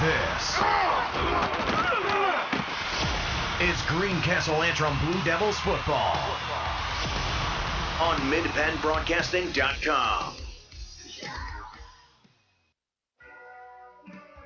This is Greencastle Antrim Blue Devils football on MidPennBroadcasting.com.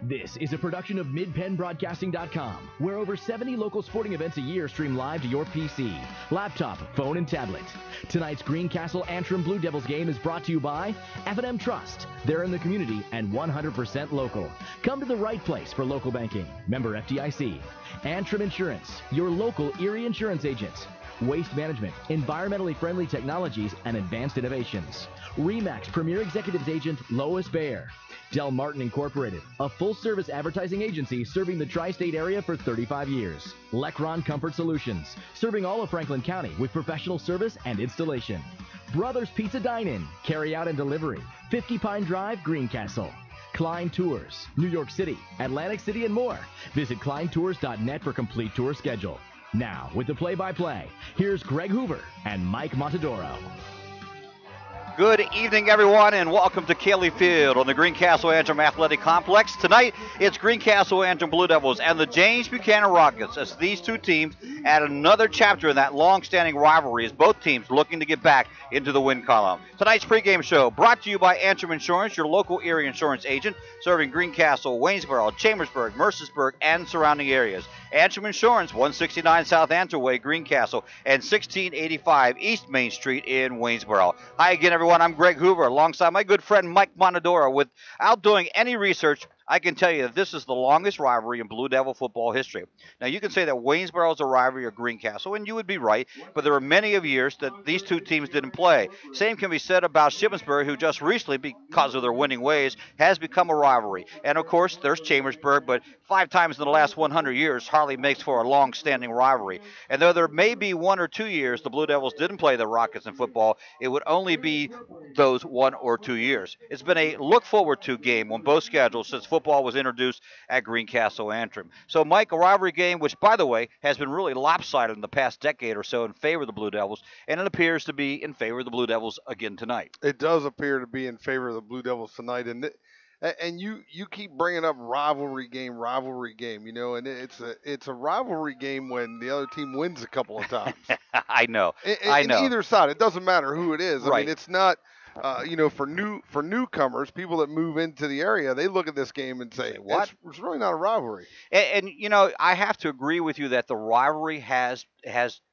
This is a production of MidPennBroadcasting.com, where over 70 local sporting events a year stream live to your PC, laptop, phone, and tablet. Tonight's Greencastle Antrim Blue Devils game is brought to you by F&M Trust. They're in the community and 100% local. Come to the right place for local banking. Member FDIC. Antrim Insurance, your local Erie insurance agent. Waste Management, environmentally friendly technologies and advanced innovations. RE/MAX Premier Executives Agent Lois Baer. Del Martin Incorporated, a full-service advertising agency serving the tri-state area for 35 years. Lecron Comfort Solutions, serving all of Franklin County with professional service and installation. Brothers Pizza Dine-In, carry out and delivery, 50 Pine Drive, Greencastle. Klein Tours, New York City, Atlantic City, and more. Visit kleintours.net for complete tour schedule. Now, with the play-by-play, here's Greg Hoover and Mike Montadoro. Good evening, everyone, and welcome to Kaley Field on the Greencastle Antrim Athletic Complex. Tonight, it's Greencastle Antrim Blue Devils and the James Buchanan Rockets as these two teams add another chapter in that long-standing rivalry as both teams looking to get back into the win column. Tonight's pregame show brought to you by Antrim Insurance, your local Erie insurance agent, serving Greencastle, Waynesboro, Chambersburg, Mercersburg, and surrounding areas. Antrim Insurance, 169 South Antrim Way, Greencastle, and 1685 East Main Street in Waynesboro. Hi again, everyone. I'm Greg Hoover alongside my good friend Mike Montadoro. Without doing any research, I can tell you that this is the longest rivalry in Blue Devil football history. Now, you can say that Waynesboro is a rivalry of Greencastle, and you would be right, but there are many of years that these two teams didn't play. Same can be said about Shippensburg, who just recently, because of their winning ways, has become a rivalry. And, of course, there's Chambersburg, but 5 times in the last 100 years hardly makes for a long-standing rivalry. And though there may be 1 or 2 years the Blue Devils didn't play the Rockets in football, it would only be those 1 or 2 years. It's been a look-forward-to game on both schedules since football was introduced at Greencastle Antrim. So, Mike, a rivalry game which, by the way, has been really lopsided in the past decade or so in favor of the Blue Devils, and it appears to be in favor of the Blue Devils again tonight. It does appear to be in favor of the Blue Devils tonight, and you keep bringing up rivalry game, you know, and it's a rivalry game when the other team wins a couple of times. I know. I know. Either side, it doesn't matter who it is. Right. I mean, it's not. You know, for newcomers, people that move into the area, they look at this game and say, "What? It's really not a rivalry." And you know, I have to agree with you that the rivalry has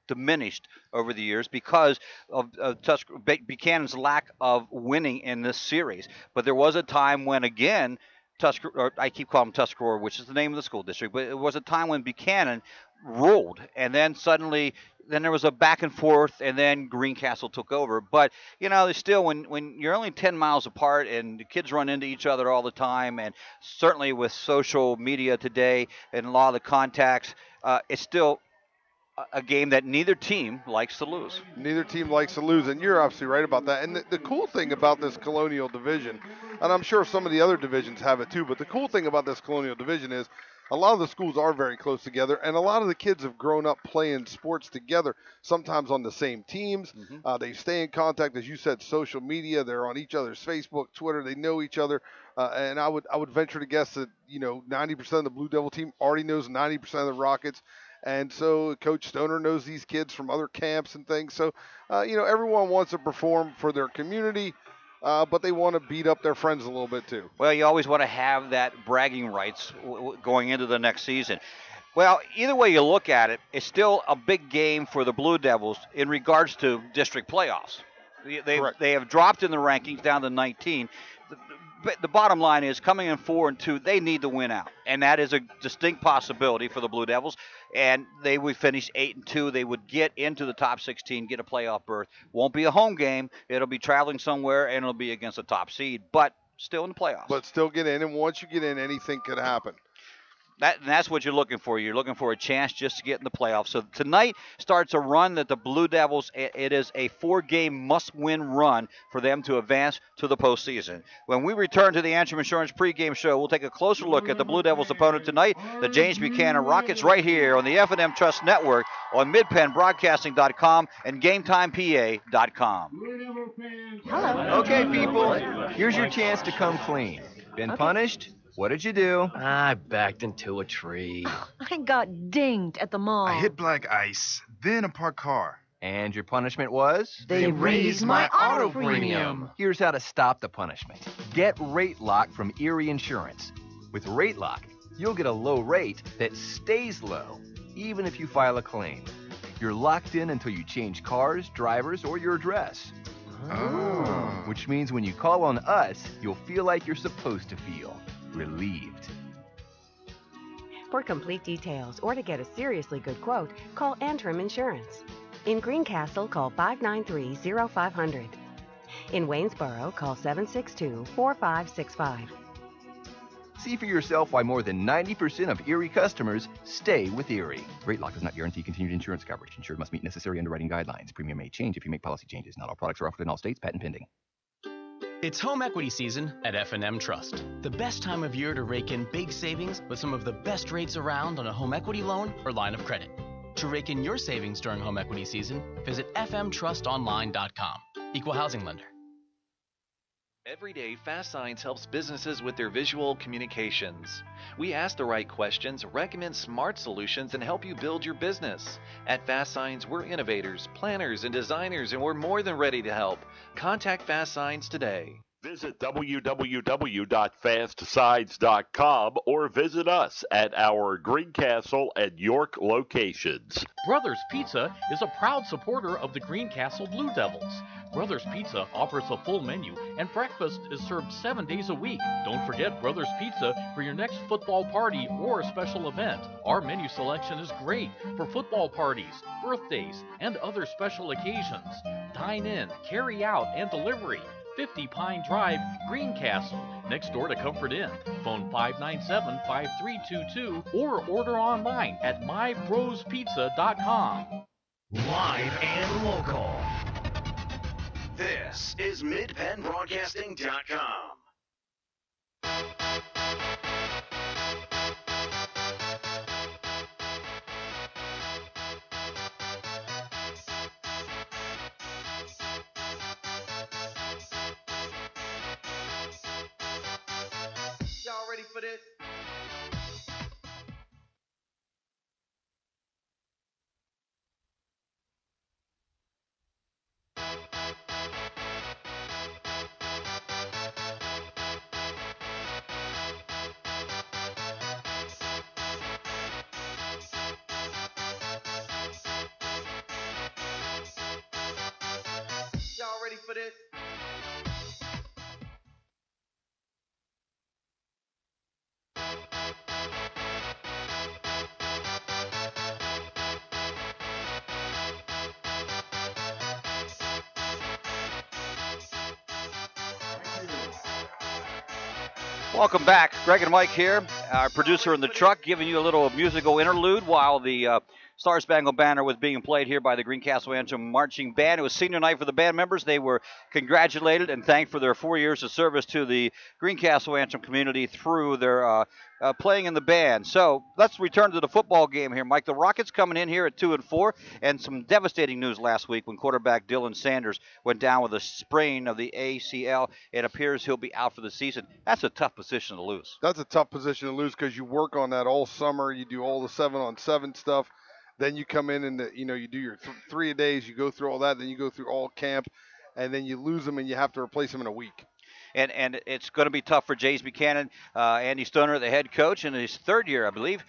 diminished over the years because of Buchanan's lack of winning in this series. But there was a time when, again, I keep calling them Tuscarora, which is the name of the school district, but it was a time when Buchanan ruled, and then suddenly there was a back and forth, and then Greencastle took over. But, you know, still, when you're only 10 miles apart and the kids run into each other all the time, and certainly with social media today and a lot of the contacts, it's still a game that neither team likes to lose. Neither team likes to lose, and you're absolutely right about that. And the cool thing about this Colonial Division, and I'm sure some of the other divisions have it too, but the cool thing about this Colonial Division is a lot of the schools are very close together, and a lot of the kids have grown up playing sports together, sometimes on the same teams. Mm-hmm. They stay in contact, as you said, social media. They're on each other's Facebook, Twitter. They know each other, and I would venture to guess that, you know, 90% of the Blue Devil team already knows 90% of the Rockets. And so Coach Stoner knows these kids from other camps and things. So, you know, everyone wants to perform for their community, but they want to beat up their friends a little bit too. Well, you always want to have that bragging rights going into the next season. Well, either way you look at it, it's still a big game for the Blue Devils in regards to district playoffs. They have dropped in the rankings down to 19. But the bottom line is, coming in 4-2, they need to win out, and that is a distinct possibility for the Blue Devils. And they would finish 8-2. They would get into the top 16, get a playoff berth. Won't be a home game. It'll be traveling somewhere, and it'll be against a top seed, but still in the playoffs. But still get in, and once you get in, anything could happen. That's what you're looking for. You're looking for a chance just to get in the playoffs. So tonight starts a run that the Blue Devils, it is a 4-game must-win run for them to advance to the postseason. When we return to the Antrim Insurance pregame show, we'll take a closer look at the Blue Devils' opponent tonight, the James Buchanan Rockets, right here on the F&M Trust Network on MidPennBroadcasting.com and GameTimePA.com. Hello. Okay, people, here's your chance to come clean. Been punished? What did you do? I backed into a tree. I got dinged at the mall. I hit black ice, then a parked car. And your punishment was? They raised my auto premium. Here's how to stop the punishment. Get Rate Lock from Erie Insurance. With Rate Lock, you'll get a low rate that stays low, even if you file a claim. You're locked in until you change cars, drivers, or your address. Oh. Which means when you call on us, you'll feel like you're supposed to feel. Relieved. For complete details or to get a seriously good quote, call Antrim Insurance. In Greencastle, call 593-0500. In Waynesboro, call 762-4565. See for yourself why more than 90% of Erie customers stay with Erie. Rate Lock does not guarantee continued insurance coverage. Insured must meet necessary underwriting guidelines. Premium may change if you make policy changes. Not all products are offered in all states. Patent pending. It's home equity season at F&M Trust. The best time of year to rake in big savings with some of the best rates around on a home equity loan or line of credit. To rake in your savings during home equity season, visit fmtrustonline.com. Equal housing lender. Every day, Fast Signs helps businesses with their visual communications. We ask the right questions, recommend smart solutions, and help you build your business. At Fast Signs, we're innovators, planners, and designers, and we're more than ready to help. Contact Fast Signs today. Visit www.fastsigns.com or visit us at our Greencastle and York locations. Brothers Pizza is a proud supporter of the Greencastle Blue Devils. Brothers Pizza offers a full menu, and breakfast is served 7 days a week. Don't forget Brothers Pizza for your next football party or special event. Our menu selection is great for football parties, birthdays, and other special occasions. Dine in, carry out, and delivery. 50 Pine Drive, Greencastle, next door to Comfort Inn. Phone 597-5322 or order online at mybrospizza.com. Live and local. This is MidPennBroadcasting.com. Y'all ready for this? Y'all ready for this? Welcome back. Greg and Mike here, our producer in the truck, giving you a little musical interlude while the Star Spangled Banner was being played here by the Greencastle Antrim Marching Band. It was senior night for the band members. They were congratulated and thanked for their 4 years of service to the Greencastle Antrim community through their playing in the band. So let's return to the football game here, Mike. The Rockets coming in here at 2-4, and some devastating news last week when quarterback Dylan Sanders went down with a sprain of the ACL. It appears he'll be out for the season. That's a tough position to lose. That's a tough position to lose because you work on that all summer. You do all the 7-on-7 stuff. Then you come in and you do your 3-a-days. You go through all that. Then you go through all camp, and then you lose them and you have to replace them in a week. And it's going to be tough for Jays Buchanan. Andy Stoner, the head coach, in his third year, I believe,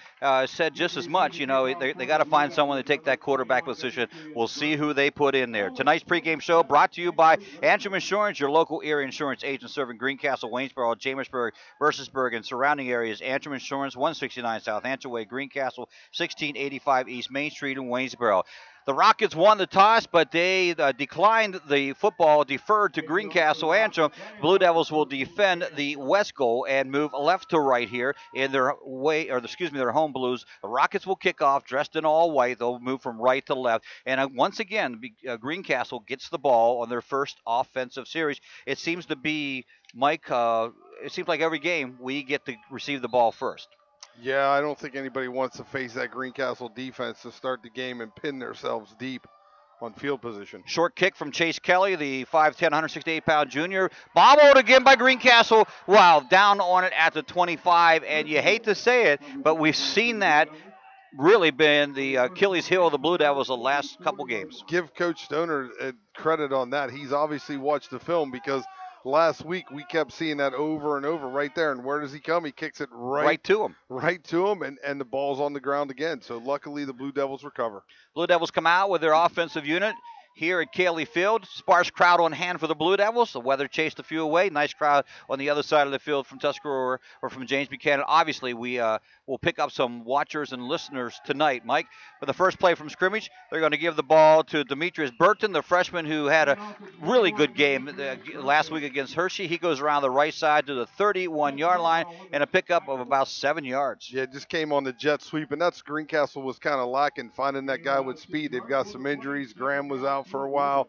said just as much. They got to find someone to take that quarterback position. We'll see who they put in there. Tonight's pregame show brought to you by Antrim Insurance, your local area insurance agent serving Greencastle, Waynesboro, Chambersburg, Mercersburg, and surrounding areas. Antrim Insurance, 169 South Antrim Way, Greencastle, 1685 East Main Street in Waynesboro. The Rockets won the toss, but they declined the football, deferred to Greencastle Antrim. Blue Devils will defend the west goal and move left to right here in their home Blues. The Rockets will kick off dressed in all white. They'll move from right to left. And once again, Greencastle gets the ball on their first offensive series. It seems to be, Mike, it seems like every game we get to receive the ball first. Yeah, I don't think anybody wants to face that Greencastle defense to start the game and pin themselves deep on field position. Short kick from Chase Kaley, the 5'10", 168-pound junior. Bobbled again by Greencastle. Wow, down on it at the 25, and you hate to say it, but we've seen that really been the Achilles heel of the Blue Devils the last couple games. Give Coach Stoner credit on that. He's obviously watched the film because last week we kept seeing that over and over right there. And where does he come? He kicks it right to him. Right to him, and the ball's on the ground again. So luckily the Blue Devils recover. Blue Devils come out with their offensive unit here at Kaley Field. Sparse crowd on hand for the Blue Devils. The weather chased a few away. Nice crowd on the other side of the field from Tuscarora or from James Buchanan. Obviously, we will pick up some watchers and listeners tonight, Mike. For the first play from scrimmage, they're going to give the ball to Demetrius Burton, the freshman who had a really good game last week against Hershey. He goes around the right side to the 31-yard line and a pickup of about 7 yards. Yeah, just came on the jet sweep, and that's Greencastle was kind of lacking, finding that guy with speed. They've got some injuries. Graham was out for a while.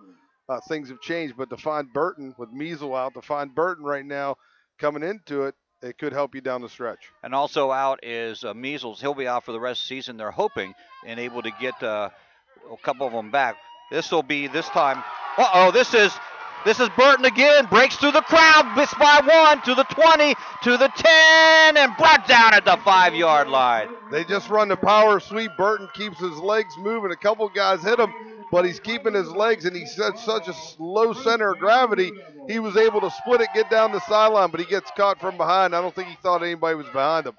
Things have changed, but to find Burton with Measle out, to find Burton right now coming into it, it could help you down the stretch. And also out is Measles. He'll be out for the rest of the season. They're hoping and able to get a couple of them back. This will be this time. This is Burton again. Breaks through the crowd. Missed by 1 to the 20 to the 10 and brought down at the 5-yard line. They just run the power sweep. Burton keeps his legs moving. A couple guys hit him, but he's keeping his legs, and he's at such a low center of gravity, he was able to split it, get down the sideline, but he gets caught from behind. I don't think he thought anybody was behind him.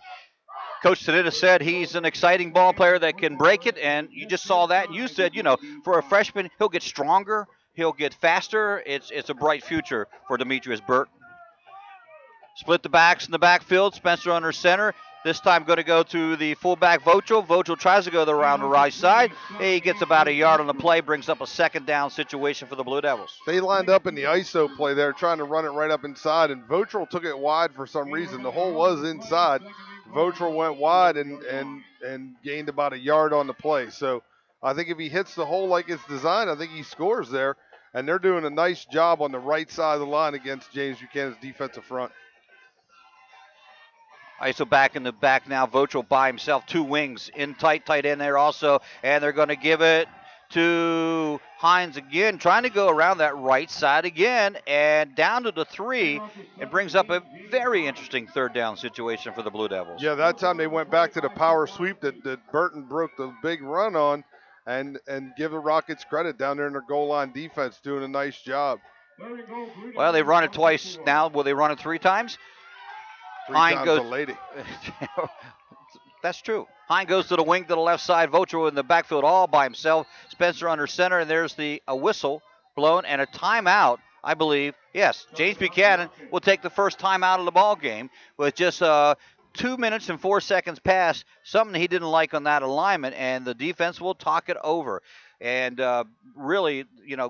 Coach Tadita said he's an exciting ball player that can break it, and you just saw that. And you said, for a freshman, he'll get stronger, he'll get faster. It's a bright future for Demetrius Burton. Split the backs in the backfield. Spencer under center. This time going to go to the fullback, Vochel. Vochel tries to go around the right side. He gets about a yard on the play, brings up a second down situation for the Blue Devils. They lined up in the ISO play there, trying to run it right up inside, and Vochel took it wide for some reason. The hole was inside. Vochel went wide and gained about a yard on the play. So I think if he hits the hole like it's designed, I think he scores there. And they're doing a nice job on the right side of the line against James Buchanan's defensive front. ISO back in the back now. Vochel by himself. Two wings in tight end there also. And they're going to give it to Hines again, trying to go around that right side again. And down to the 3. It brings up a very interesting third down situation for the Blue Devils. Yeah, that time they went back to the power sweep that Burton broke the big run on. And give the Rockets credit down there in their goal line defense, doing a nice job. Well, they run it twice now. Will they run it 3 times? Hine goes. A lady. That's true. Hine goes to the wing to the left side. Vochel in the backfield all by himself. Spencer under center, and there's a whistle blown and a timeout, I believe. Yes, James Buchanan will take the first timeout of the ball game with just 2 minutes and 4 seconds past, something he didn't like on that alignment, and the defense will talk it over. And really,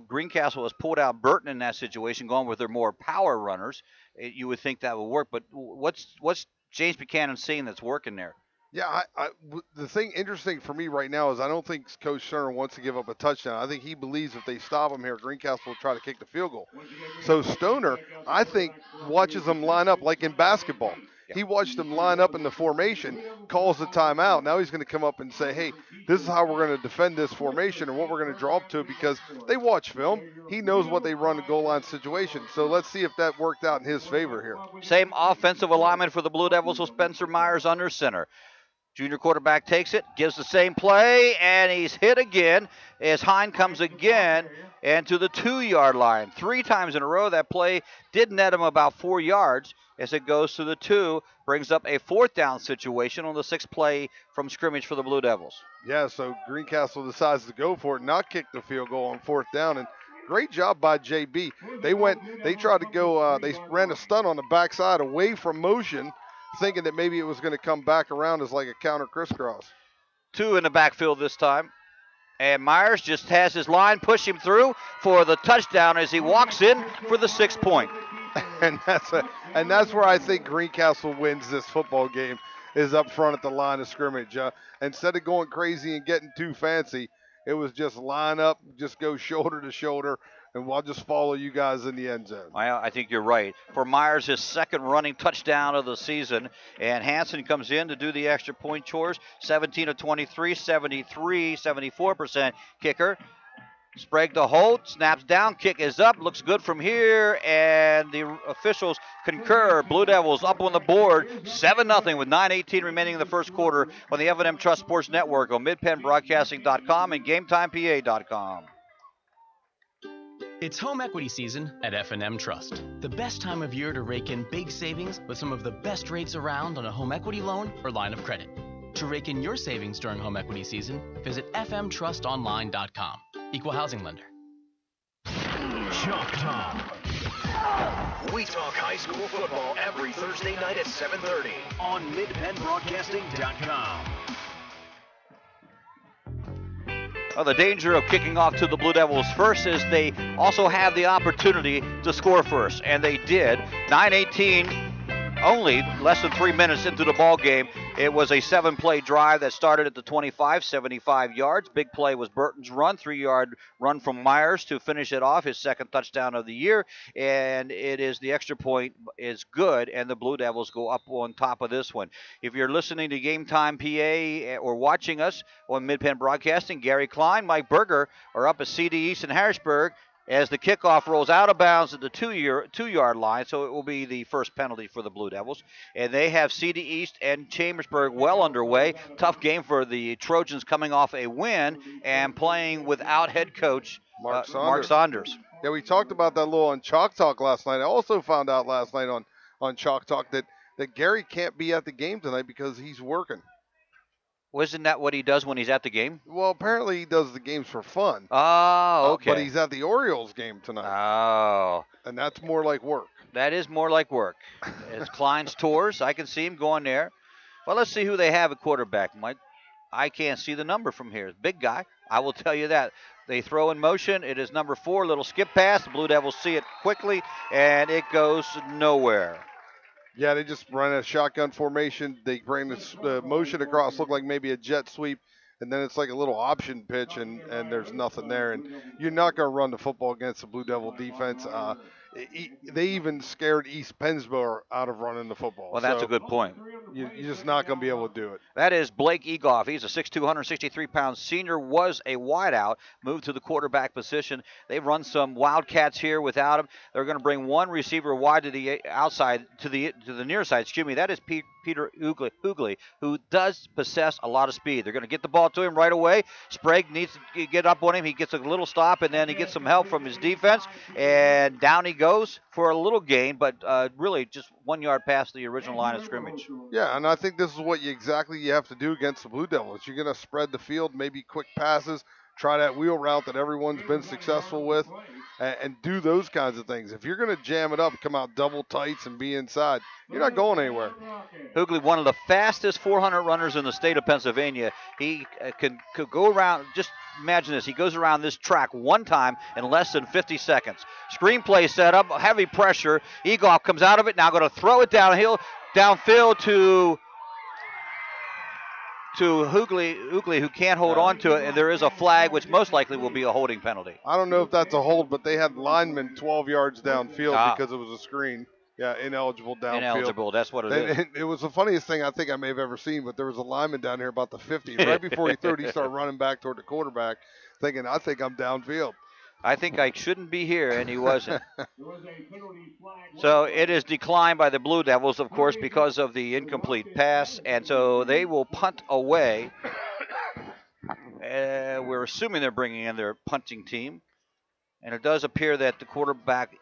Greencastle has pulled out Burton in that situation, going with their more power runners. You would think that would work, but what's James Buchanan seeing that's working there? Yeah, the thing interesting for me right now is I don't think Coach Turner wants to give up a touchdown. I think he believes if they stop him here, Greencastle will try to kick the field goal. So Stoner, I think, watches them line up like in basketball. He watched them line up in the formation, calls the timeout. Now he's going to come up and say, hey, this is how we're going to defend this formation and what we're going to draw up to, because they watch film. He knows what they run in goal line situation. So let's see if that worked out in his favor here. Same offensive alignment for the Blue Devils with Spencer Myers under center. Junior quarterback takes it, gives the same play, and he's hit again as Hine comes again and to the 2-yard line. 3 times in a row, that play did net him about 4 yards as it goes to the 2, brings up a 4th down situation on the 6th play from scrimmage for the Blue Devils. Yeah, so Greencastle decides to go for it, not kick the field goal on 4th down, and great job by JB. They tried to go, they ran a stunt on the backside away from motion, thinking that maybe it was going to come back around as like a counter crisscross. 2 in the backfield this time. And Myers just has his line push him through for the touchdown as he walks in for the 6th point. And that's where I think Greencastle wins this football game, is up front at the line of scrimmage. Instead of going crazy and getting too fancy, it was just line up, just go shoulder to shoulder, and we'll just follow you guys in the end zone. Well, I think you're right. For Myers, his 2nd running touchdown of the season, and Hansen comes in to do the extra point chores. 17 of 23, 74% kicker. Sprague to Holt, snaps down, kick is up, looks good from here, and the officials concur. Blue Devils up on the board, 7-0 with 9:18 remaining in the first quarter on the F&M Trust Sports Network on midpenbroadcasting.com and GameTimePA.com. It's home equity season at F&M Trust. The best time of year to rake in big savings with some of the best rates around on a home equity loan or line of credit. To rake in your savings during home equity season, visit fmtrustonline.com. Equal housing lender. Chalk Talk. We talk high school football every Thursday night at 7:30 on midpenbroadcasting.com. Well, the danger of kicking off to the Blue Devils first is they also have the opportunity to score first, and they did. 9:18, only less than 3 minutes into the ball game. It was a 7-play drive that started at the 25, 75 yards. Big play was Burton's run, 3-yard run from Myers to finish it off, his second touchdown of the year. And it is the extra point is good, and the Blue Devils go up on top of this one. If you're listening to Game Time PA or watching us on Mid-Penn Broadcasting, Gary Klein, Mike Berger are up at CD East in Harrisburg as the kickoff rolls out of bounds at the 2-yard line, so it will be the first penalty for the Blue Devils. And they have CD East and Chambersburg well underway. Tough game for the Trojans coming off a win and playing without head coach Mark Saunders. Yeah, we talked about that a little on Chalk Talk last night. I also found out last night on Chalk Talk that Gary can't be at the game tonight because he's working. Wasn't that what he does when he's at the game? Well, apparently he does the games for fun. Oh, okay. But he's at the Orioles game tonight. Oh. And that's more like work. That is more like work. It's Klein's Tours. I can see him going there. Well, let's see who they have at quarterback, Mike. I can't see the number from here. It's a big guy. I will tell you that. They throw in motion. It is number 4, little skip pass. The Blue Devils see it quickly, and it goes nowhere. Yeah, they just run a shotgun formation. They bring the motion across, look like maybe a jet sweep, and then it's like a little option pitch, and there's nothing there. And you're not going to run the football against the Blue Devil defense. They even scared East Pennsboro out of running the football. Well, that's a good point. You're just not going to be able to do it. That is Blake Egoff. He's a 6'2", 163-pound senior, was a wideout, moved to the quarterback position. They've run some Wildcats here without him. They're going to bring one receiver wide to the outside, to the near side. Excuse me. That is Peter Hughley, who does possess a lot of speed. They're going to get the ball to him right away. Sprague needs to get up on him. He gets a little stop, and then he gets some help from his defense, and down he goes for a little gain, but really just 1 yard past the original line of scrimmage. Yeah, and I think this is what you have to do against the Blue Devils. You're going to spread the field, maybe quick passes, try that wheel route that everyone's been successful with, and do those kinds of things. If you're going to jam it up, come out double tights and be inside, you're not going anywhere. Hughley, one of the fastest 400 runners in the state of Pennsylvania. He could go around, just imagine this, he goes around this track one time in less than 50 seconds. Screenplay set up, heavy pressure. Egoff comes out of it, now going to throw it downfield to Hughley, who can't hold on to it, and there is a flag, which most likely will be a holding penalty. I don't know if that's a hold, but they had linemen 12 yards downfield because it was a screen. Yeah, ineligible downfield. Ineligible, that's what it is. It was the funniest thing I think I may have ever seen, but there was a lineman down here about the 50. Right before he threw it, he started running back toward the quarterback, thinking, I think I'm downfield. I think I shouldn't be here, and he wasn't. So it is declined by the Blue Devils, of course, because of the incomplete pass, and so they will punt away. We're assuming they're bringing in their punting team, and it does appear that the quarterback,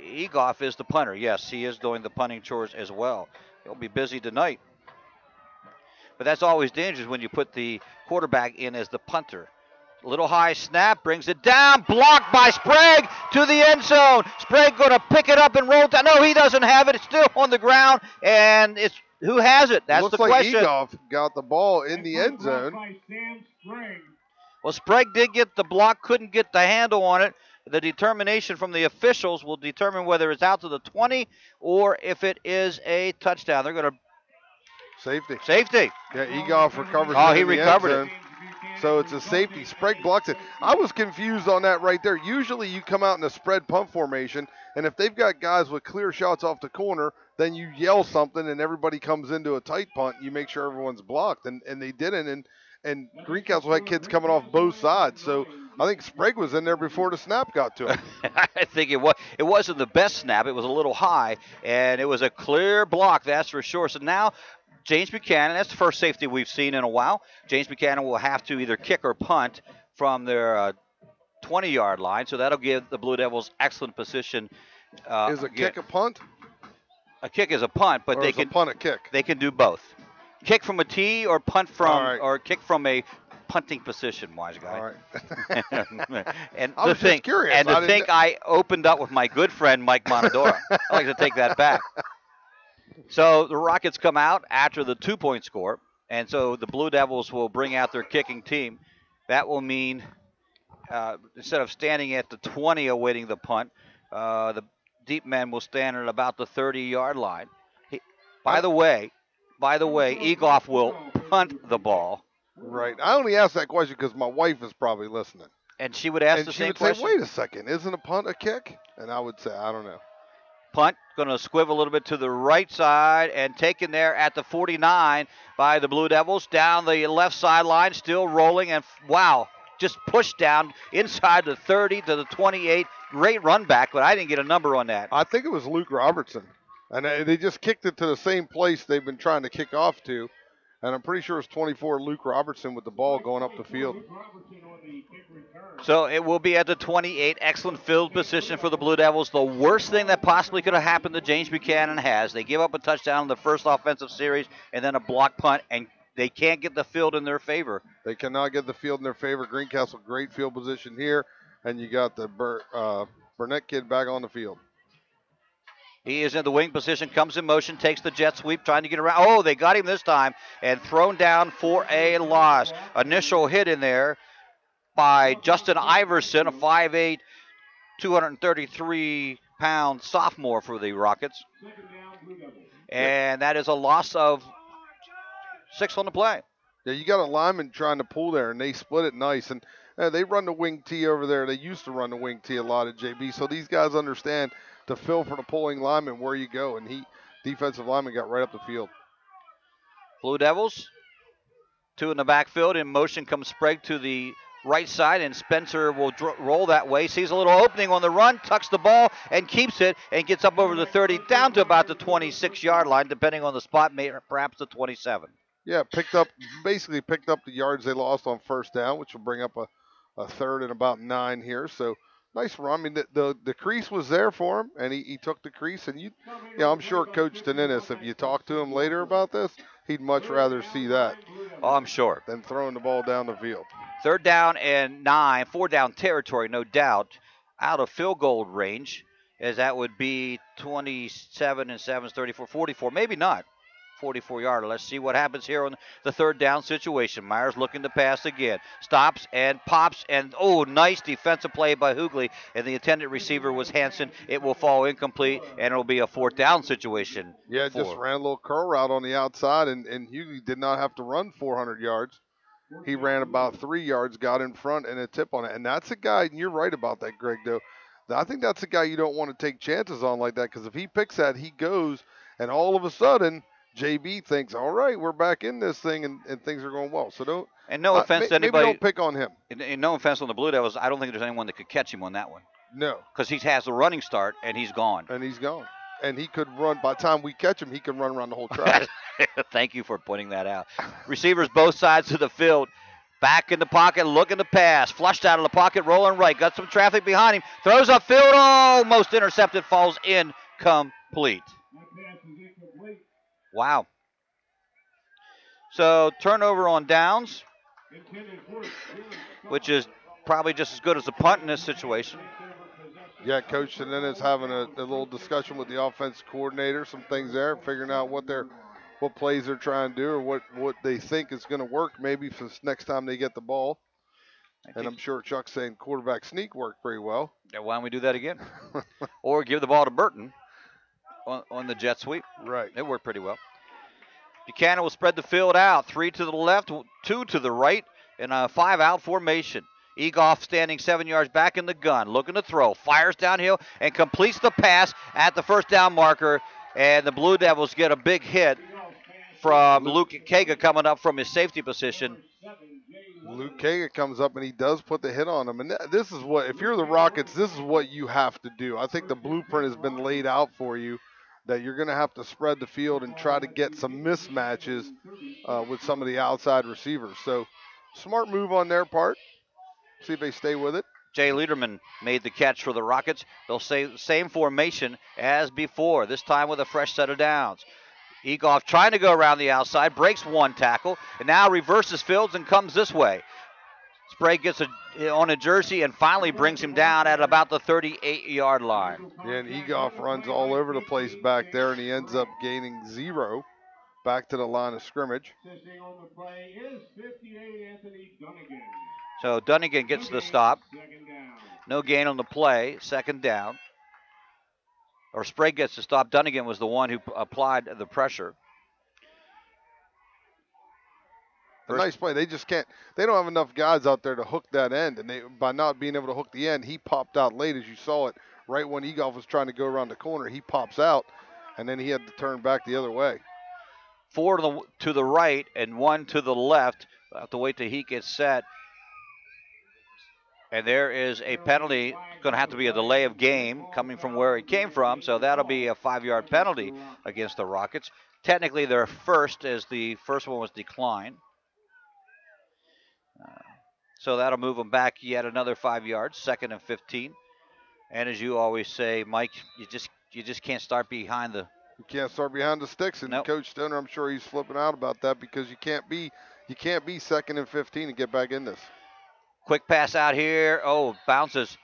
Egoff, is the punter. Yes, he is doing the punting chores as well. He'll be busy tonight. But that's always dangerous when you put the quarterback in as the punter. Little high snap, brings it down, blocked by Sprague to the end zone. Sprague going to pick it up and roll down. No, he doesn't have it. It's still on the ground, and it's who has it? That's the question. Looks like Egoff got the ball in the end zone. Well, Sprague did get the block, couldn't get the handle on it. The determination from the officials will determine whether it's out to the 20 or if it is a touchdown. They're going to Safety. Yeah, Egoff recovers. Oh, he recovered it. So it's a safety. Sprague blocks it. I was confused on that right there. Usually you come out in a spread punt formation, and if they've got guys with clear shots off the corner, then you yell something and everybody comes into a tight punt. You make sure everyone's blocked, and they didn't. and Greencastle had kids coming off both sides. So I think Sprague was in there before the snap got to him. I think it was. It wasn't the best snap. It was a little high, and it was a clear block, that's for sure. So now James Buchanan, that's the first safety we've seen in a while. James Buchanan will have to either kick or punt from their 20-yard line, so that'll give the Blue Devils excellent position. Is a kick a punt? A kick is a punt, but or they is can a punt a kick. They can do both. Kick from a tee or punt from or kick from a punting position, wise guy. All right. And I was just curious. And to think I opened up with my good friend Mike Monadora. I like to take that back. So the Rockets come out after the 2-point score, and so the Blue Devils will bring out their kicking team. That will mean instead of standing at the 20 awaiting the punt, the deep men will stand at about the 30-yard line. By the way, Egoff will punt the ball. Right. I only asked that question because my wife is probably listening. And she would ask and the she same would question. say, wait a second, isn't a punt a kick? And I would say, I don't know. Punt, going to squiv a little bit to the right side and taken there at the 49 by the Blue Devils. Down the left sideline, still rolling, and wow, just pushed down inside the 30 to the 28. Great run back, but I didn't get a number on that. I think it was Luke Robertson. And they just kicked it to the same place they've been trying to kick off to. And I'm pretty sure it's 24 Luke Robertson with the ball going up the field. So it will be at the 28. Excellent field position for the Blue Devils. The worst thing that possibly could have happened to James Buchanan has. They give up a touchdown in the first offensive series and then a block punt, and they can't get the field in their favor. They cannot get the field in their favor. Greencastle, great field position here. And you got the Burnett kid back on the field. He is in the wing position, comes in motion, takes the jet sweep, trying to get around. Oh, they got him this time, and thrown down for a loss. Initial hit in there by Justin Iverson, a 5'8", 233-pound sophomore for the Rockets. And that is a loss of 6 on the play. Yeah, you got a lineman trying to pull there, and they split it nice. And they run the wing tee over there. They used to run the wing tee a lot at JB, so these guys understand to fill for the pulling lineman where you go, and defensive lineman got right up the field. Blue Devils, 2 in the backfield. In motion comes Sprague to the right side, and Spencer will roll that way. Sees a little opening on the run, tucks the ball, and keeps it, and gets up over the 30, down to about the 26-yard line, depending on the spot, perhaps the 27. Yeah, basically picked up the yards they lost on first down, which will bring up a third and about 9 here. So nice run. I mean, the crease was there for him, and he took the crease. And I'm sure Coach Taninis, if you talk to him later about this, he'd much rather see that. Oh, I'm sure. Than throwing the ball down the field. 3rd down and 9, 4-down territory, no doubt, out of field goal range, as that would be 27 and 7 is 34, 44, maybe not. 44-yarder. Let's see what happens here on the 3rd down situation. Myers looking to pass again. Stops and pops, and nice defensive play by Hughley, and the intended receiver was Hanson. It will fall incomplete, and it'll be a 4th down situation. Yeah, just ran a little curl route on the outside, and Hughley did not have to run 400 yards. He ran about 3 yards, got in front, and a tip on it. And that's a guy, and you're right about that, Greg, though. I think that's a guy you don't want to take chances on like that, because if he picks that, he goes, and all of a sudden – JB thinks, all right, we're back in this thing, and things are going well. So don't. And no offense to anybody. Maybe don't pick on him. And no offense on the Blue Devils. I don't think there's anyone that could catch him on that one. No. Because he has the running start, and he's gone. And he could run. By the time we catch him, he can run around the whole track. Thank you for pointing that out. Receivers both sides of the field. Back in the pocket, looking to pass. Flushed out of the pocket, rolling right. Got some traffic behind him. Throws upfield. Almost intercepted. Falls incomplete. Wow. So turnover on downs, which is probably just as good as a punt in this situation. Yeah, Coach Taninis having a little discussion with the offense coordinator, some things there, figuring out what plays they're trying to do or what they think is going to work maybe for next time they get the ball. And I'm sure Chuck's saying quarterback sneak worked pretty well. Yeah, why don't we do that again? Or give the ball to Burton on the jet sweep. Right. It worked pretty well. Buchanan will spread the field out. 3 to the left, 2 to the right, in a 5-out formation. Egoff standing 7 yards back in the gun, looking to throw. Fires downhill and completes the pass at the 1st down marker. And the Blue Devils get a big hit from Luke Kaga coming up from his safety position. Luke Kaga comes up and he does put the hit on him. And this is what, if you're the Rockets, this is what you have to do. I think the blueprint has been laid out for you, that you're going to have to spread the field and try to get some mismatches with some of the outside receivers. So smart move on their part. See if they stay with it. Jay Liederman made the catch for the Rockets. They'll say the same formation as before, this time with a fresh set of downs. Egoff trying to go around the outside, breaks one tackle, and now reverses Fields and comes this way. Sprague gets on a jersey and finally brings him down at about the 38-yard line. Yeah, and Egoff runs all over the place back there, and he ends up gaining 0 back to the line of scrimmage. So Dunnigan gets the stop. No gain on the play, second down. Or Sprague gets the stop. Dunnigan was the one who applied the pressure. A nice play. They just can't. They don't have enough guys out there to hook that end, and by not being able to hook the end, he popped out late, as you saw it. Right when Egoff was trying to go around the corner, he pops out, and then he had to turn back the other way. 4 to the right and 1 to the left. We'll have to wait till he gets set. And there is a penalty. It's going to have to be a delay of game coming from where it came from, so that'll be a 5-yard penalty against the Rockets. Technically, their first, as the first one was declined. So that'll move them back yet another 5 yards, 2nd and 15. And as you always say, Mike, you just can't start behind the. You can't start behind the sticks, and nope. Coach Stoner, I'm sure he's flipping out about that, because you can't be 2nd and 15 and get back in this. Quick pass out here. Oh, bounces.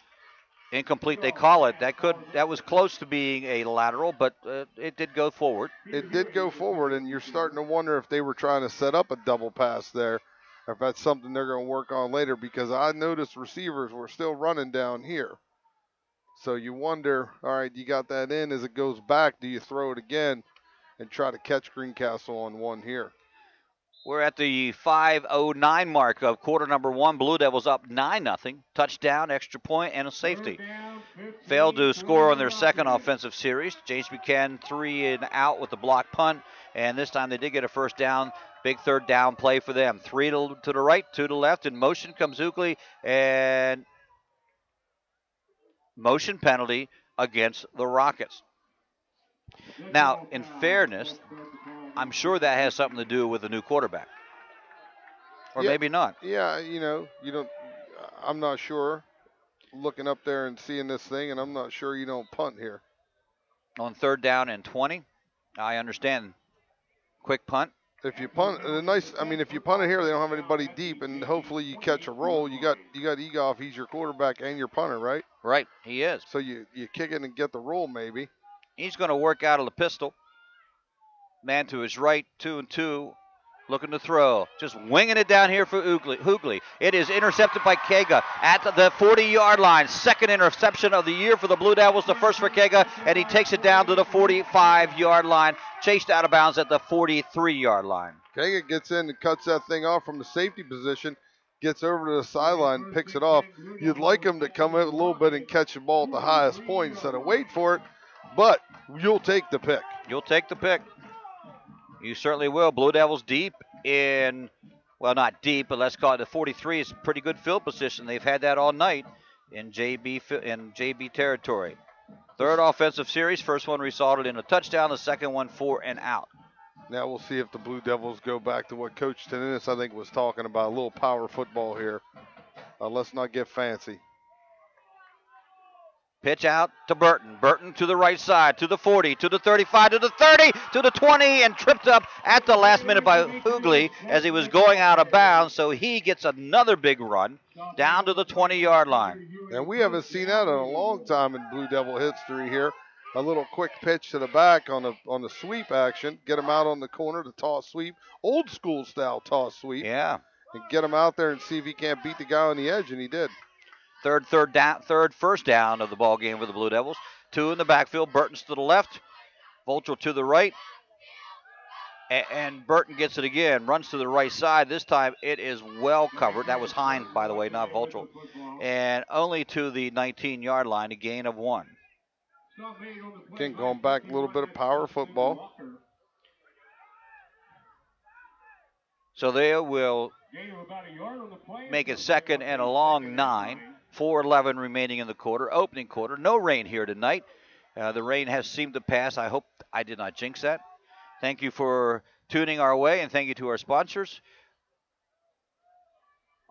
Incomplete, they call it. That was close to being a lateral, but it did go forward. It did go forward, and you're starting to wonder if they were trying to set up a double pass there, or if that's something they're going to work on later, because I noticed receivers were still running down here. So you wonder, all right, you got that in. As it goes back, do you throw it again and try to catch Greencastle on one here? We're at the 5:09 mark of quarter number 1. Blue Devils up 9-0. Touchdown, extra point, and a safety. Failed to score on their second offensive series. James Buchanan 3 and out with the block punt, and this time they did get a first down. Big third down play for them. 3 to the right, 2 to the left. In motion comes Oakley, and motion penalty against the Rockets. Now, in fairness, I'm sure that has something to do with the new quarterback. Or maybe not. Yeah, you don't, I'm not sure. Looking up there and seeing this thing, and I'm not sure you don't punt here. On 3rd down and 20, I understand. Quick punt. If you punt, if you punt it here, they don't have anybody deep, and hopefully you catch a roll. You got Egoff, he's your quarterback and your punter, right? Right, he is. So you kick it and get the roll maybe. He's going to work out of the pistol. Man to his right, 2 and 2, looking to throw. Just winging it down here for Hoogley. It is intercepted by Kaga at the 40-yard line. Second interception of the year for the Blue Devils, the first for Kaga, and he takes it down to the 45-yard line, chased out of bounds at the 43-yard line. Kaga gets in and cuts that thing off from the safety position, gets over to the sideline, picks it off. You'd like him to come in a little bit and catch the ball at the highest point instead of wait for it, but you'll take the pick. You'll take the pick. You certainly will. Blue Devils deep in, well, not deep, but let's call it the 43 is pretty good field position. They've had that all night in JB territory. Third offensive series. First one resulted in a touchdown. The second one 4 and out. Now we'll see if the Blue Devils go back to what Coach Tenenis, I think, was talking about, a little power football here. Let's not get fancy. Pitch out to Burton. Burton to the right side, to the 40, to the 35, to the 30, to the 20, and tripped up at the last minute by Hoogley as he was going out of bounds. So he gets another big run down to the 20-yard line. And we haven't seen that in a long time in Blue Devil history here. A little quick pitch to the back on the sweep action. Get him out on the corner to toss sweep. Old school style toss sweep. Yeah. And get him out there and see if he can't beat the guy on the edge, and he did. Third first down of the ball game for the Blue Devils. 2 in the backfield. Burton's to the left. Vulture to the right. And Burton gets it again. Runs to the right side. This time it is well covered. That was Hines, by the way, not Vulture. And only to the 19-yard line, a gain of 1. Again, going back a little bit of power football. So they will make it second and a long 9. 4:11 remaining in the quarter, opening quarter. No rain here tonight. The rain has seemed to pass. I hope I did not jinx that. Thank you for tuning our way, and thank you to our sponsors.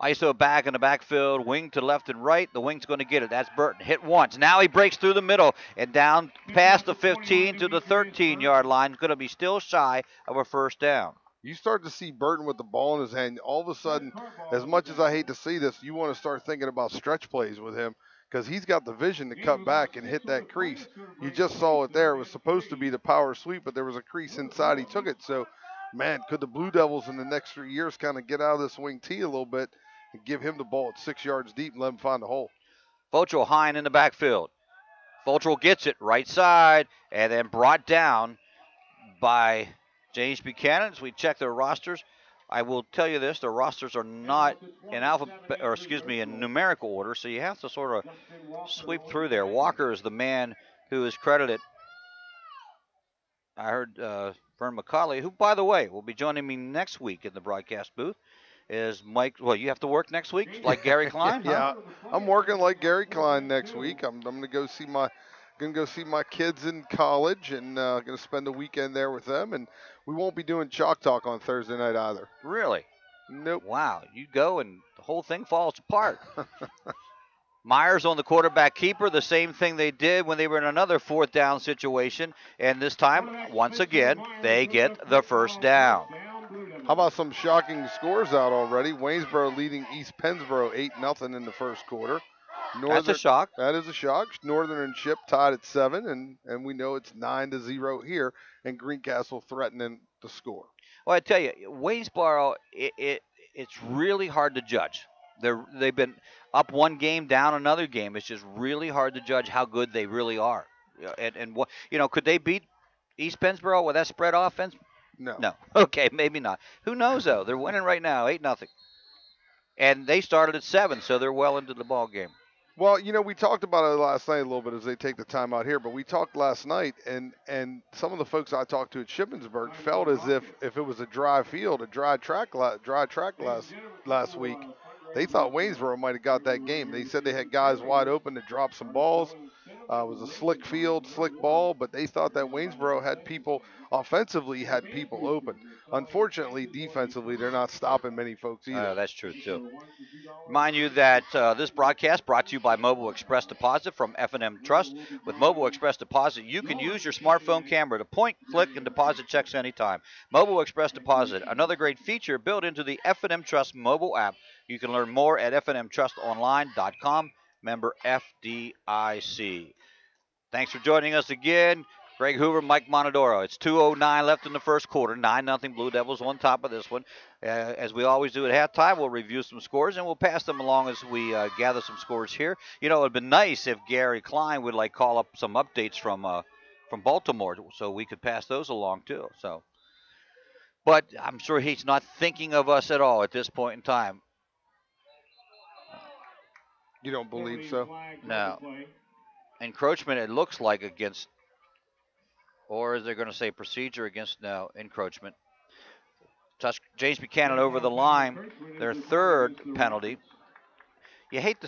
ISO back in the backfield, wing to left and right. The wing's going to get it. That's Burton. Hit once. Now he breaks through the middle and down past the 15 to the 13-yard line. Going to be still shy of a first down. You start to see Burton with the ball in his hand. All of a sudden, as much as I hate to see this, you want to start thinking about stretch plays with him because he's got the vision to cut back and hit that crease. You just saw it there. It was supposed to be the power sweep, but there was a crease inside. He took it. So, man, could the Blue Devils in the next 3 years kind of get out of this wing tee a little bit and give him the ball at 6 yards deep and let him find the hole? Fochel Hine in the backfield. Fochel gets it right side and then brought down by James Buchanan. As we check their rosters, I will tell you this: their rosters are not in numerical order, so you have to sort of sweep through there. Walker is the man who is credited. I heard Vern McCauley, who, by the way, will be joining me next week in the broadcast booth, is Mike. Well, you have to work next week, like Gary Klein? Yeah, I'm working like Gary Klein next week. I'm going to go see my kids in college and going to spend the weekend there with them. And we won't be doing Chalk Talk on Thursday night either. Really? Nope. Wow, you go and the whole thing falls apart. Myers on the quarterback keeper, the same thing they did when they were in another fourth down situation. And this time, once again, they get the first down. How about some shocking scores out already? Waynesboro leading East Pennsboro 8-0 in the first quarter. That's a shock. That is a shock. Northern and Ship tied at 7, and we know it's 9-0 here, and Greencastle threatening the score. Well, I tell you, Waynesboro, it's really hard to judge. They've been up one game, down another game. It's just really hard to judge how good they really are. And what, could they beat East Pennsboro with that spread offense? No. Okay, maybe not. Who knows, though? They're winning right now, 8-0. And they started at 7, so they're well into the ball game. Well, we talked about it last night a little bit as they take the time out here, but we talked last night, and some of the folks I talked to at Shippensburg felt as if it was a dry field, a dry track last week, they thought Waynesboro might have got that game. They said they had guys wide open to drop some balls. It was a slick field, slick ball, but they thought that Waynesboro had people open. Unfortunately, defensively, they're not stopping many folks either. That's true, too. Remind you that this broadcast brought to you by Mobile Express Deposit from F&M Trust. With Mobile Express Deposit, you can use your smartphone camera to point, click, and deposit checks anytime. Mobile Express Deposit, another great feature built into the F&M Trust mobile app. You can learn more at fnmtrustonline.com. Member FDIC. Thanks for joining us again. Greg Hoover, Mike Monodoro. It's 2:09 left in the first quarter. 9-0 Blue Devils on top of this one. As we always do at halftime, we'll review some scores, and we'll pass them along as we gather some scores here. It would have been nice if Gary Klein would call up some updates from Baltimore so we could pass those along too. But I'm sure he's not thinking of us at all at this point in time. You don't believe so? No. Encroachment, it looks like, against, or is they going to say procedure against? No, encroachment. James Buchanan over the line, their third penalty. You hate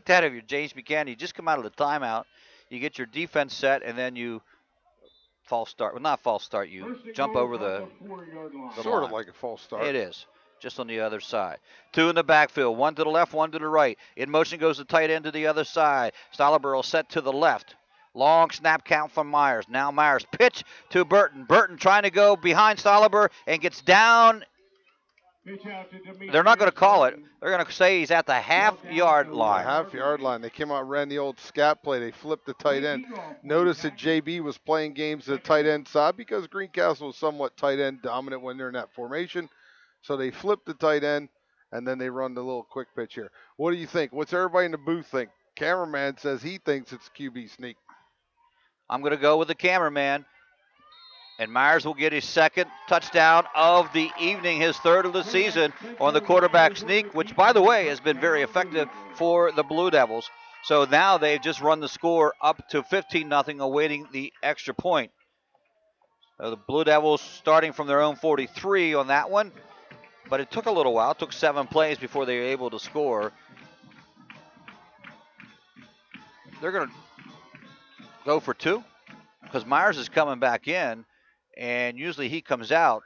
that if you're James Buchanan. You just come out of the timeout, you get your defense set, and then you false start. Well, not false start. You jump over the sort line. Of like a false start. It is. Just on the other side. 2 in the backfield, 1 to the left, 1 to the right. In motion goes the tight end to the other side. Stollerborough set to the left. Long snap count from Myers. Now Myers pitch to Burton. Burton trying to go behind Stollerborough and gets down. They're not going to call it. They're going to say he's at the half-yard line. Half-yard line. They came out and ran the old scat play. They flipped the tight end. Notice that JB was playing games at the tight end side because Greencastle was somewhat tight end dominant when they're in that formation. So they flip the tight end, and then they run the little quick pitch here. What do you think? What's everybody in the booth think? Cameraman says he thinks it's QB sneak. I'm going to go with the cameraman. And Myers will get his second touchdown of the evening, his third of the season on the quarterback sneak, which, by the way, has been very effective for the Blue Devils. So now they've just run the score up to 15-0, awaiting the extra point. The Blue Devils starting from their own 43 on that one. but it took a little while. It took 7 plays before they were able to score. They're going to go for 2 because Myers is coming back in, and usually he comes out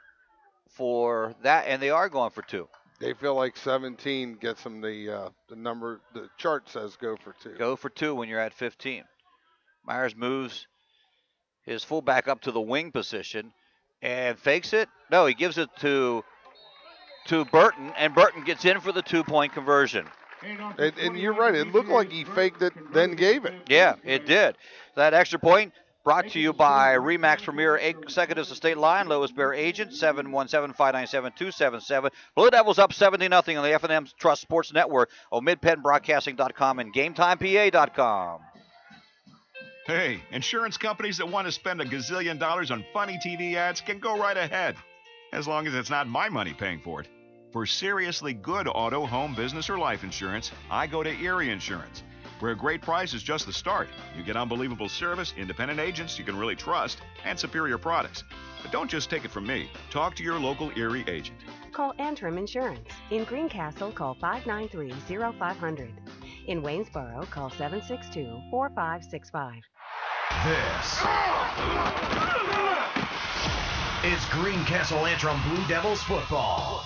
for that, and they are going for 2. They feel like 17 gets them the number. The chart says go for 2. Go for 2 when you're at 15. Myers moves his fullback up to the wing position and fakes it. No, he gives it to Burton, and Burton gets in for the 2-point conversion. And you're right. It looked like he faked it, then gave it. Yeah, it did. That extra point brought to you by Remax Premier Second State Line, lowest bearer agent, 717-597-277. Blue Devils up 70-0 on the F&M Trust Sports Network on midpennbroadcasting.com and GameTimePA.com. Hey, insurance companies that want to spend $1 gazillion on funny TV ads can go right ahead, as long as it's not my money paying for it. For seriously good auto, home, business, or life insurance, I go to Erie Insurance, where a great price is just the start. You get unbelievable service, independent agents you can really trust, and superior products. But don't just take it from me. Talk to your local Erie agent. Call Antrim Insurance. In Greencastle, call 593-0500. In Waynesboro, call 762-4565. This is Greencastle Antrim Blue Devils football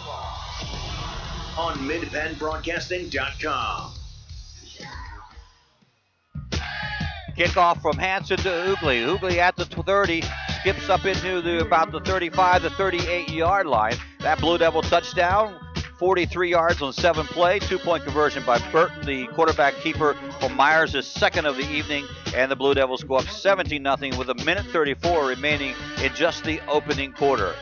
on midpennbroadcasting.com. Kickoff from Hanson to Hoogley. Hoogley at the 30, skips up into about the 35 to 38-yard line. That Blue Devil touchdown, 43 yards on 7 play, 2-point conversion by Burton, the quarterback keeper for Myers, his second of the evening, and the Blue Devils go up 17-0 with 1:34 remaining in just the opening quarter.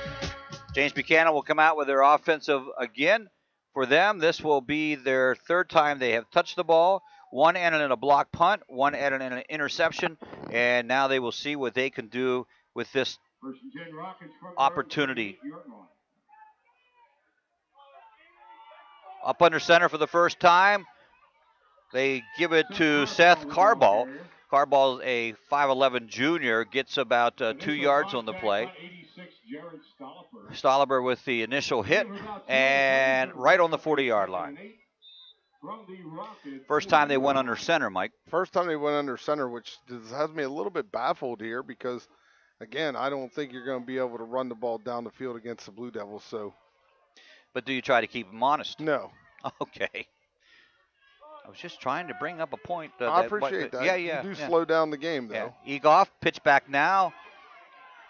James Buchanan will come out with their offensive again. For them, this will be their 3rd time they have touched the ball. 1 ended in a block punt, 1 ended in an interception, and now they will see what they can do with this opportunity. Up under center for the first time. They give it to Seth Carball. Carball's a 5'11 junior, gets about 2 yards on the play. Stolliver with the initial hit, and right on the 40-yard line. First time they went under center, Mike. First time they went under center, which has me a little bit baffled here because, again, I don't think you're going to be able to run the ball down the field against the Blue Devils. So, but do you try to keep them honest? No. Okay. I was just trying to bring up a point. I appreciate that. Yeah. You do slow down the game, though. Yeah. Egoff, pitch back now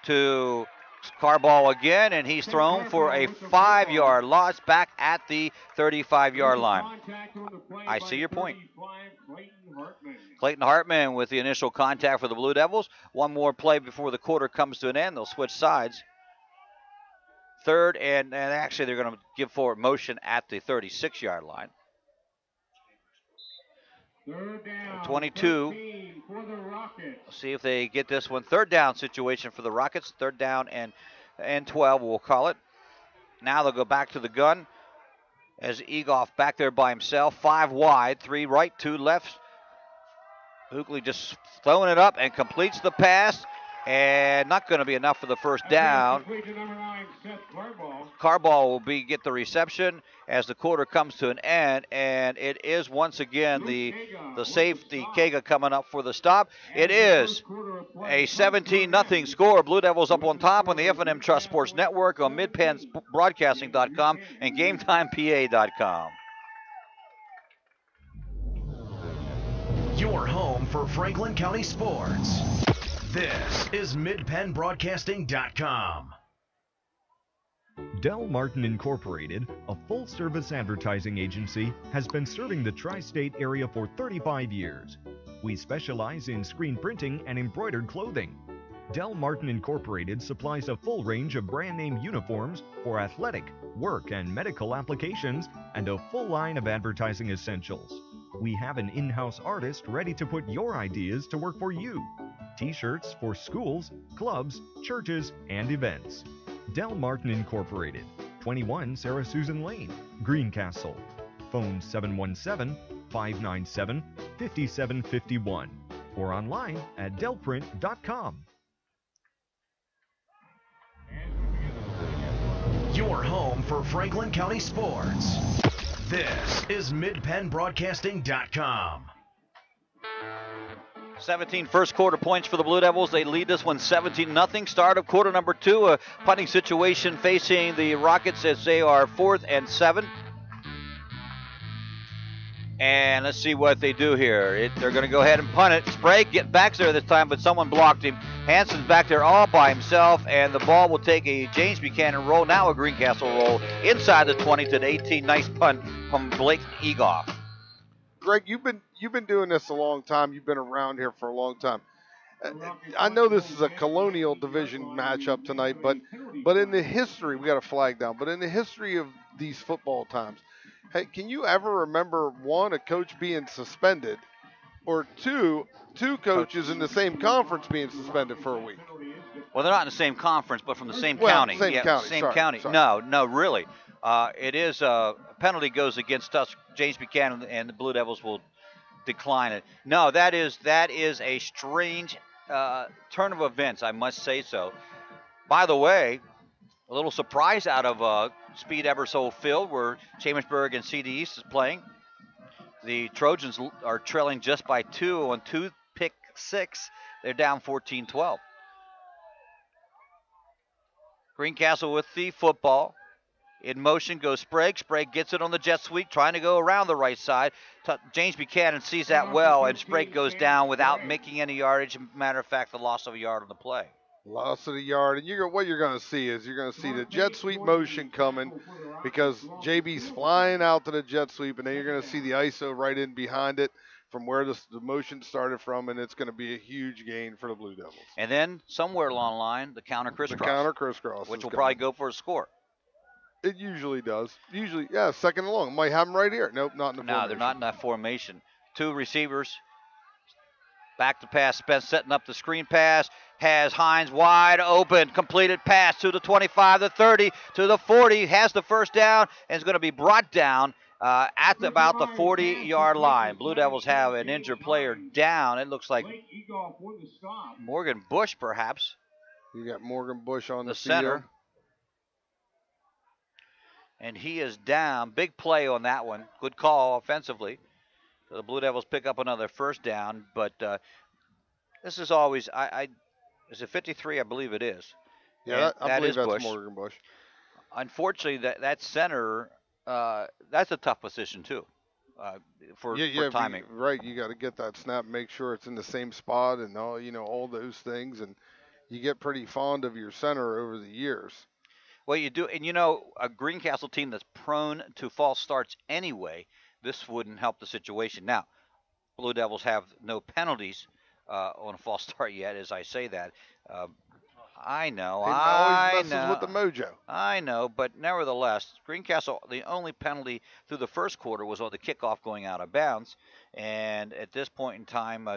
to Carball again, and he's thrown for a 5-yard loss back at the 35-yard line. I see your point. Clayton Hartman with the initial contact for the Blue Devils. One more play before the quarter comes to an end. They'll switch sides. 3rd, and actually they're going to give forward motion at the 36-yard line. 22. We'll see if they get this one. 3rd down situation for the Rockets. 3rd down and 12, we'll call it. Now they'll go back to the gun as Egoff back there by himself. 5 wide, 3 right, 2 left. Hoogley just throwing it up and completes the pass. And not going to be enough for the first down. Carball will get the reception as the quarter comes to an end, and it is once again the safety Kaga coming up for the stop. It is a 17-0 score. Blue Devils up on top on the F&M Trust Sports Network on midpennbroadcasting.com and GameTimePA.com. Your home for Franklin County sports. This is midpennbroadcasting.com. Del Martin Incorporated, a full-service advertising agency, has been serving the tri-state area for 35 years. We specialize in screen printing and embroidered clothing. Del Martin Incorporated supplies a full range of brand-name uniforms for athletic, work, and medical applications, and a full line of advertising essentials. We have an in-house artist ready to put your ideas to work for you. T-shirts for schools, clubs, churches, and events. Del Martin Incorporated, 21 Sarah Susan Lane, Greencastle. Phone 717-597-5751 or online at delprint.com. Your home for Franklin County sports. This is MidPennBroadcasting.com. 17 first quarter points for the Blue Devils. They lead this one 17-0. Start of quarter number 2, a punting situation facing the Rockets as they are 4th and 7. And let's see what they do here. They're going to go ahead and punt it. Sprague get back there this time, but someone blocked him. Hanson's back there all by himself, and the ball will take a James Buchanan roll, now a Greencastle roll, inside the 20 to the 18. Nice punt from Blake Egoff. Greg, you've been doing this a long time. You've been around here for a long time. I know this is a Colonial Division matchup tonight, but in the history, we got a flag down, but in the history of these football times, hey, can you ever remember, one, a coach being suspended, or two coaches in the same conference being suspended for a week? Well, they're not in the same conference, but from the same county. Same county. Sorry. No, really. It is a penalty goes against us. James Buchanan and the Blue Devils will decline it. No, that is a strange turn of events, I must say so. By the way, a little surprise out of Speed Ebersole Field, where Chambersburg and CD East is playing. The Trojans are trailing just by 2 on 2 pick 6. They're down 14-12. Greencastle with the football. In motion goes Sprague. Sprague gets it on the jet sweep, trying to go around the right side. James Buchanan sees that well, and Sprague goes down without making any yardage. Matter of fact, the loss of a yard on the play. Loss of the yard, and what you're going to see is you're going to see the jet sweep motion coming, because JB's flying out to the jet sweep, and then you're going to see the ISO right in behind it from where the motion started from, and it's going to be a huge gain for the Blue Devils. And then somewhere along the line, the counter crisscross. Which will probably go for a score. It usually does. Second and long. Might have them right here. Nope, not in the formation. No, they're not in that formation. 2 receivers. Back to pass. Spence setting up the screen pass. Has Hines wide open. Completed pass to the 25, the 30, to the 40. Has the first down and is going to be brought down at about the 40-yard line. Blue Devils have an injured player down. It looks like Morgan Bush, perhaps. You got Morgan Bush on the center. field. And he is down. Big play on that one. Good call offensively. So the Blue Devils pick up another first down, but this is always, is it 53? I believe it is. Yeah, I believe that's Bush. Morgan Bush. Unfortunately, that center, that's a tough position too for timing. Right, you got to get that snap, make sure it's in the same spot, and all those things, and you get pretty fond of your center over the years. Well, you do, and a Greencastle team that's prone to false starts anyway, this wouldn't help the situation. Now, Blue Devils have no penalties on a false start yet, as I say that. I know. It always messes with the mojo. I know, but nevertheless, Greencastle, the only penalty through the first quarter was on the kickoff going out of bounds, and at this point in time,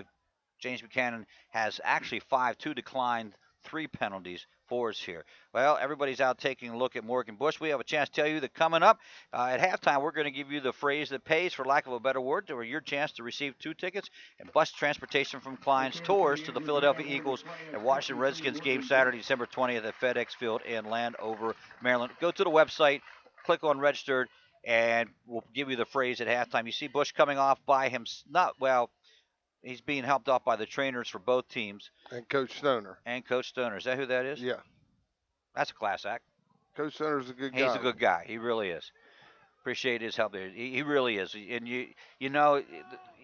James Buchanan has actually 5-2 declined 3 penalties for us here. Well, everybody's out taking a look at Morgan Bush. We have a chance to tell you that coming up at halftime, we're going to give you the phrase that pays, for lack of a better word, or your chance to receive 2 tickets and bus transportation from Klein's Tours to the Philadelphia Eagles and Washington Redskins game Saturday, December 20th at FedEx Field in Landover, Maryland. Go to the website, click on registered, and we'll give you the phrase at halftime. You see Bush coming off by him, he's being helped off by the trainers for both teams. And Coach Stoner. Is that who that is? Yeah. That's a class act. Coach Stoner's a good guy. He's a good guy. He really is. Appreciate his help there. He really is. And you know,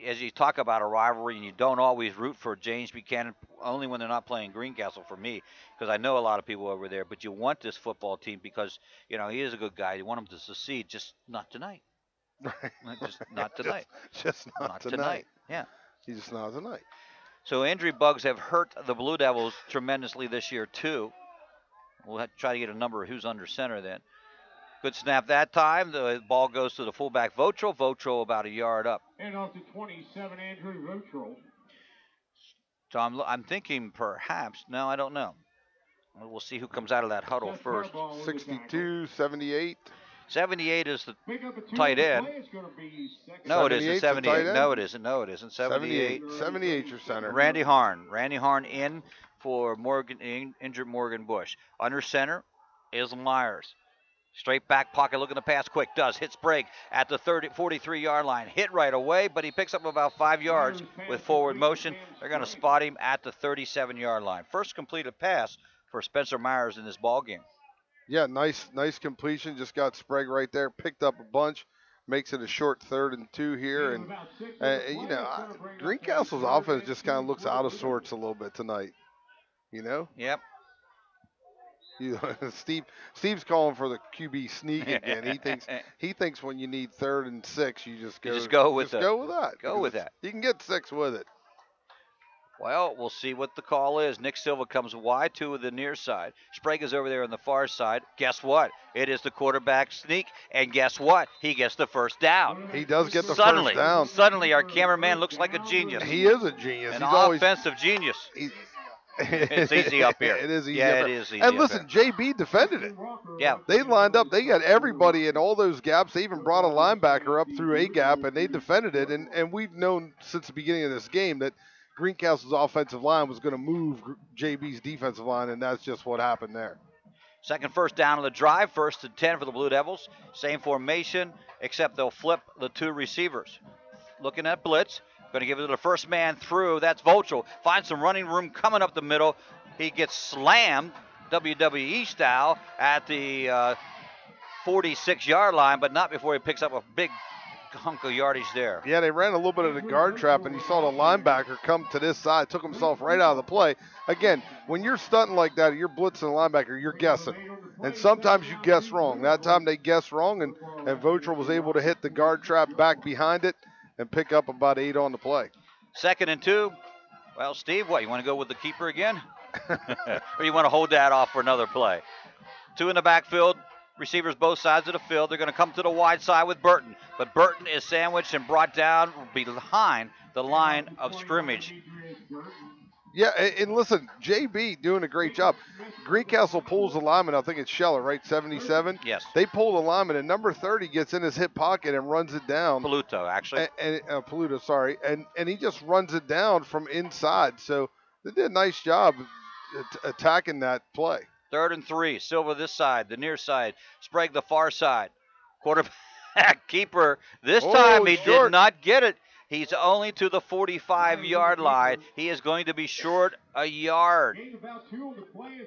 as you talk about a rivalry, and you don't always root for James Buchanan, only when they're not playing Greencastle for me, because I know a lot of people over there. But you want this football team because, he is a good guy. You want him to succeed, just not tonight. Right. Just not tonight. just not tonight. Yeah. He's just not tonight. So injury bugs have hurt the Blue Devils tremendously this year, too. We'll have to try to get a number of who's under center then. Good snap that time. The ball goes to the fullback, Votro. Votro about a yard up. And off to 27, Andrew Votro. So I'm thinking perhaps, no, I don't know. We'll see who comes out of that huddle first. 62, 78. 78 is the tight end. No, it isn't. 78. No, it isn't. No, it isn't. 78. 78 your center. Randy Harn. Randy Harn in for injured Morgan Bush. Under center is Myers. Straight back pocket, looking to pass quick. Does. Hits Sprague at the 43-yard line. Hit right away, but he picks up about 5 yards with forward motion. They're going to spot him at the 37-yard line. First completed pass for Spencer Myers in this ball game. Yeah, nice completion. Just got Sprague right there. Picked up a bunch. Makes it a short 3rd and 2 here. And Greencastle's offense just kind of looks out of sorts a little bit tonight. You know? Yep. Steve's calling for the QB sneak again. He thinks when you need 3rd and 6, you just go. Go with that. Go with that. You can get 6 with it. Well, we'll see what the call is. Nick Silva comes wide to the near side. Sprague is over there on the far side. Guess what? It is the quarterback sneak. And guess what? He gets the first down. He does get the first down. Suddenly, our cameraman looks like a genius. He is a genius. An offensive genius. It's easy up here. It is easy. Yeah, it is easy. And listen, JB defended it. Yeah. They lined up. They got everybody in all those gaps. They even brought a linebacker up through a gap, and they defended it. And we've known since the beginning of this game that Greencastle's offensive line was going to move JB's defensive line, and that's just what happened there. Second first down of the drive, 1st and 10 for the Blue Devils. Same formation, except they'll flip the 2 receivers. Looking at blitz, going to give it to the first man through. That's Vochel. Finds some running room coming up the middle. He gets slammed, WWE style, at the 46-yard line, but not before he picks up a big hunk of yardage there. Yeah, they ran a little bit of the guard trap, and you saw the linebacker come to this side, took himself right out of the play. Again, when you're stunting like that, you're blitzing the linebacker, you're guessing. And sometimes you guess wrong. That time they guessed wrong, and Votrel was able to hit the guard trap back behind it and pick up about 8 on the play. 2nd and 2. Well, Steve, what, you want to go with the keeper again? Or you want to hold that off for another play? 2 in the backfield. Receivers both sides of the field. They're going to come to the wide side with Burton. But Burton is sandwiched and brought down behind the line of scrimmage. Yeah, and listen, JB doing a great job. Greencastle pulls the lineman. I think it's Scheller, right? 77? Yes. They pull the lineman, and number 30 gets in his hip pocket and runs it down. Paluto, actually. Paluto, sorry. And he just runs it down from inside. So they did a nice job attacking that play. 3rd and 3. Silva this side, the near side. Sprague the far side. Quarterback keeper. This time he did not get it. He's only to the 45-yard line. He is going to be short a yard.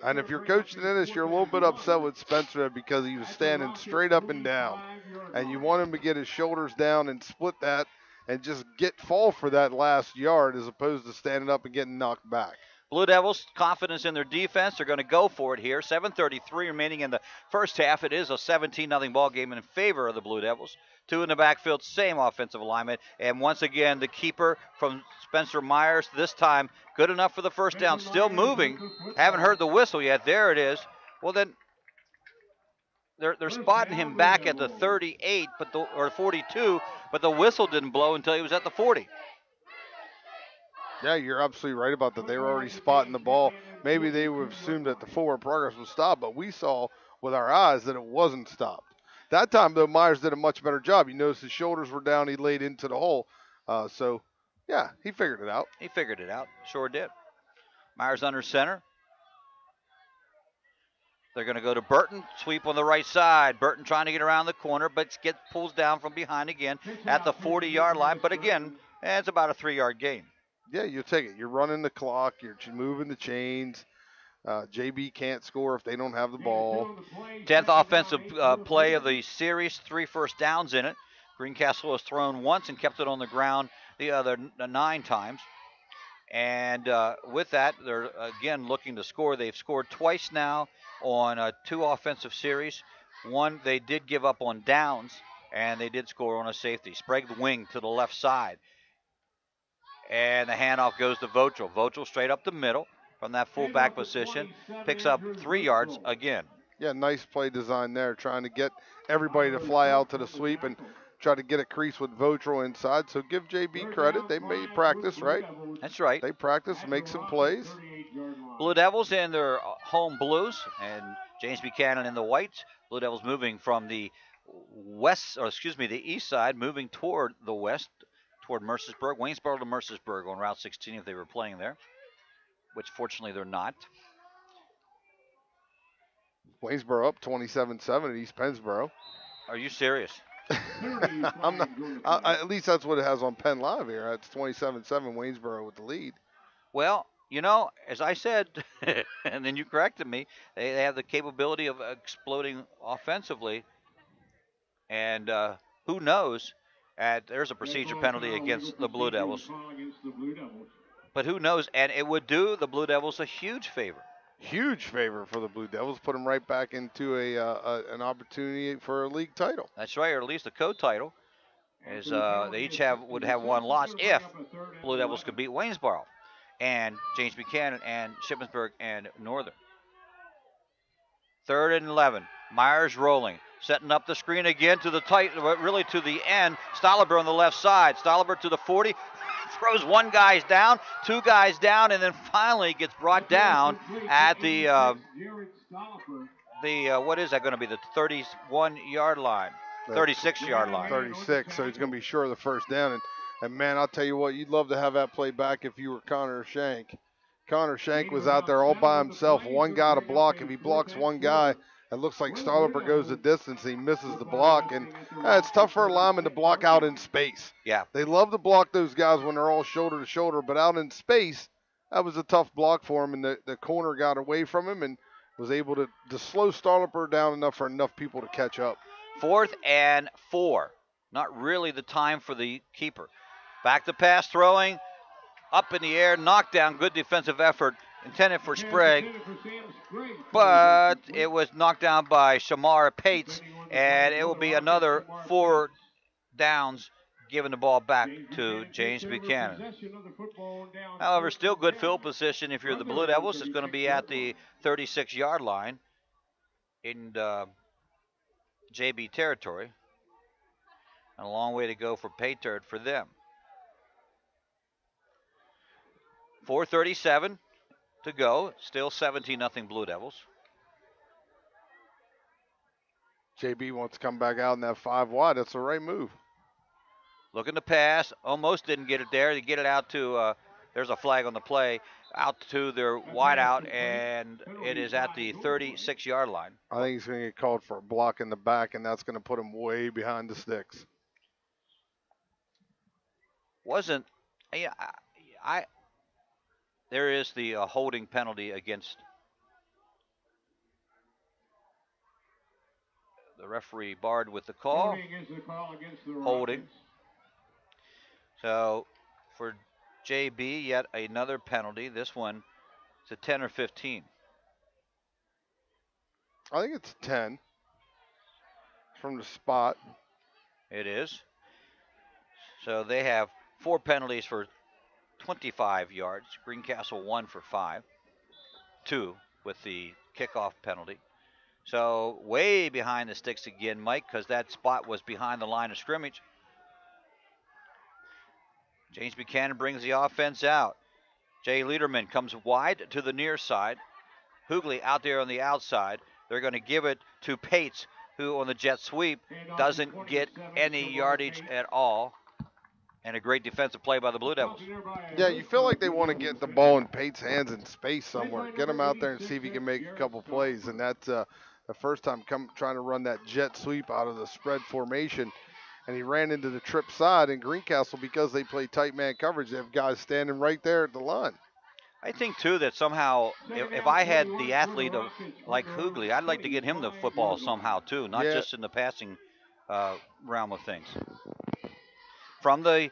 And if you're Coach Dennis, you're a little bit upset with Spencer because he was standing straight up and down. And you want him to get his shoulders down and split that and just fall for that last yard as opposed to standing up and getting knocked back. Blue Devils, confidence in their defense. They're going to go for it here. 7:33 remaining in the first half. It is a 17-0 ball game in favor of the Blue Devils. 2 in the backfield, same offensive alignment. And once again, the keeper from Spencer Myers, this time good enough for the first down. Still moving. Haven't heard the whistle yet. There it is. Well, then they're spotting him back at the 38 or 42, but the whistle didn't blow until he was at the 40. Yeah, you're absolutely right about that. They were already spotting the ball. Maybe they would have assumed that the forward progress was stopped, but we saw with our eyes that it wasn't stopped. That time, though, Myers did a much better job. You notice his shoulders were down. He laid into the hole. So, yeah, he figured it out. He figured it out. Sure did. Myers under center. They're going to go to Burton. Sweep on the right side. Burton trying to get around the corner, but pulls down from behind again at the 40-yard line. But again, it's about a 3-yard gain. Yeah, you take it. You're running the clock. You're moving the chains. JB can't score if they don't have the ball. 10th offensive play of the series. 3 first downs in it. Greencastle has thrown once and kept it on the ground the other 9 times. And with that, they're again looking to score. They've scored twice now on 2 offensive series. One, they did give up on downs, and they did score on a safety. Sprague the wing to the left side. And the handoff goes to Votrel. Votrel straight up the middle from that fullback position. Picks up 3 yards again. Yeah, nice play design there, trying to get everybody to fly out to the sweep and try to get a crease with Votrel inside. So give JB credit. They made practice, right? That's right. They practice, make some plays. Blue Devils in their home blues, and James Buchanan in the whites. Blue Devils moving from the east side, moving toward the west, toward Mercersburg, Waynesboro to Mercersburg on Route 16 if they were playing there, which fortunately they're not. Waynesboro up 27-7 at East Pennsboro. Are you serious? I'm not. At least that's what it has on Penn Live here. It's 27-7 Waynesboro with the lead. Well, as I said, and then you corrected me, they have the capability of exploding offensively. And who knows? There's a procedure penalty against the Blue Devils. But who knows? And it would do the Blue Devils a huge favor. Huge favor for the Blue Devils. Put them right back into an opportunity for a league title. That's right, or at least a co-title. As they each would have one loss if Blue Devils could beat Waynesboro and James Buchanan and Shippensburg and Northern. 3rd and 11. Myers rolling. Setting up the screen again to the really to the end. Stolliver on the left side. Stolliver to the 40. Throws one guy down, 2 guys down, and then finally gets brought down at the what is that going to be? The 31-yard line. 36-yard line. 36, so he's going to be sure of the first down. And man, I'll tell you what, you'd love to have that play back if you were Connor Shank. Connor Shank was out there all by himself. One guy to block. If he blocks one guy, it looks like Stolliver goes the distance. He misses the block. And it's tough for a lineman to block out in space. Yeah. They love to block those guys when they're all shoulder to shoulder, but out in space, that was a tough block for him. And the corner got away from him and was able to slow Stolliver down enough for enough people to catch up. 4th and 4. Not really the time for the keeper. Back to pass throwing. Up in the air, knockdown, good defensive effort, intended for Sprague, but it was knocked down by Shamar Pates, and it will be another 4 downs, giving the ball back to James Buchanan. However, still good field position if you're the Blue Devils. It's going to be at the 36-yard line in JB territory, and a long way to go for Paytard for them. 4:37 to go. Still 17-0 Blue Devils. JB wants to come back out in that 5 wide. That's the right move. Looking to pass. Almost didn't get it there. They get it out to, there's a flag on the play, out to their wide out, and it is at the 36-yard line. I think he's going to get called for a block in the back, and that's going to put him way behind the sticks. There is the holding penalty against the referee barred with the call. Holding. So for JB, yet another penalty. This one is a 10 or 15. I think it's 10 from the spot. It is. So they have 4 penalties for 25 yards. Greencastle 1 for 5. 2 with the kickoff penalty. So way behind the sticks again, Mike, because that spot was behind the line of scrimmage. James Buchanan brings the offense out. Jay Lederman comes wide to the near side. Hoogley out there on the outside. They're going to give it to Pates, who on the jet sweep doesn't get any yardage at all. And a great defensive play by the Blue Devils. Yeah, you feel like they want to get the ball in Pate's hands in space somewhere. Get him out there and see if he can make a couple plays. And that's the first time trying to run that jet sweep out of the spread formation. And he ran into the trip side. And Greencastle, because they play tight man coverage, they have guys standing right there at the line. I think, too, that somehow, if I had the athlete like Hoogley, I'd like to get him the football somehow, too, not just in the passing realm of things. From the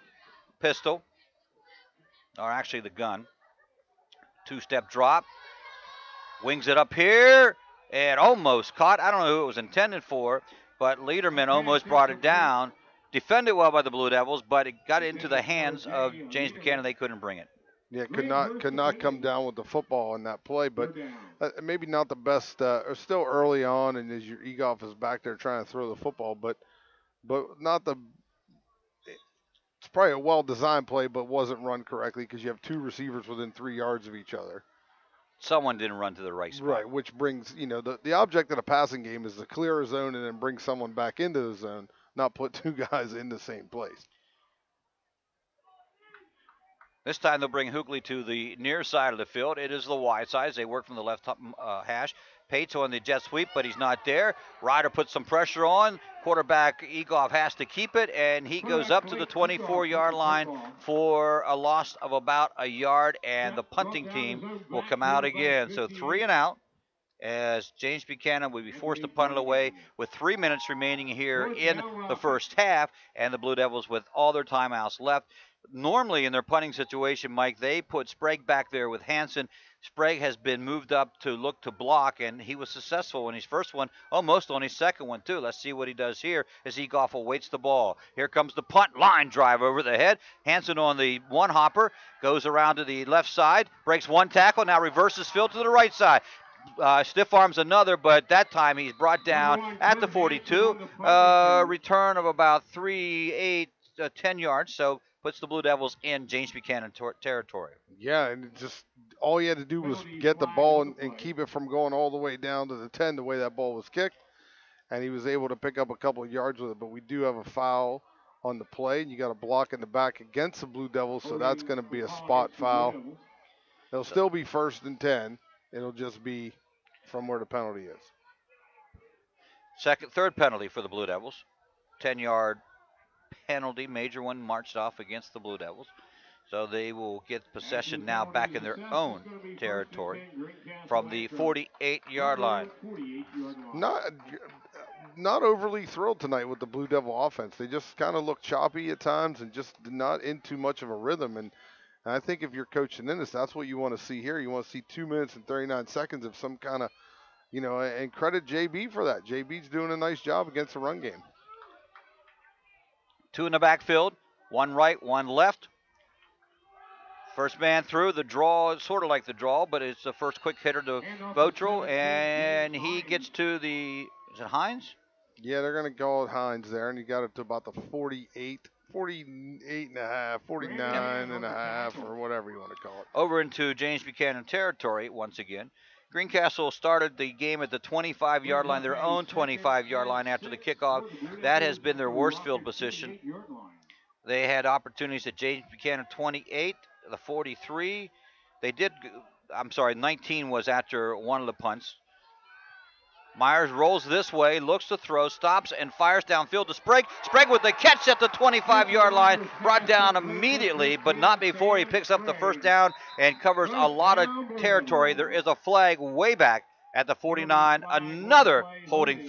pistol, or actually the gun, 2-step drop, wings it up here, and almost caught. I don't know who it was intended for, but Lederman almost brought it down. Defended well by the Blue Devils, but it got into the hands of James Buchanan. They couldn't bring it. Yeah, could not come down with the football in that play, but maybe not the best. Still early on, and as your Egoff is back there trying to throw the football, but not the. It's probably a well-designed play, but wasn't run correctly because you have 2 receivers within 3 yards of each other. Someone didn't run to the right spot. Right, which brings, the object of a passing game is to clear a zone and then bring someone back into the zone, not put 2 guys in the same place. This time they'll bring Hoogley to the near side of the field. It is the wide side. They work from the left hash. Pates on the jet sweep, but he's not there. Ryder puts some pressure on. Quarterback Egoff has to keep it, and he goes up to the 24-yard line for a loss of about a yard, and the punting team will come out again. So 3 and out, as James Buchanan will be forced to punt it away with 3 minutes remaining here in the first half, and the Blue Devils with all their timeouts left. Normally in their punting situation, Mike, they put Sprague back there with Hansen. Sprague has been moved up to look to block, and he was successful in his first one, almost on his second one, too. Let's see what he does here as Egoff awaits the ball. Here comes the punt line drive over the head. Hansen on the one hopper, goes around to the left side, breaks one tackle, now reverses field to the right side. Stiff arms another, but that time he's brought down at the 42. Return of about 10 yards, so puts the Blue Devils in James Buchanan territory. Yeah, and just all he had to do was get the ball and keep it from going all the way down to the 10 the way that ball was kicked, and he was able to pick up a couple of yards with it. But we do have a foul on the play, and you got a block in the back against the Blue Devils, so that's going to be a spot foul. It'll still be 1st and 10. It'll just be from where the penalty is. Third penalty for the Blue Devils. 10-yard penalty, major one marched off against the Blue Devils. So they will get possession now back in their own territory from the 48-yard line. Not overly thrilled tonight with the Blue Devil offense. They just kind of look choppy at times and just not in too much of a rhythm. And I think if you're coaching in this, that's what you want to see here. You want to see 2 minutes and 39 seconds of some kind of, and credit JB for that. JB's doing a nice job against the run game. 2 in the backfield, 1 right, 1 left. First man through, the draw is sort of like the draw, but it's the first quick hitter to Votral, and he gets to is it Hines? Yeah, they're going to call it Hines there, and he got it to about the 48 and a half, 49 and a half, or whatever you want to call it. Over into James Buchanan territory once again. Greencastle started the game at the 25-yard line, their own 25-yard line after the kickoff. That has been their worst field position. They had opportunities at James Buchanan 28, the 43. 19 was after one of the punts. Myers rolls this way, looks to throw, stops, and fires downfield to Sprague. Sprague with the catch at the 25-yard line, brought down immediately, but not before he picks up the first down and covers a lot of territory. There is a flag way back at the 49, another holding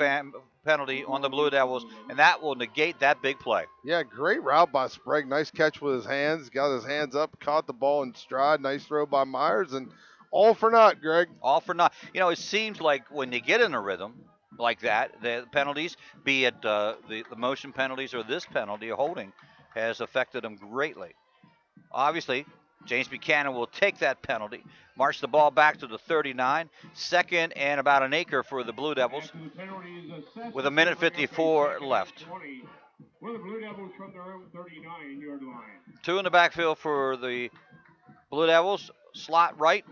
penalty on the Blue Devils, and that will negate that big play. Yeah, great route by Sprague. Nice catch with his hands, got his hands up, caught the ball in stride. Nice throw by Myers, and all for naught, Greg. All for naught. It seems like when they get in a rhythm like that, the penalties, be it the motion penalties or this penalty, holding, has affected them greatly. Obviously, James Buchanan will take that penalty, march the ball back to the 39, 2nd and about an acre for the Blue Devils, with 1:54 left. For the Blue Devils from their own 39-yard line. 2 in the backfield for the Blue Devils, slot right.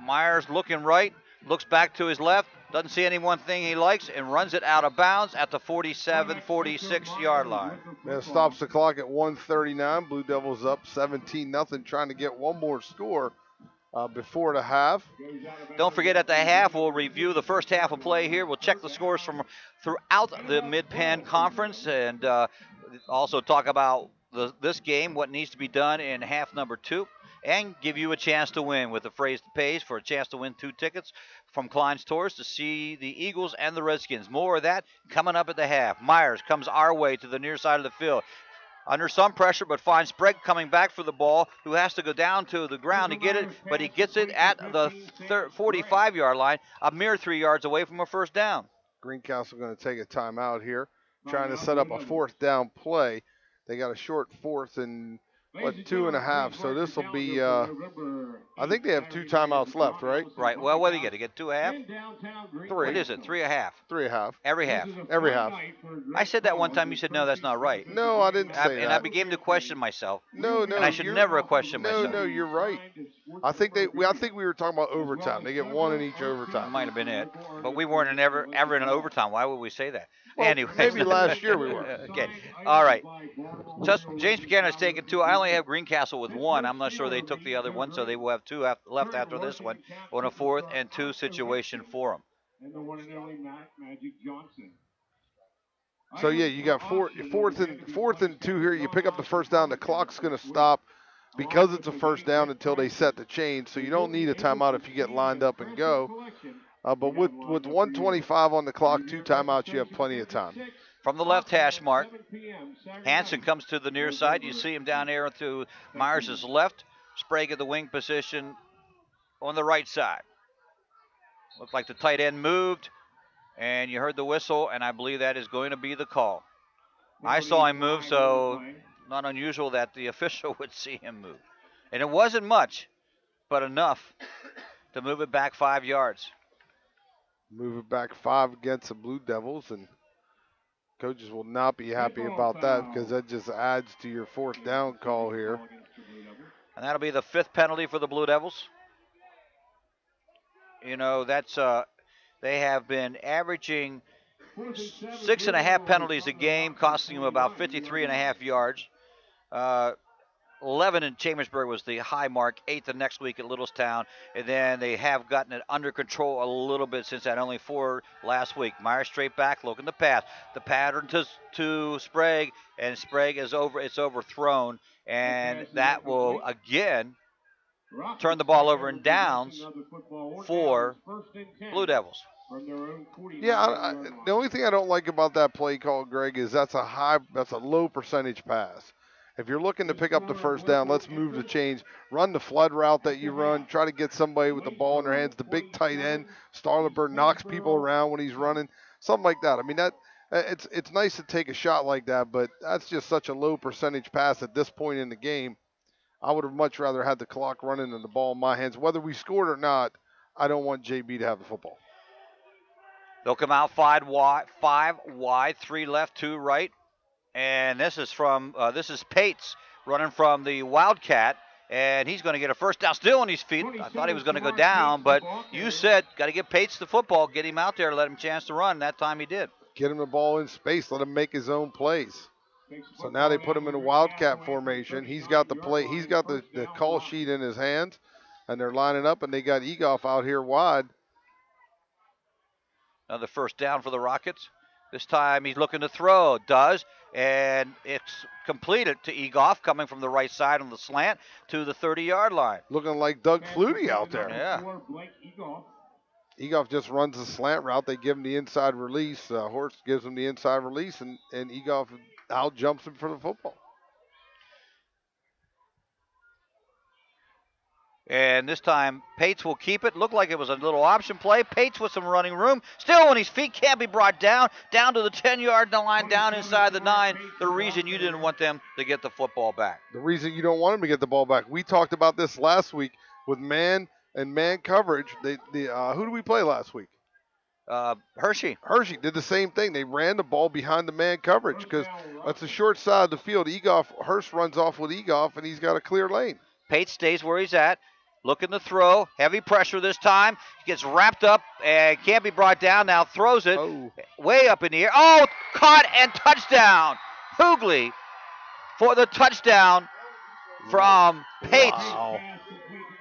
Myers looking right, looks back to his left, doesn't see any one thing he likes, and runs it out of bounds at the 47, 46-yard line. That stops the clock at 1:39. Blue Devils up 17-0, trying to get one more score before the half. Don't forget, at the half, we'll review the first half of play here. We'll check the scores from throughout the Mid-Penn Conference, and also talk about this game, what needs to be done in half number 2. And give you a chance to win with the phrase that pays for a chance to win 2 tickets from Klein's Tours to see the Eagles and the Redskins. More of that coming up at the half. Myers comes our way to the near side of the field. Under some pressure, but finds Sprague coming back for the ball, who has to go down to the ground to get it, but he gets it at the 45-yard line, a mere 3 yards away from a first down. Greencastle going to take a timeout here, trying to set up a 4th down play. They got a short 4th and 2.5, so this will be, I think they have 2 timeouts left, right? Right, well, what do you get? You get 2.5? 3. What is it, 3.5? 3.5. Every half. Every half. I said that one time, you said, no, that's not right. No, I didn't say that. And I began to question myself. No. And I should never have questioned myself. No, you're right. I think we were talking about overtime. They get 1 in each overtime. Might have been it. But we weren't ever in an overtime. Why would we say that? Anyway, maybe last year we were. Okay, all right. Just James Buchanan has taken 2. I only have Greencastle with 1. I'm not sure they took the other one, so they will have 2 left after this one on a 4th and 2 situation for them. And the one and only Magic Johnson. So yeah, you got fourth and 2 here. You pick up the first down. The clock's going to stop because it's a first down until they set the chain. So you don't need a timeout if you get lined up and go. But with 1:25 on the clock, 2 timeouts, you have plenty of time. From the left hash mark, Hansen comes to the near side. You see him down there to Myers' left. Sprague at the wing position on the right side. Looked like the tight end moved, and you heard the whistle, and I believe that is going to be the call. I saw him move, so not unusual that the official would see him move. And it wasn't much, but enough to move it back 5 yards. Move it back 5 against the Blue Devils, and coaches will not be happy about that because that just adds to your 4th down call here. And that'll be the 5th penalty for the Blue Devils. You know, that's they have been averaging 6.5 penalties a game, costing them about 53.5 yards. 11 in Chambersburg was the high mark, 8th the next week at Littlestown, and then they have gotten it under control a little bit since that, only 4 last week. Myers straight back, looking to pass. The pattern to Sprague, and Sprague is it's overthrown, and that will again turn the ball over in downs for Blue Devils. Yeah, the only thing I don't like about that play call, Greg, is that's a low percentage pass. If you're looking to pick up the first down, let's move the chains. Run the flood route that you run. Try to get somebody with the ball in their hands. The big tight end, Starlenberg, knocks people around when he's running. Something like that. I mean, it's nice to take a shot like that, but that's just such a low percentage pass at this point in the game. I would have much rather had the clock running than the ball in my hands. Whether we scored or not, I don't want JB to have the football. They'll come out 5 wide, 3 left, 2 right. And this is Pates running from the Wildcat, and he's going to get a first down still on his feet. I thought he was going to go down, but you said got to get Pates the football, get him out there, let him a chance to run. That time he did. Get him the ball in space, let him make his own plays. So now they put him in a Wildcat formation. He's got the play. He's got the call sheet in his hands, and they're lining up, and they got Egoff out here wide. Another first down for the Rockets. This time he's looking to throw. Does. And it's completed to Egoff, coming from the right side on the slant to the 30-yard line. Looking like Doug Flutie out there. Yeah. Egoff just runs the slant route. They give him the inside release. Horst gives him the inside release, and Egoff out jumps him for the football. And this time, Pates will keep it. Looked like it was a little option play. Pates with some running room. Still on his feet, can't be brought down to the 10-yard line, down inside the 9. The reason you didn't want them to get the football back. The reason you don't want them to get the ball back. We talked about this last week with man and man coverage. Who did we play last week? Hershey. Hershey did the same thing. They ran the ball behind the man coverage because that's the short side of the field. Hurst runs off with Egoff, and he's got a clear lane. Pates stays where he's at. Looking to throw. Heavy pressure this time. He gets wrapped up and can't be brought down. Now throws it way up in the air. Oh, caught and touchdown. Hoogley for the touchdown from Pates. Wow.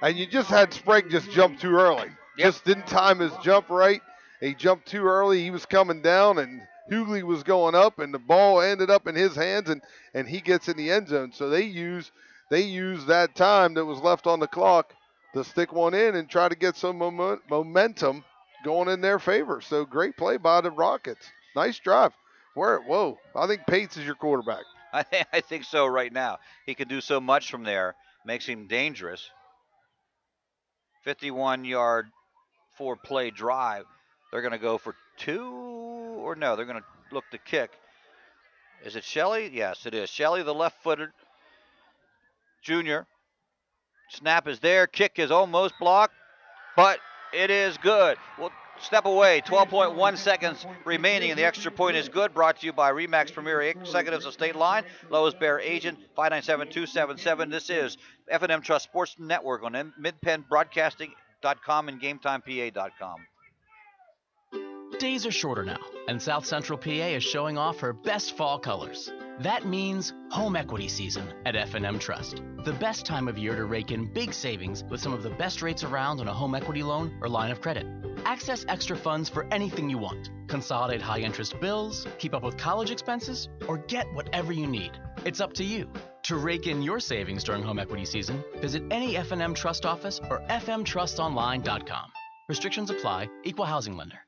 And you just had Sprague just jump too early. Yep. Just didn't time his jump right. He jumped too early. He was coming down, and Hoogley was going up, and the ball ended up in his hands, and he gets in the end zone. So they use that time that was left on the clock to stick one in and try to get some momentum going in their favor. So great play by the Rockets. Nice drive. Whoa, I think Pates is your quarterback. I think so right now. He can do so much from there. Makes him dangerous. 51-yard, 4-play drive. They're going to go for 2, or no, they're going to look to kick. Is it Shelley? Yes, it is. Shelley, the left-footed junior. Snap is there. Kick is almost blocked, but it is good. We'll step away. 12.1 seconds remaining, and the extra point is good. Brought to you by Remax Premier Executives of State Line, Lowes Bear Agent, 597-277. This is F&M Trust Sports Network on MidPennBroadcasting.com and GameTimePA.com. Days are shorter now, and South Central PA is showing off her best fall colors. That means home equity season at F&M Trust. The best time of year to rake in big savings with some of the best rates around on a home equity loan or line of credit. Access extra funds for anything you want. Consolidate high-interest bills, keep up with college expenses, or get whatever you need. It's up to you. To rake in your savings during home equity season, visit any F&M Trust office or fmtrustonline.com. Restrictions apply. Equal housing lender.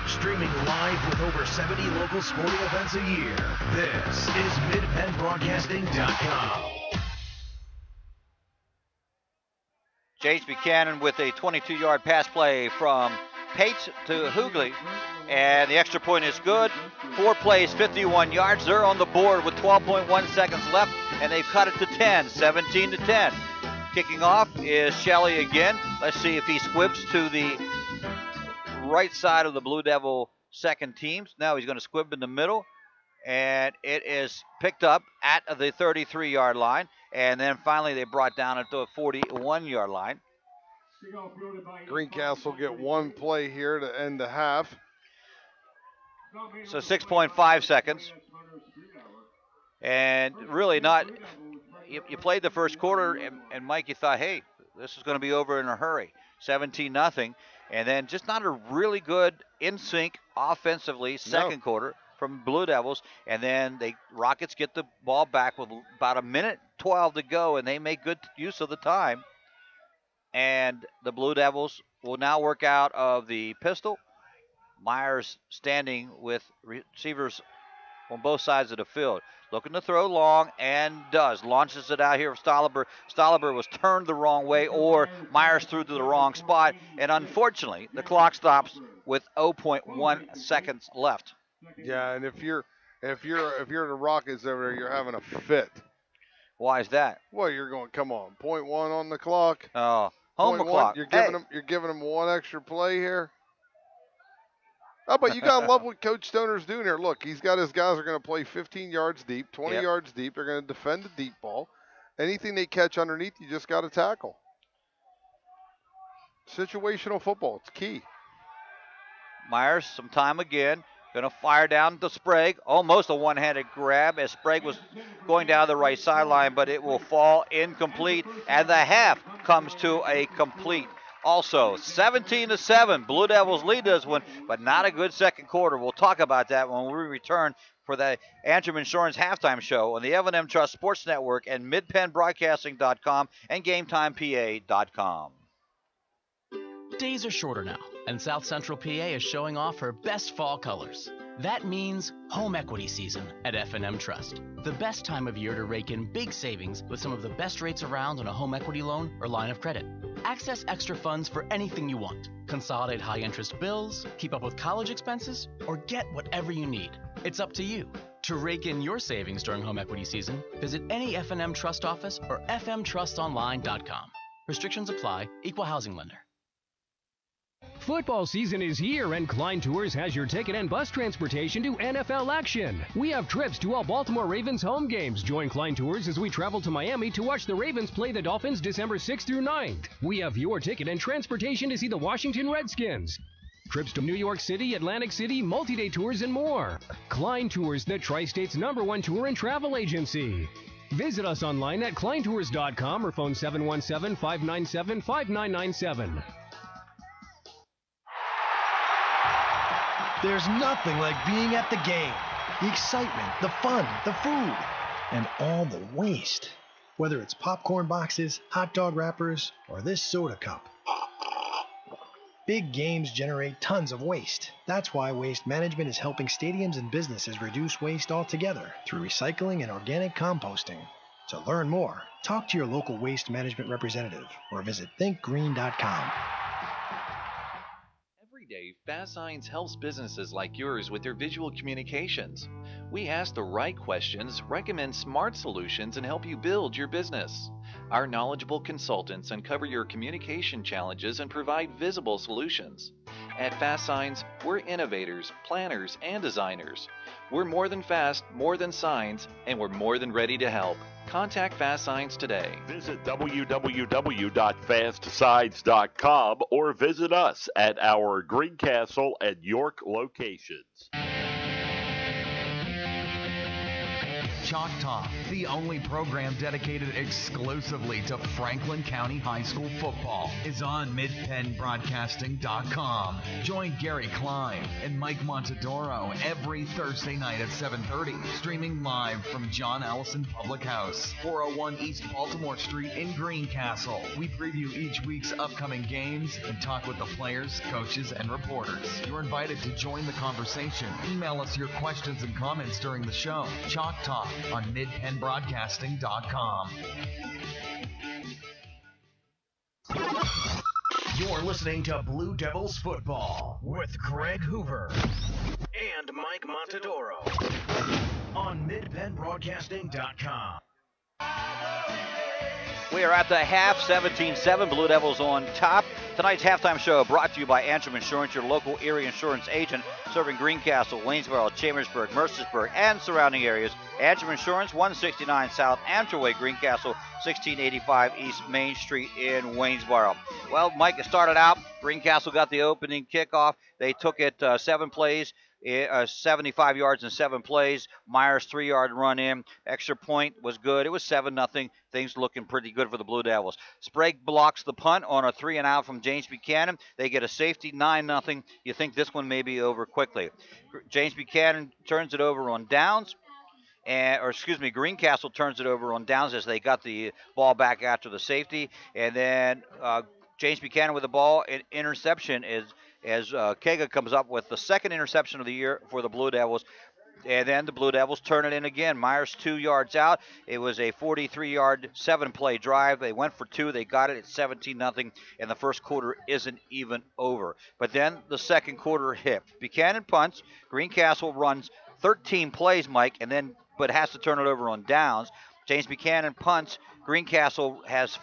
Streaming live with over 70 local sporting events a year, this is MidPennBroadcasting.com. James Buchanan with a 22-yard pass play from Pates to Hoogley, and the extra point is good. 4 plays, 51 yards. They're on the board with 12.1 seconds left, and they've cut it to 10, 17-10. Kicking off is Shelley again. Let's see if he squibs to the right side of the Blue Devil second teams. Now he's going to squib in the middle, and it is picked up at the 33-yard line, and then finally they brought down at the 41-yard line. Greencastle get 1 play here to end the half. So 6.5 seconds. And really not, you played the first quarter, and Mike, you thought, hey, this is going to be over in a hurry. 17-0. And then just not a really good in-sync offensively second quarter from Blue Devils. And then Rockets get the ball back with about 1:12 to go, and they make good use of the time. And the Blue Devils will now work out of the pistol. Myers standing with receivers on both sides of the field. Looking to throw long, and does. Launches it out here of Stolliver. Stolliver was turned the wrong way, or Myers threw to the wrong spot. And unfortunately, the clock stops with 0.1 seconds left. Yeah, and if you're the Rockets over there, you're having a fit. Why is that? Well, you're going, come on, 0.1 on the clock. Oh, home clock. You're giving them 1 extra play here. Oh, but you got to love what Coach Stoner's doing here. Look, he's got his guys are going to play 15 yards deep, 20 yards deep. They're going to defend the deep ball. Anything they catch underneath, you just got to tackle. Situational football, it's key. Myers, some time again. Going to fire down to Sprague. Almost a one-handed grab as Sprague was going down the right sideline, but it will fall incomplete. And the half comes to a complete. Also, 17-7. Blue Devils lead this one, but not a good second quarter. We'll talk about that when we return for the Antrim Insurance Halftime Show on the F&M Trust Sports Network and MidPennBroadcasting.com and GameTimePA.com. Days are shorter now, and South Central PA is showing off her best fall colors. That means home equity season at F&M Trust. The best time of year to rake in big savings with some of the best rates around on a home equity loan or line of credit. Access extra funds for anything you want. Consolidate high-interest bills, keep up with college expenses, or get whatever you need. It's up to you. To rake in your savings during home equity season, visit any F&M Trust office or fmtrustonline.com. Restrictions apply. Equal housing lender. Football season is here, and Klein Tours has your ticket and bus transportation to NFL action. We have trips to all Baltimore Ravens home games. Join Klein Tours as we travel to Miami to watch the Ravens play the Dolphins December 6th through 9th. We have your ticket and transportation to see the Washington Redskins. Trips to New York City, Atlantic City, multi-day tours, and more. Klein Tours, the Tri-State's #1 tour and travel agency. Visit us online at kleintours.com or phone 717-597-5997. There's nothing like being at the game. The excitement, the fun, the food, and all the waste. Whether it's popcorn boxes, hot dog wrappers, or this soda cup. Big games generate tons of waste. That's why Waste Management is helping stadiums and businesses reduce waste altogether through recycling and organic composting. To learn more, talk to your local Waste Management representative or visit thinkgreen.com. Every day, Fast Signs helps businesses like yours with their visual communications. We ask the right questions, recommend smart solutions, and help you build your business. Our knowledgeable consultants uncover your communication challenges and provide visible solutions. At Fast Signs, we're innovators, planners, and designers. We're more than fast, more than signs, and we're more than ready to help. Contact Fast Signs today. Visit www.fastsigns.com or visit us at our Greencastle and York locations. Chalk Talk, the only program dedicated exclusively to Franklin County High School football, is on midpennbroadcasting.com. Join Gary Klein and Mike Montadoro every Thursday night at 7:30, streaming live from John Allison Public House, 401 East Baltimore Street in Greencastle. We preview each week's upcoming games and talk with the players, coaches, and reporters. You're invited to join the conversation. Email us your questions and comments during the show. Chalk Talk on midpennbroadcasting.com. You're listening to Blue Devils Football with Greg Hoover and Mike Montadoro on midpennbroadcasting.com. We are at the half, 17-7, Blue Devils on top. Tonight's halftime show brought to you by Antrim Insurance, your local area insurance agent, serving Greencastle, Waynesboro, Chambersburg, Mercersburg, and surrounding areas. Antrim Insurance, 169 South Antrim Way, Greencastle, 1685 East Main Street in Waynesboro. Well, Mike, it started out. Greencastle got the opening kickoff. They took it 7 plays. 75 yards in 7 plays. Myers' 3-yard run in. Extra point was good. It was 7-0. Things looking pretty good for the Blue Devils. Sprague blocks the punt on a 3-and-out from James Buchanan. They get a safety, 9-0. You think this one may be over quickly. James Buchanan turns it over on downs. Greencastle turns it over on downs as they got the ball back after the safety. And then James Buchanan with the ball. An interception as Kega comes up with the second interception of the year for the Blue Devils. And then the Blue Devils turn it in again. Myers 2 yards out. It was a 43-yard, 7-play drive. They went for 2. They got it at 17-0, and the first quarter isn't even over. But then the second quarter hit. Buchanan punts. Greencastle runs 13 plays, Mike, but has to turn it over on downs. James Buchanan punts. Greencastle has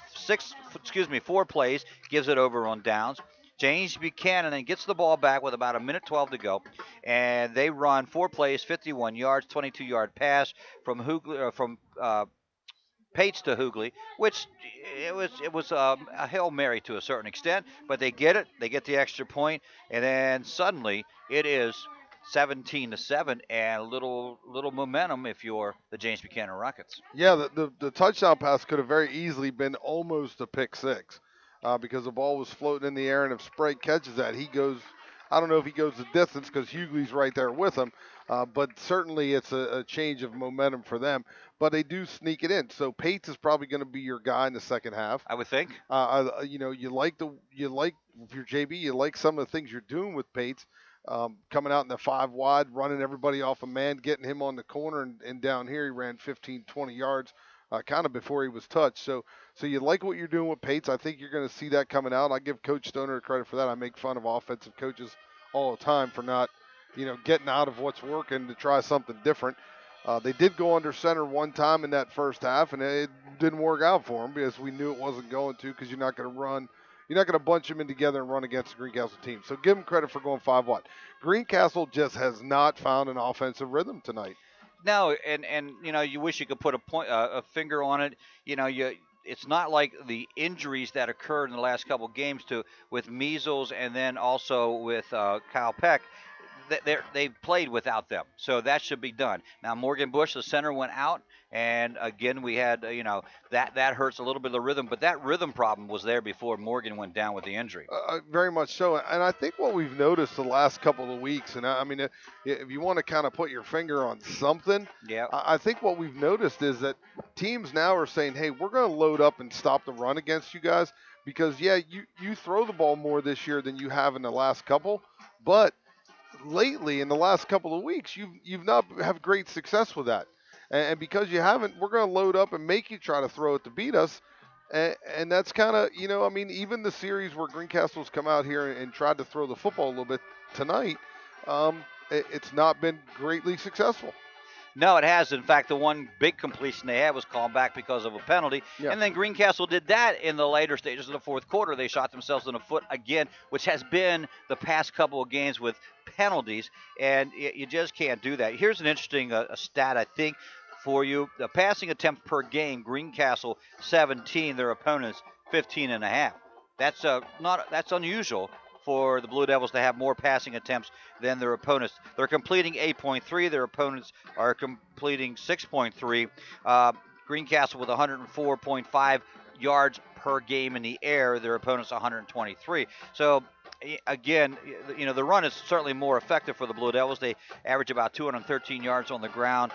4 plays, gives it over on downs. James Buchanan then gets the ball back with about 1:12 to go, and they run 4 plays, 51 yards, 22-yard pass from Pates to Hoogley, which it was a Hail Mary to a certain extent, but they get it. They get the extra point, and then suddenly it is 17-7 and a little momentum if you're the James Buchanan Rockets. Yeah, the touchdown pass could have very easily been almost a pick six. Because the ball was floating in the air, and if Sprague catches that, he goes, I don't know if he goes the distance because Hughley's right there with him, but certainly it's a change of momentum for them. But they do sneak it in. So Pates is probably going to be your guy in the second half. I would think. You like if you're JB, you like some of the things you're doing with Pates, coming out in the 5 wide, running everybody off a man, getting him on the corner, and down here he ran 15, 20 yards. Kind of before he was touched. So you like what you're doing with Pates. I think you're going to see that coming out. I give Coach Stoner credit for that. I make fun of offensive coaches all the time for not, getting out of what's working to try something different. They did go under center one time in that first half, and it didn't work out for them because we knew it wasn't going to, because you're not going to bunch them in together and run against the Greencastle team. So give them credit for going 5 wide. Greencastle just has not found an offensive rhythm tonight. No, and you wish you could put a finger on it. It's not like the injuries that occurred in the last couple of games with measles and then also with Kyle Peck. They played without them, so that should be done. Now Morgan Bush, the center, went out, and again we had that hurts a little bit of the rhythm, but that rhythm problem was there before Morgan went down with the injury. Very much so, and I think what we've noticed the last couple of weeks, and I mean if you want to kind of put your finger on something, yeah, I think what we've noticed is that teams now are saying, hey, we're going to load up and stop the run against you guys because you throw the ball more this year than you have in the last couple, but lately in the last couple of weeks you've not have great success with that, and because you haven't, we're going to load up and make you try to throw it to beat us, and that's kind of even the series where Greencastle's come out here and tried to throw the football a little bit tonight, it's not been greatly successful. No, it has. In fact, the one big completion they had was called back because of a penalty. Yeah. And then Greencastle did that in the later stages of the fourth quarter. They shot themselves in the foot again, which has been the past couple of games with penalties, and you just can't do that. Here's an interesting stat, I think, for you. The passing attempt per game, Greencastle 17, their opponents 15 and a half. That's that's unusual for the Blue Devils to have more passing attempts than their opponents. They're completing 8.3. Their opponents are completing 6.3. Greencastle with 104.5 yards per game in the air. Their opponents 123. So again, the run is certainly more effective for the Blue Devils. They average about 213 yards on the ground.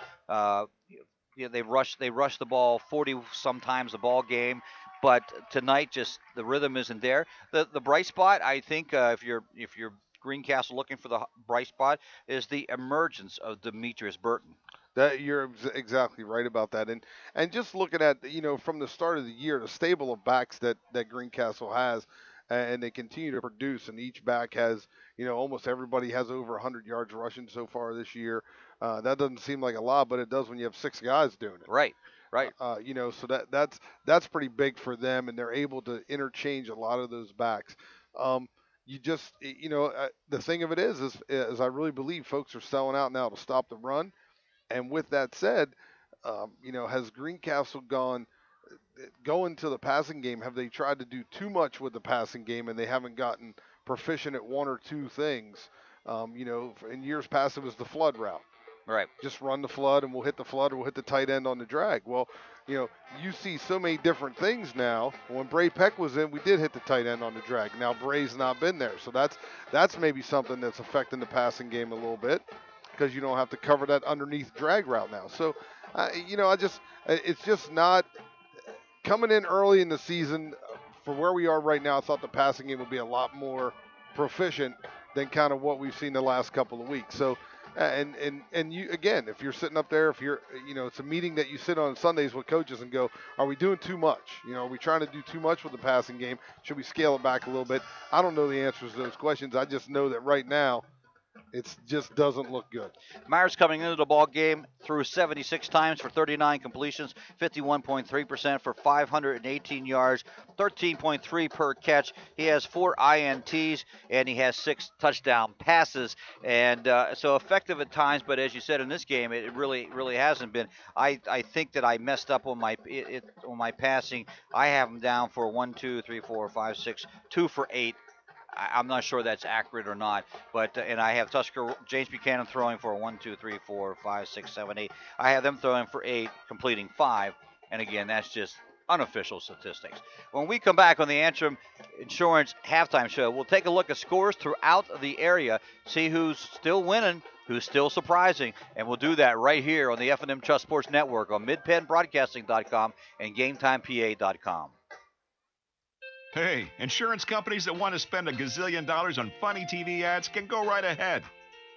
They rush the ball 40 sometimes a ball game. But tonight, just the rhythm isn't there. The bright spot, I think, if you're Greencastle looking for the bright spot, is the emergence of Demetrius Burton. That you're exactly right about that, and just looking at from the start of the year, the stable of backs that Greencastle has, and they continue to produce, and each back has almost everybody has over 100 yards rushing so far this year. That doesn't seem like a lot, but it does when you have 6 guys doing it. Right. So that's pretty big for them, and they're able to interchange a lot of those backs. You just the thing of it is I really believe folks are selling out now to stop the run. And with that said, has Greencastle going to the passing game? Have they tried to do too much with the passing game, and they haven't gotten proficient at one or two things? In years past, it was the flood route. Right. Just run the flood, and we'll hit the flood, or we'll hit the tight end on the drag. Well, you see so many different things now. When Bray Peck was in, we did hit the tight end on the drag. Now Bray's not been there, so that's maybe something that's affecting the passing game a little bit, because you don't have to cover that underneath drag route now. So, it's just not coming in early in the season for where we are right now. I thought the passing game would be a lot more proficient than kind of what we've seen the last couple of weeks. So, and you, again, if you're sitting up there, if you're, it's a meeting that you sit on Sundays with coaches and go, are we doing too much? Are we trying to do too much with the passing game? Should we scale it back a little bit? I don't know the answers to those questions. I just know that right now, it just doesn't look good. Myers coming into the ball game threw 76 times for 39 completions, 51.3% for 518 yards, 13.3 per catch. He has 4 INTs, and he has 6 touchdown passes. And so effective at times, but as you said in this game, it really hasn't been. I think that I messed up on my passing. I have him down for 1, 2, 3, 4, 5, 6, 2 for 8. I'm not sure that's accurate or not, but and I have James Buchanan throwing for 1, 2, 3, 4, 5, 6, 7, 8. I have them throwing for 8, completing 5, and again, that's just unofficial statistics. When we come back on the Antrim Insurance halftime show, we'll take a look at scores throughout the area, see who's still winning, who's still surprising, and we'll do that right here on the F&M Trust Sports Network on midpennbroadcasting.com and GameTimePA.com. Hey, insurance companies that want to spend a gazillion dollars on funny TV ads can go right ahead,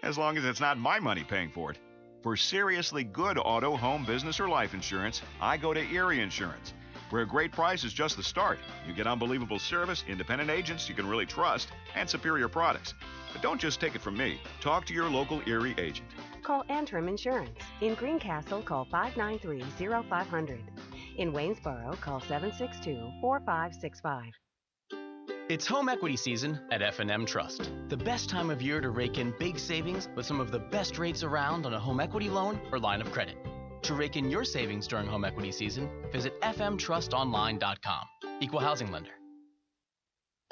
as long as it's not my money paying for it. For seriously good auto, home, business, or life insurance, I go to Erie Insurance, where a great price is just the start. You get unbelievable service, independent agents you can really trust, and superior products. But don't just take it from me. Talk to your local Erie agent. Call Antrim Insurance. In Greencastle, call 593-0500. In Waynesboro, call 762-4565. It's home equity season at F&M Trust. The best time of year to rake in big savings with some of the best rates around on a home equity loan or line of credit. To rake in your savings during home equity season, visit fmtrustonline.com. Equal housing lender.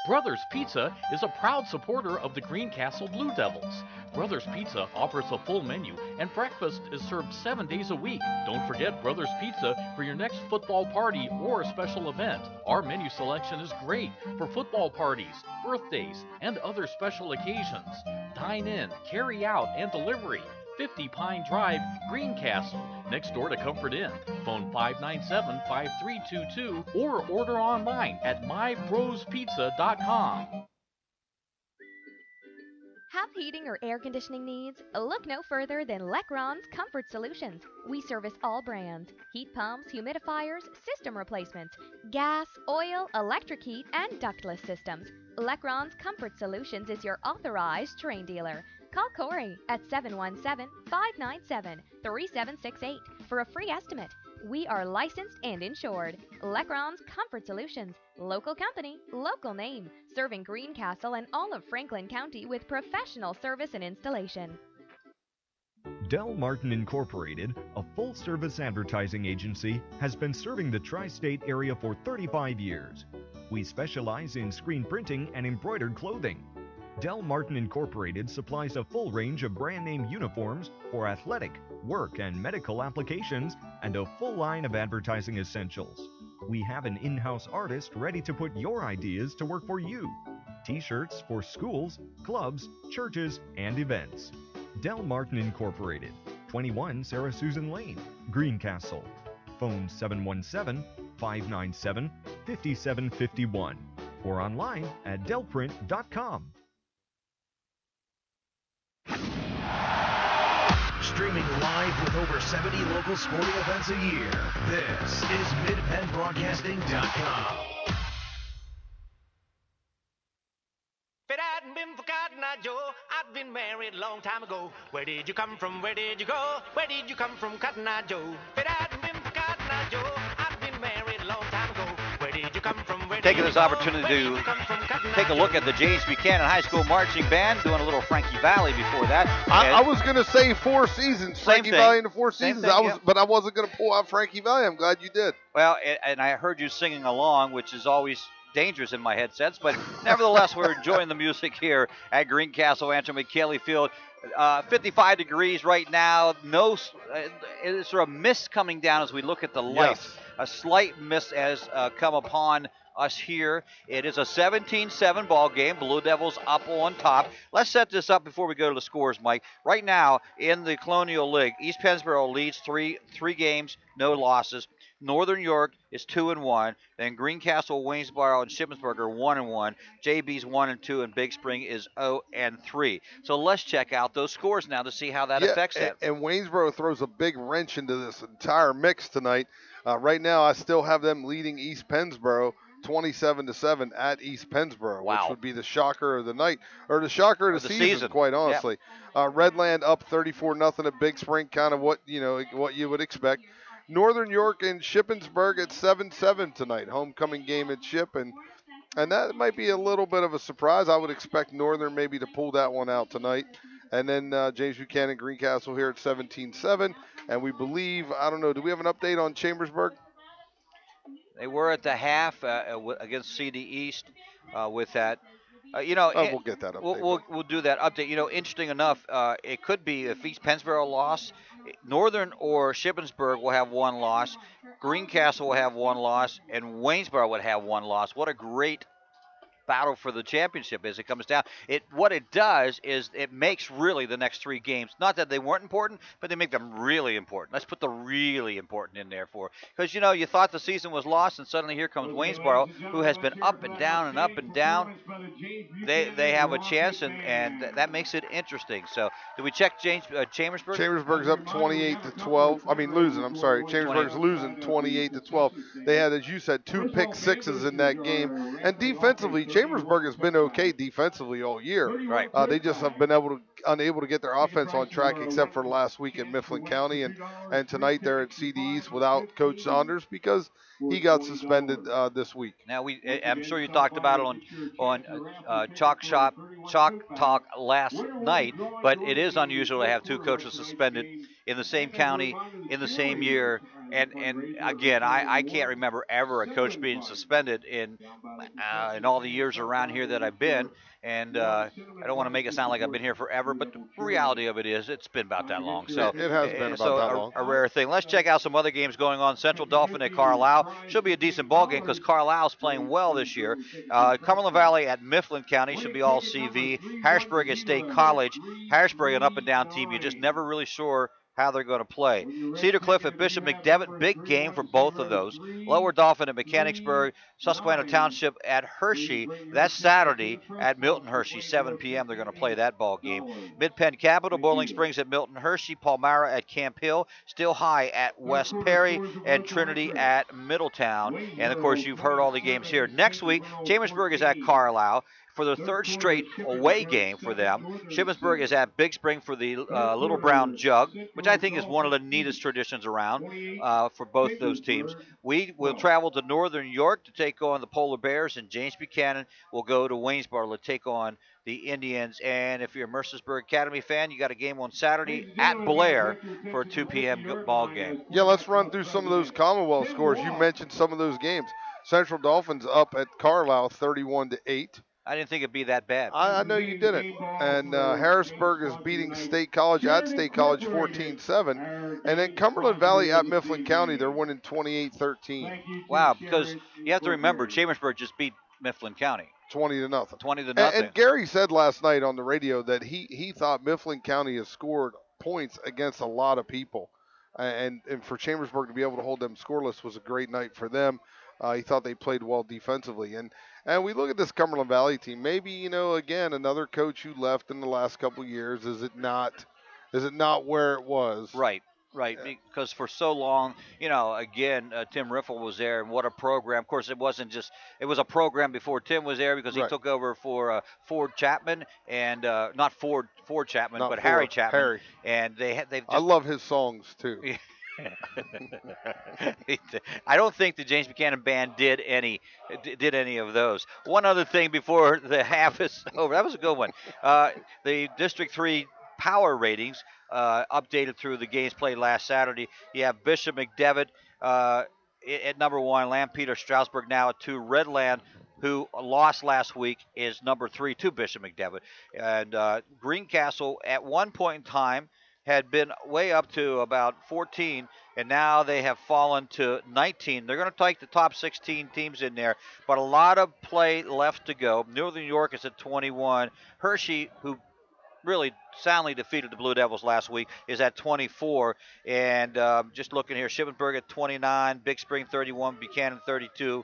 Brothers Pizza is a proud supporter of the Greencastle Blue Devils. Brothers Pizza offers a full menu, and breakfast is served 7 days a week. Don't forget Brothers Pizza for your next football party or special event. Our menu selection is great for football parties, birthdays, and other special occasions. Dine in, carry out, and delivery. 50 Pine Drive, Greencastle, next door to Comfort Inn. Phone 597-5322 or order online at mybrospizza.com. Have heating or air conditioning needs? Look no further than Lecron's Comfort Solutions. We service all brands: heat pumps, humidifiers, system replacements, gas, oil, electric heat, and ductless systems. Lecron's Comfort Solutions is your authorized Terrain dealer. Call Corey at 717-597-3768 for a free estimate. We are licensed and insured. Lecron's Comfort Solutions. Local company, local name. Serving Greencastle and all of Franklin County with professional service and installation. Del Martin Incorporated, a full-service advertising agency, has been serving the tri-state area for 35 years. We specialize in screen printing and embroidered clothing. Del Martin Incorporated supplies a full range of brand-name uniforms for athletic, work, and medical applications, and a full line of advertising essentials. We have an in-house artist ready to put your ideas to work for you. T-shirts for schools, clubs, churches, and events. Del Martin Incorporated, 21 Sarah Susan Lane, Greencastle. Phone 717-597-5751 or online at delprint.com. Streaming live with over 70 local sporting events a year, this is MidPennBroadcasting.com. If it hadn't been for Cotton Eye Joe, I'd been married a long time ago. Where did you come from? Where did you go? Where did you come from, Cotton Eye Joe? If it hadn't been for Cotton Eye Joe, I'd been married a long time ago. Where did you come from? Where did Taking you this go? opportunity Where did to you come from, Cotton take a Eye look Joe? at the James Buchanan High School Marching Band, doing a little Frankie Valley before that. I was going to say Four Seasons, Frankie thing. Valley and the Four Same Seasons. thing, But I wasn't going to pull out Frankie Valley. I'm glad you did. Well, and I heard you singing along, which is always dangerous in my headsets, but nevertheless, we're enjoying the music here at Greencastle, Antrim, at Kaley Field. 55 degrees right now. It's sort of mist coming down as we look at the lights. Yes. A slight mist has come upon us here. It is a 17-7 ball game. Blue Devils up on top. Let's set this up before we go to the scores, Mike. Right now in the Colonial League, East Pennsboro leads three games, no losses. Northern York is 2-1. Then Greencastle, Waynesboro, and Shippensburg are 1-1. JB's 1-2, and Big Spring is 0-3. So let's check out those scores now to see how that affects that. And Waynesboro throws a big wrench into this entire mix tonight. Right now, I still have them leading East Pennsboro 27-7 at East Pennsboro, which would be the shocker of the night, or the shocker of the season, quite honestly. Redland up 34-0 at Big Spring, kind of what you would expect. Northern York and Shippensburg at 7-7 tonight, homecoming game at Ship, and that might be a little bit of a surprise. I would expect Northern maybe to pull that one out tonight. And then James Buchanan, Greencastle here at 17-7, and we believe, I don't know, do we have an update on Chambersburg? They were at the half against CD East with that. We'll get that update. We'll do that update. Interesting enough, it could be if East Pennsboro lost, Northern or Shippensburg will have one loss, Greencastle will have one loss, and Waynesboro would have one loss. What a great battle for the championship as it comes down. What it does is it makes really the next three games, not that they weren't important, but they make them really important. Let's put the really important in there because you thought the season was lost, and suddenly here comes Waynesboro, who has been up and down and up and down. They have a chance, and that makes it interesting. So did we check Chambersburg? Chambersburg's up 28-12. I mean losing. I'm sorry. Chambersburg's losing 28-12. They had, as you said, 2 pick sixes in that game, and defensively, Chambersburg has been okay defensively all year. Right. They just have been unable to get their offense on track except for last week in Mifflin County, and tonight they're at CDEs without Coach Saunders because he got suspended this week. Now I'm sure you talked about it on Chalk Talk last night, but it is unusual to have two coaches suspended in the same county in the same year. And again, I can't remember ever a coach being suspended in all the years around here that I've been. And I don't want to make it sound like I've been here forever, but the reality of it is it's been about that long. So it has been about that long. A rare thing. Let's check out some other games going on. Central Dauphin at Carlisle. Should be a decent ball game because Carlisle's playing well this year. Cumberland Valley at Mifflin County should be all CV. Harrisburg at State College. Harrisburg, an up and down team. You're just never really sure how they're going to play. Cedar Cliff at Bishop McDevitt, big game for both of those. Lower Dauphin at Mechanicsburg. Susquehanna Township at Hershey. That's Saturday at Milton Hershey, 7 p.m. They're going to play that ball game. Mid-Penn Capital, Boiling Springs at Milton Hershey. Palmyra at Camp Hill. Still High at West Perry. And Trinity at Middletown. And, of course, you've heard all the games here. Next week, Chambersburg is at Carlisle. for the third straight away game for them. Shippensburg is at Big Spring for the Little Brown Jug, which I think is one of the neatest traditions around for both those teams. We will travel to Northern York to take on the Polar Bears, and James Buchanan will go to Waynesboro to take on the Indians. And if you're a Mercersburg Academy fan, you got a game on Saturday at Blair for a 2 p.m. ball game. Yeah, let's run through some of those Commonwealth scores. You mentioned some of those games. Central Dolphins up at Carlisle 31-8. I didn't think it'd be that bad. I know you didn't. And Harrisburg is beating State College at State College 14-7. And then Cumberland Valley at Mifflin County, they're winning 28-13. Wow, because you have to remember, Chambersburg just beat Mifflin County. 20-0. 20-0. And Gary said last night on the radio that he thought Mifflin County has scored points against a lot of people. And for Chambersburg to be able to hold them scoreless was a great night for them. He thought they played well defensively. And we look at this Cumberland Valley team. Maybe, again, another coach who left in the last couple of years. Is it not where it was? Right. Because for so long, again, Tim Riffle was there, and what a program. Of course, it was a program before Tim was there because he took over for Ford Chapman, and not Ford Chapman, but Harry Chapman. Harry. And I love his songs, too. I don't think the James Buchanan Band did any of those. One other thing before the half is over. That was a good one. The District 3 power ratings updated through the games played last Saturday. You have Bishop McDevitt at number 1, Lampeter Strasburg now at 2, Redland, who lost last week, is number 3 to Bishop McDevitt. And Greencastle at one point in time had been way up to about 14, and now they have fallen to 19. They're going to take the top 16 teams in there, but a lot of play left to go. Northern York is at 21. Hershey, who really soundly defeated the Blue Devils last week, is at 24. And just looking here, Shippensburg at 29, Big Spring 31, Buchanan 32,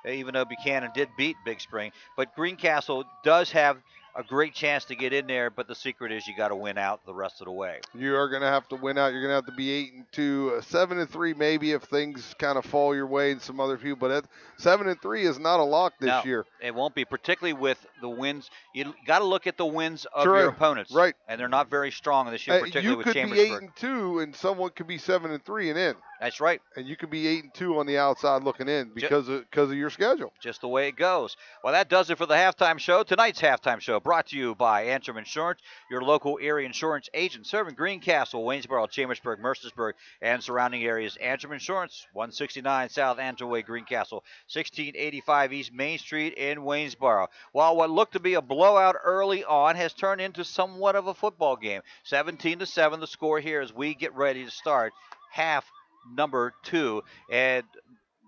even though Buchanan did beat Big Spring. But Greencastle does have a great chance to get in there, but the secret is you got to win out the rest of the way. You are going to have to win out. You're going to have to be 8-2, 7-3 maybe if things kind of fall your way and some other few. But 7-3 is not a lock this year. It won't be, particularly with the wins. You got to look at the wins of your opponents, right? And they're not very strong this year, particularly with Chambersburg. You could be 8-2, and someone could be 7-3 and in. That's right. And you could be 8-2 on the outside looking in because of your schedule. Just the way it goes. Well, that does it for the halftime show. Tonight's halftime show brought to you by Antrim Insurance, your local area insurance agent serving Greencastle, Waynesboro, Chambersburg, Mercersburg, and surrounding areas. Antrim Insurance, 169 South Antrim Way, Greencastle, 1685 East Main Street in Waynesboro. While what looked to be a blowout early on has turned into somewhat of a football game. 17-7 the score here as we get ready to start half number 2. And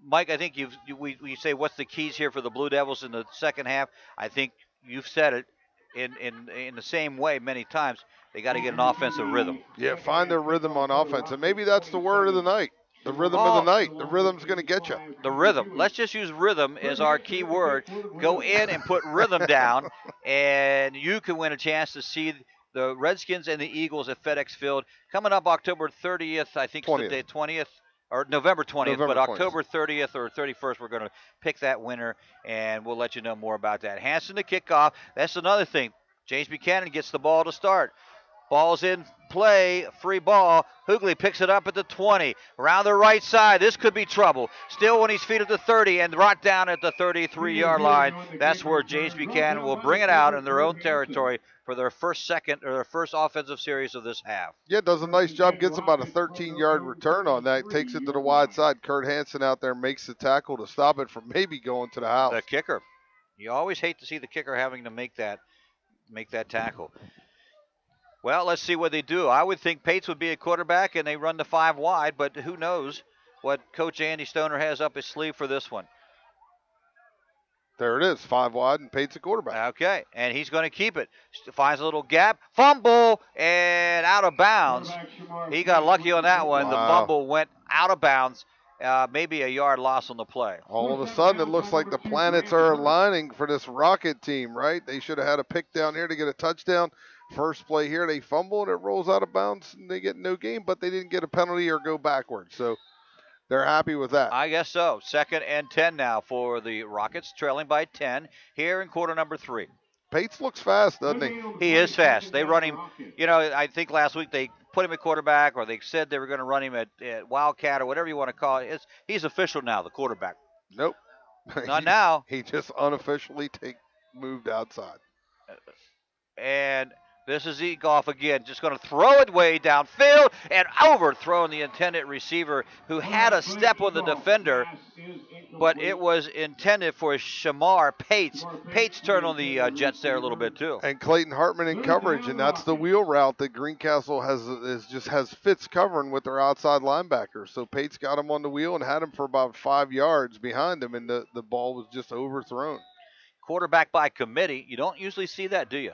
Mike, I think we say what's the keys here for the Blue Devils in the second half. I think you've said it in the same way many times. They got to get an offensive rhythm. Yeah, find their rhythm on offense, and maybe that's the word of the night. The rhythm of the night. The rhythm's going to get you. The rhythm. Let's just use rhythm as our key word. Go in and put rhythm down, and you can win a chance to see the Redskins and the Eagles at FedEx Field coming up October 30th. I think 20th. It's the day 20th. Or November 20th, November but 20th. October 30th or 31st, we're going to pick that winner, and we'll let you know more about that. Hanson to kickoff. That's another thing. James Buchanan gets the ball to start. Ball's in play, free ball. Hoogley picks it up at the 20. Around the right side, this could be trouble. Still on his feet at the 30 and right down at the 33-yard line. That's where James Buchanan will bring it out in their own territory for their first offensive series of this half. Yeah, does a nice job. Gets about a 13-yard return on that. Takes it to the wide side. Kurt Hansen out there makes the tackle to stop it from maybe going to the house. The kicker. You always hate to see the kicker having to make that tackle. Well, let's see what they do. I would think Pates would be a quarterback and they run the 5 wide, but who knows what Coach Andy Stoner has up his sleeve for this one. There it is, 5 wide, and Pate's a quarterback. Okay, and he's going to keep it. Finds a little gap, fumble, and out of bounds. He got lucky on that one. Wow. The fumble went out of bounds, maybe a yard loss on the play. All of a sudden, it looks like the planets are aligning for this Rocket team, right? They should have had a pick down here to get a touchdown. First play here, they fumble, and it rolls out of bounds, and they get no game, but they didn't get a penalty or go backwards. So they're happy with that. I guess so. 2nd and 10 now for the Rockets, trailing by 10 here in quarter number 3. Pates looks fast, doesn't he? He is fast. They run him. I think last week they put him at quarterback, or they said they were going to run him at Wildcat or whatever you want to call it. He's official now, the quarterback. Nope. Not now. He just unofficially moved outside. And this is Egoff again, just going to throw it way downfield and overthrowing the intended receiver who had a step on the defender, but it was intended for Shamar Pates. Pates turned on the Jets there a little bit too. And Clayton Hartman in coverage, and that's the wheel route that Greencastle has Fitz covering with their outside linebacker. So Pates got him on the wheel and had him for about 5 yards behind him, and the ball was just overthrown. Quarterback by committee. You don't usually see that, do you?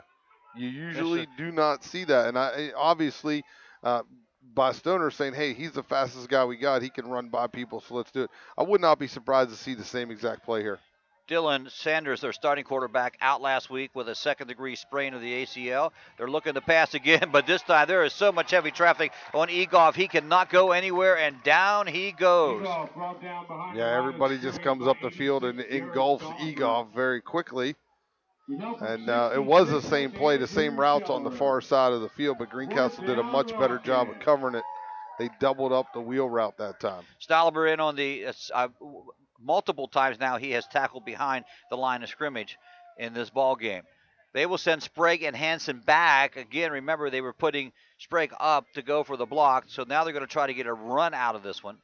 You usually do not see that. And obviously, by Stoner saying, hey, he's the fastest guy we got. He can run by people, so let's do it. I would not be surprised to see the same exact play here. Dylan Sanders, their starting quarterback, out last week with a second-degree sprain of the ACL. They're looking to pass again, but this time there is so much heavy traffic on Egoff. He cannot go anywhere, and down he goes. Yeah, everybody just comes up the field and engulfs Egoff very quickly. And it was the same play, the same routes on the far side of the field, but Greencastle did a much better job of covering it. They doubled up the wheel route that time. Stolliver in on the multiple times now. He has tackled behind the line of scrimmage in this ball game. They will send Sprague and Hansen back. Again, remember they were putting Sprague up to go for the block, so now they're going to try to get a run out of this one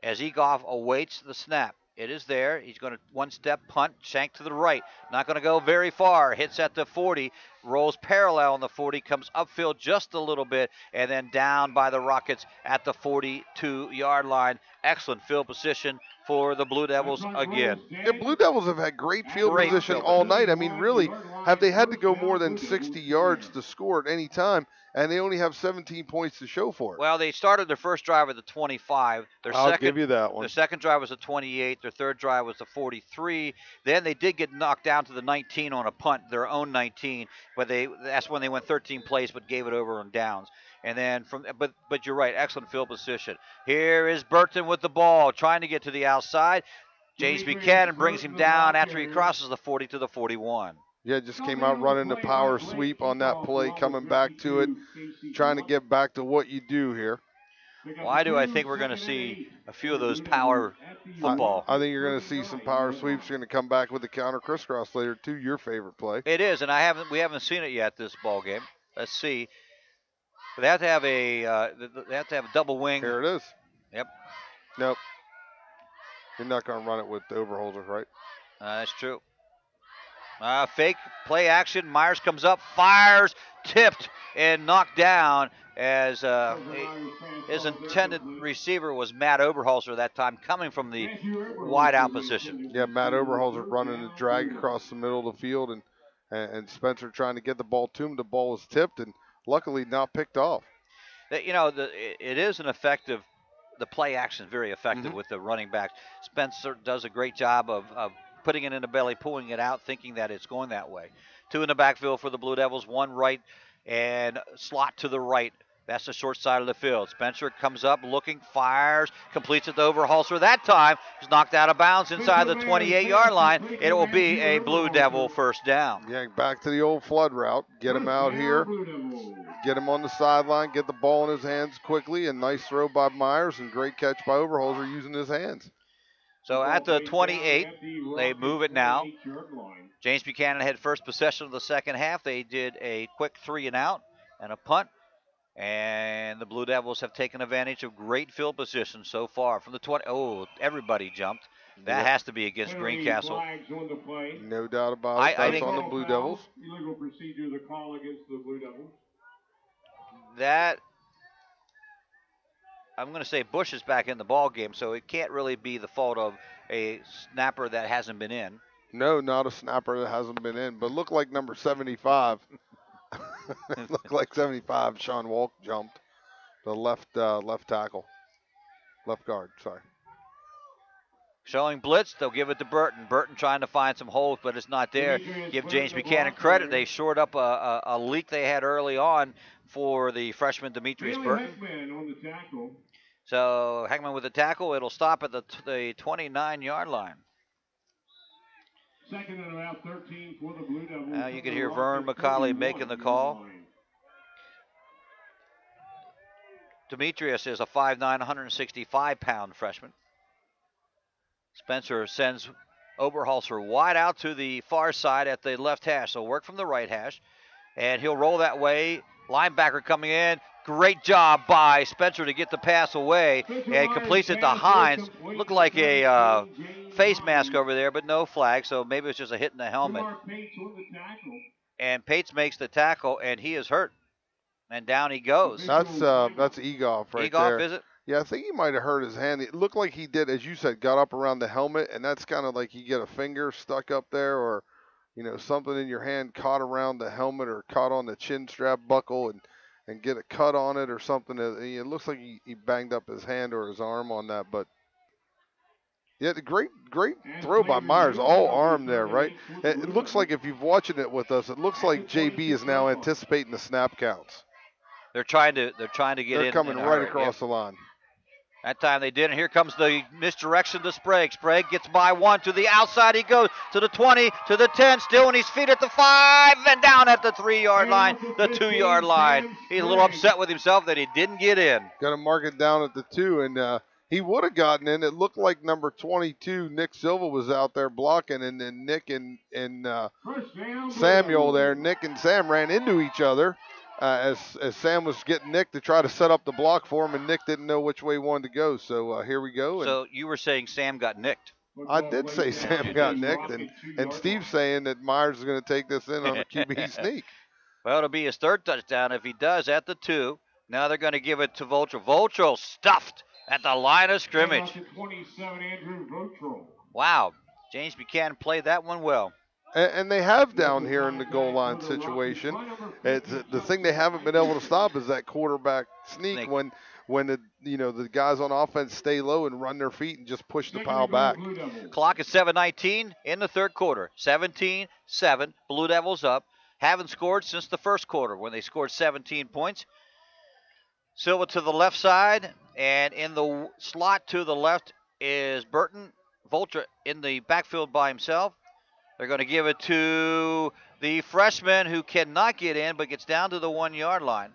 as Egoff awaits the snap. It is there. He's going to one-step punt, shank to the right. Not going to go very far. Hits at the 40, rolls parallel on the 40, comes upfield just a little bit, and then down by the Rockets at the 42-yard line. Excellent field position for the Blue Devils again. Yeah, Blue Devils have had great field position all night. I mean, really, have they had to go more than 60 yards to score at any time? And they only have 17 points to show for it. Well, they started their first drive at the 25. I'll give you that one. Their second drive was the 28. Their third drive was the 43. Then they did get knocked down to the 19 on a punt, their own 19. But that's when they went 13 plays, but gave it over on downs. And then but you're right, excellent field position. Here is Burton with the ball, trying to get to the outside. James Buchanan brings him down after he crosses the 40 to the 41. Yeah, just came out running the power sweep on that play, coming back to it, trying to get back to what you do here. Why do I think we're going to see a few of those power football? I think you're going to see some power sweeps. You're going to come back with the counter crisscross later, too, your favorite play. It is, and we haven't seen it yet this ball game. Let's see. They have to have a double wing. Here it is. Yep. Nope. You're not going to run it with the Overholser, right? That's true. Fake play action. Myers comes up, fires, tipped, and knocked down as his intended receiver was Matt Oberholzer that time, coming from the wide out position. Yeah, Matt Oberholzer running a drag across the middle of the field, and Spencer trying to get the ball to him. The ball was tipped and luckily not picked off. It is an effective. The play action is very effective with the running backs. Spencer does a great job of putting it in the belly, pulling it out, thinking that it's going that way. Two in the backfield for the Blue Devils, one right and slot to the right. That's the short side of the field. Spencer comes up looking, fires, completes it to Overholser. That time he's knocked out of bounds inside the 28-yard line. It will be a Blue Devil first down. Yeah, back to the old flood route. Get him out here. Get him on the sideline. Get the ball in his hands quickly. A nice throw by Myers and great catch by Overholser using his hands. So at the 28, they move it now. James Buchanan had first possession of the second half. They did a quick 3-and-out and a punt. And the Blue Devils have taken advantage of great field position so far. From the 20, everybody jumped. That has to be against Greencastle. No doubt about it. That's on the Blue Devils. Illegal procedure, the call against the Blue Devils. That, I'm going to say Bush is back in the ball game, so it can't really be the fault of a snapper that hasn't been in. No, not a snapper that hasn't been in, but looked like number 75. Looked like 75. Sean Walk jumped. The left tackle. Left guard, sorry. Showing blitz, they'll give it to Burton. Burton trying to find some holes, but it's not there. Give James Buchanan credit. They shored up a leak they had early on for the freshman Demetrius Burton. So Heckman with the tackle. It'll stop at the 29-yard line. Second and about 13 for the Blue Devils. Now you can hear Vern McCauley making the call. Demetrius is a 5'9", 165-pound freshman. Spencer sends Oberholzer wide out to the far side at the left hash. So work from the right hash. And he'll roll that way. Linebacker coming in. Great job by Spencer to get the pass away. And completes it to Hines. Looked like a face mask over there, but no flag. So maybe it's just a hit in the helmet. And Pates makes the tackle, and he is hurt. And down he goes. That's Egoff right there. Egoff, is it? Yeah, I think he might have hurt his hand. It looked like he did, as you said, got up around the helmet, and that's kind of like you get a finger stuck up there, or something in your hand caught around the helmet or caught on the chin strap buckle and get a cut on it or something. It looks like he banged up his hand or his arm on that, but yeah, the great throw by Myers, all arm there, right? It looks like if you've watching it with us, it looks like JB is now anticipating the snap counts. They're trying to get in. They're coming right across the line. That time they did, and here comes the misdirection to Sprague. Sprague gets by one to the outside. He goes to the 20, to the 10, still on his feet at the 5, and down at the 3-yard line, the 2-yard line. He's a little upset with himself that he didn't get in. Got to mark it down at the 2, and he would have gotten in. It looked like number 22, Nick Silva, was out there blocking, and then Nick and Samuel there. Nick and Sam ran into each other. As Sam was getting Nick to try to set up the block for him, and Nick didn't know which way he wanted to go. So here we go. So you were saying Sam got nicked. I did say Sam got nicked, and Steve's saying that Myers is going to take this in on a QB sneak. Well, it'll be his third touchdown if he does at the 2. Now they're going to give it to Vulture. Vulture stuffed at the line of scrimmage. 27, Andrew Vulture. Wow, James Buchanan played that one well. And they have down here in the goal line situation. The thing they haven't been able to stop is that quarterback sneak when the guys on offense stay low and run their feet and just push the pile back. Clock is 7:19 in the third quarter. 17-7. Blue Devils up. Haven't scored since the first quarter when they scored 17 points. Silva to the left side, and in the slot to the left is Burton. Vulture in the backfield by himself. They're going to give it to the freshman who cannot get in but gets down to the 1-yard line.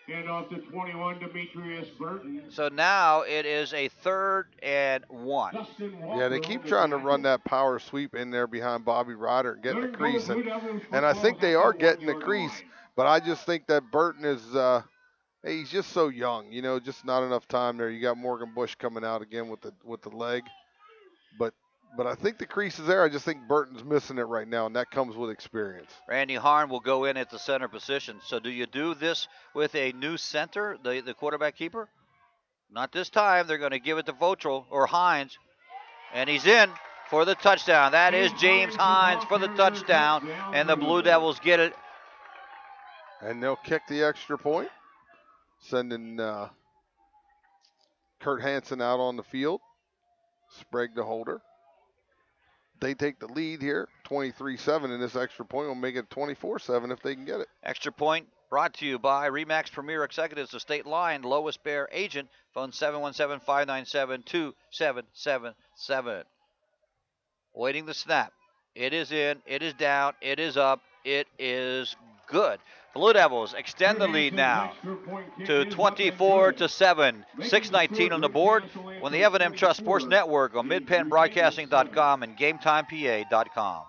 And off to 21, Demetrius Burton. So now it is a 3rd and 1. Yeah, they keep trying to run that power sweep in there behind Bobby Ryder and getting the crease. And I think they are getting the crease, but I just think that Burton is he's just so young, just not enough time there. You got Morgan Bush coming out again with the leg. But I think the crease is there. I just think Burton's missing it right now, and that comes with experience. Randy Harn will go in at the center position. So do you do this with a new center, the quarterback keeper? Not this time. They're going to give it to Vulture or Hines, and he's in for the touchdown. That is James Hines for the touchdown, and the Blue Devils get it. And they'll kick the extra point, sending Kurt Hansen out on the field. Sprague the holder. They take the lead here, 23-7, and this extra point will make it 24-7 if they can get it. Extra point brought to you by RE/MAX Premier Executives, the state line, lowest bear agent. Phone 717-597-2777. Waiting the snap. It is in, it is down, it is up, it is good. Blue Devils extend the lead now to 24-7. 6:19 on the board on the F&M Trust Sports Network on midpennbroadcasting.com and GameTimePA.com.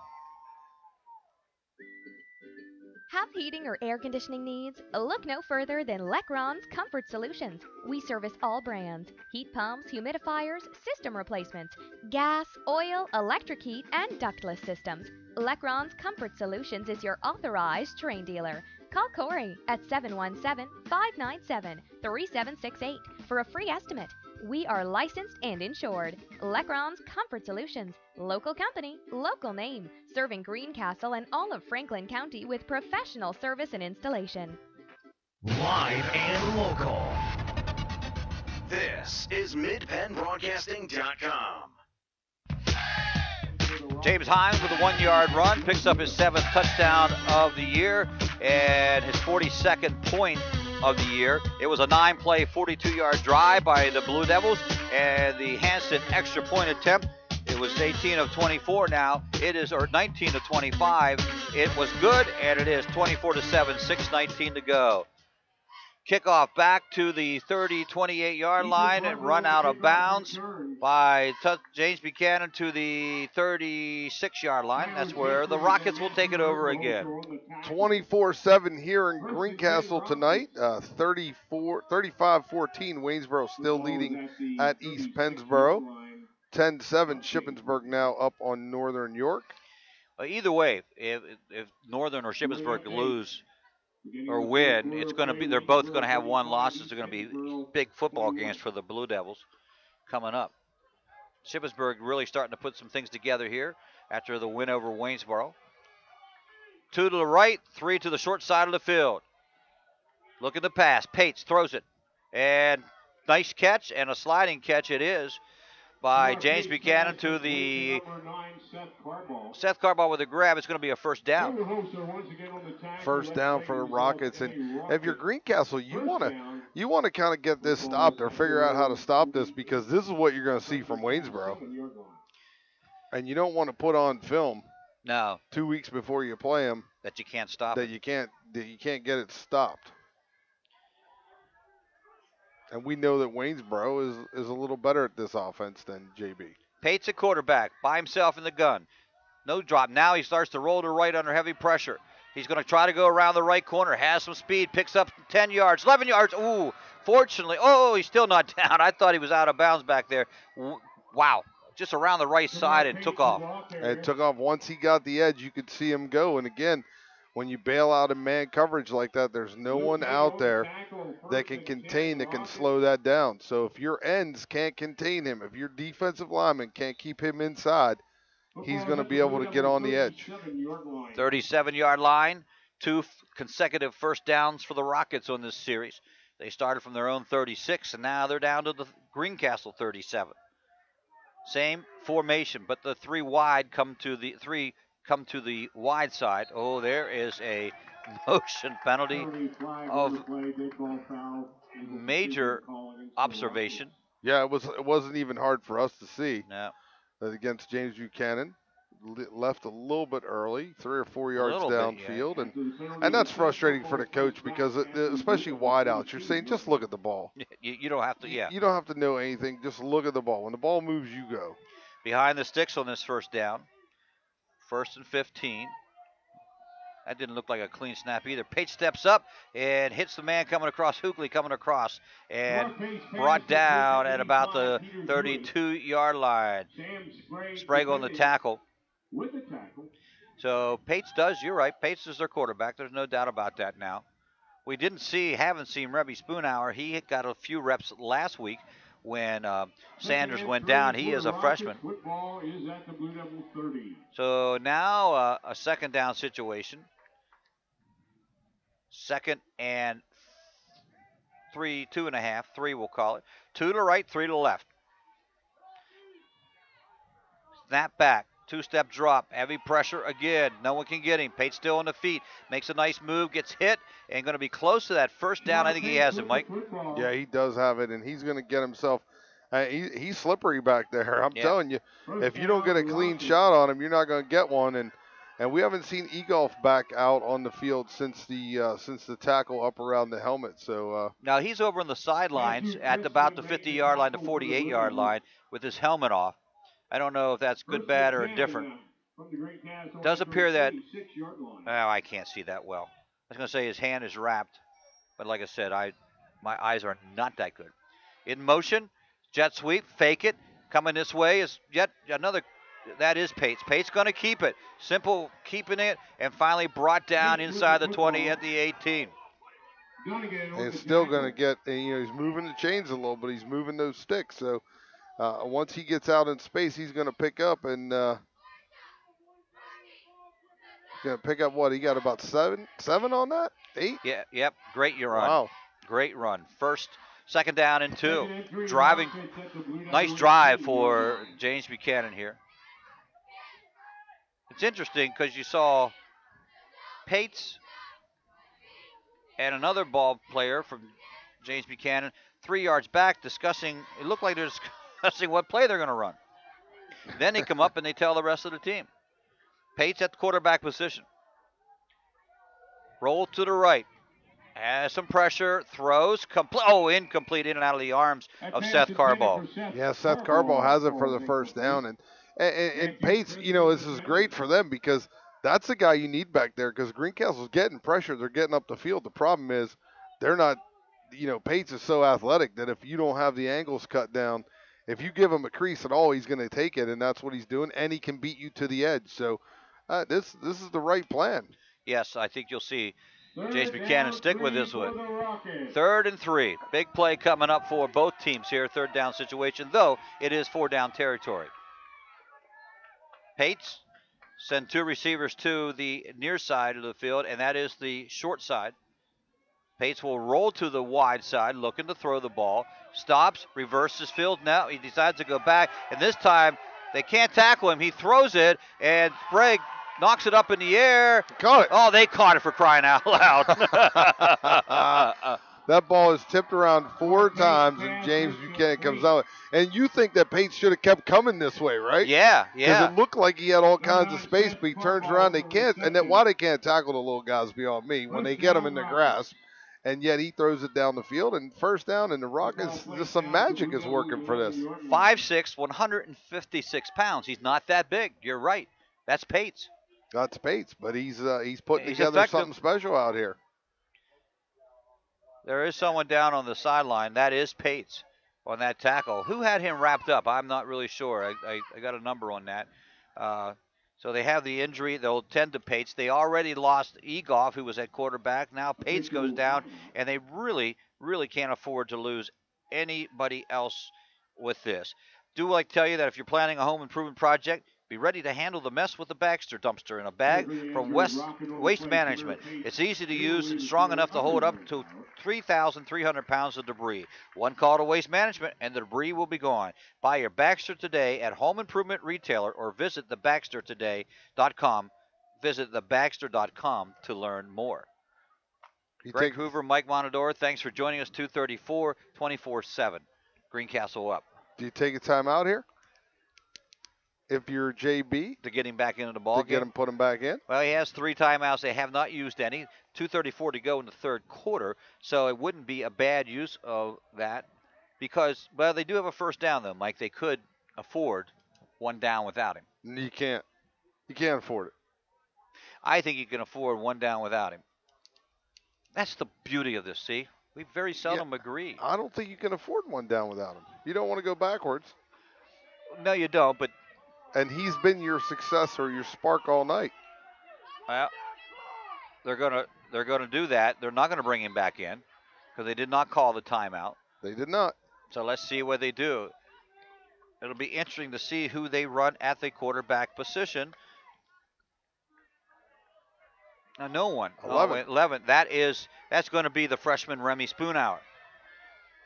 Have heating or air conditioning needs? Look no further than Lecron's Comfort Solutions. We service all brands: heat pumps, humidifiers, system replacements, gas, oil, electric heat, and ductless systems. Lecron's Comfort Solutions is your authorized Terrain dealer. Call Corey at 717-597-3768 for a free estimate. We are licensed and insured. Lecron's Comfort Solutions. Local company, local name. Serving Greencastle and all of Franklin County with professional service and installation. Live and local. This is MidPennBroadcasting.com. James Hines with a 1-yard run, picks up his 7th touchdown of the year and his 42nd point of the year. It was a 9-play, 42-yard drive by the Blue Devils, and the Hansen extra point attempt It was 18 of 24 now. It is, or 19 of 25. It was good, and it is 24-7, 6:19 to go. Kickoff back to the 28-yard line and run out of bounds by James Buchanan to the 36-yard line. That's where the Rockets will take it over again. 24-7 here in Greencastle tonight. 35-14. Waynesboro still leading at East Pennsboro. 10-7. Shippensburg now up on Northern York. Either way, if Northern or Shippensburg lose or win, it's going to be, they're both going to have one losses. They're going to be big football games for the Blue Devils coming up. Shippensburg really starting to put some things together here after the win over Waynesboro. 2 to the right, 3 to the short side of the field. Look at the pass. Pates throws it. And nice catch, and a sliding catch it is by James Buchanan to the Seth Carball with a grab. It's going to be a first down. First down for the Rockets. And if you're Greencastle, you want to kind of get this stopped or figure out how to stop this, because this is what you're going to see from Waynesboro. And you don't want to put on film. No. 2 weeks before you play them. That you can't stop. That you can't get it stopped. And we know that Waynesboro is a little better at this offense than JB. Pates at quarterback, by himself in the gun. No drop. Now he starts to roll to right under heavy pressure. He's going to try to go around the right corner. Has some speed. Picks up 10 yards, 11 yards. Ooh, fortunately. Oh, he's still not down. I thought he was out of bounds back there. Wow. Just around the right side and took off. And took off. Once he got the edge, you could see him go. And again, when you bail out in man coverage like that, there's no one out there that can contain, that can slow that down. So if your ends can't contain him, if your defensive lineman can't keep him inside, he's going to be able to get on the edge. 37-yard line. 2 consecutive first downs for the Rockets on this series. They started from their own 36, and now they're down to the Greencastle 37. Same formation, but the 3 wide come to the wide side. Oh, there is a motion penalty of major observation. Yeah, it wasn't even hard for us to see. No. That against James Buchanan, left a little bit early, 3 or 4 yards downfield, yeah. and that's frustrating for the coach, because especially wideouts, you're saying just look at the ball. You don't have to, yeah. You don't have to know anything. Just look at the ball. When the ball moves, you go. Behind the sticks on this first down. 1st and 15. That didn't look like a clean snap either. Pate steps up and hits the man coming across, Hookley coming across, and brought down at about the 32-yard line. Sprague on the tackle. So Pates does, you're right, Pates is their quarterback. There's no doubt about that now. We haven't seen Rebby Spoonhour. He got a few reps last week when Sanders went down. He is a freshman. So now a second down situation. 2nd and 3, 2.5, 3 we'll call it. 2 to the right, 3 to the left. Snap back. 2-step drop, heavy pressure again. No one can get him. Pate's still on the feet. Makes a nice move, gets hit, and going to be close to that first down. I think he has it, Mike. Yeah, he does have it, and he's going to get himself. He's slippery back there. I'm telling you, if you don't get a clean shot on him, you're not going to get one. And we haven't seen Egolf back out on the field since the tackle up around the helmet. So now he's over on the sidelines at about the 50-yard line, the 48-yard line, with his helmet off. I don't know if that's good, bad, or indifferent. It does appear that, I can't see that well. I was going to say his hand is wrapped, but like I said, my eyes are not that good. In motion, jet sweep, fake it. Coming this way is yet another, that is Pates. Pates going to keep it. Simple keeping it, and finally brought down inside the 20 at the 18. And still going to get, he's moving the chains a little, but he's moving those sticks, so. Once he gets out in space, he's going to pick up and going to pick up what? He got about seven on that? 8? Yeah, yep. Great run. Wow. Great run. 2nd down and 2. Driving. Nice drive for James Buchanan here. It's interesting because you saw Pates and another ball player from James Buchanan 3 yards back discussing, it looked like they're discussing what play they're going to run. Then they come up and they tell the rest of the team. Pates at the quarterback position. Roll to the right. Has some pressure. Throws. Incomplete. In and out of the arms of Seth Carbaugh. Yeah, Seth Carbaugh has it for the first down. And Pates, this is great for them because that's the guy you need back there because Greencastle's getting pressure. They're getting up the field. The problem is they're not, Pates is so athletic that if you don't have the angles cut down, if you give him a crease at all, he's going to take it, and that's what he's doing, and he can beat you to the edge. So this is the right plan. Yes, I think you'll see James Buchanan stick with this one. 3rd and 3. Big play coming up for both teams here. 3rd down situation, though it is 4-down territory. Pates send 2 receivers to the near side of the field, and that is the short side. Pates will roll to the wide side, looking to throw the ball. Stops, reverses field. Now he decides to go back, and this time they can't tackle him. He throws it, and Sprague knocks it up in the air. Caught it. Oh, they caught it for crying out loud. That ball is tipped around 4 times, and James Buchanan comes out. And you think that Pates should have kept coming this way, right? Yeah. Because it looked like he had all kinds of space, but he turns around. They can't, and then why they can't tackle the little guys beyond me when they get them in their grasp. And yet he throws it down the field, and first down, and the Rockets, just some magic is working for this. 5'6", 156 pounds. He's not that big. You're right. That's Pates. That's Pates, but he's putting together effective. something special out here. There is someone down on the sideline. That is Pates on that tackle. Who had him wrapped up? I'm not really sure. I got a number on that. So they have the injury. They'll tend to Pates. They already lost Egoff, who was at quarterback. Now Pates goes down, and they really, really can't afford to lose anybody else with this. Do like to tell you that if you're planning a home improvement project, be ready to handle the mess with the Baxter dumpster in a bag from Waste Management. It's easy to use and strong enough to hold up to 3,300 pounds of debris. One call to Waste Management and the debris will be gone. Buy your Baxter today at Home Improvement Retailer or visit thebaxtertoday.com. Visit thebaxter.com to learn more. Greg Hoover, Mike Monador, thanks for joining us. 2:34, 24-7. Greencastle up. Do you take a timeout here? If you're JB, to get him back into the ball game. Get him, put him back in. Well, he has 3 timeouts. They have not used any. 2:34 to go in the 3rd quarter, so it wouldn't be a bad use of that because, well, they do have a first down though, Mike. They could afford 1 down without him. You can't. You can't afford it. I think you can afford 1 down without him. That's the beauty of this. See, we very seldom agree. I don't think you can afford 1 down without him. You don't want to go backwards. No, you don't. But. And he's been your success or your spark all night. Well, they're gonna do that. They're not gonna bring him back in because they did not call the timeout. They did not. So let's see what they do. It'll be interesting to see who they run at the quarterback position. No one. 11. That's going to be the freshman Remy Spoonhour.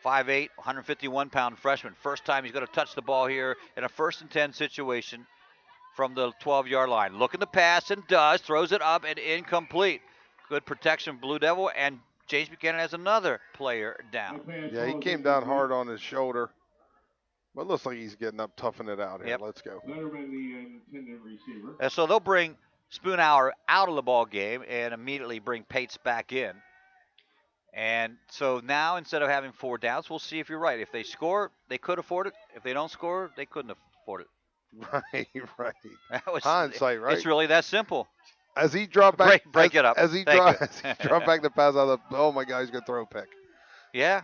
5'8", 151-pound freshman. First time he's going to touch the ball here in a 1st and 10 situation from the 12-yard line. Looking to pass and does. Throws it up and incomplete. Good protection, Blue Devil, and James Buchanan has another player down. Yeah, he came down hard on his shoulder. But it looks like he's getting up, toughing it out here. Yep. Let's go. And so they'll bring Spoonhour out of the ball game and immediately bring Pates back in. And so now, instead of having 4 downs, we'll see if you're right. If they score, they could afford it. If they don't score, they couldn't afford it. Right. That was hindsight, right? It's really that simple. As he dropped back, break it up. As he dropped back the pass out of the, oh my God, he's gonna throw a pick. Yeah.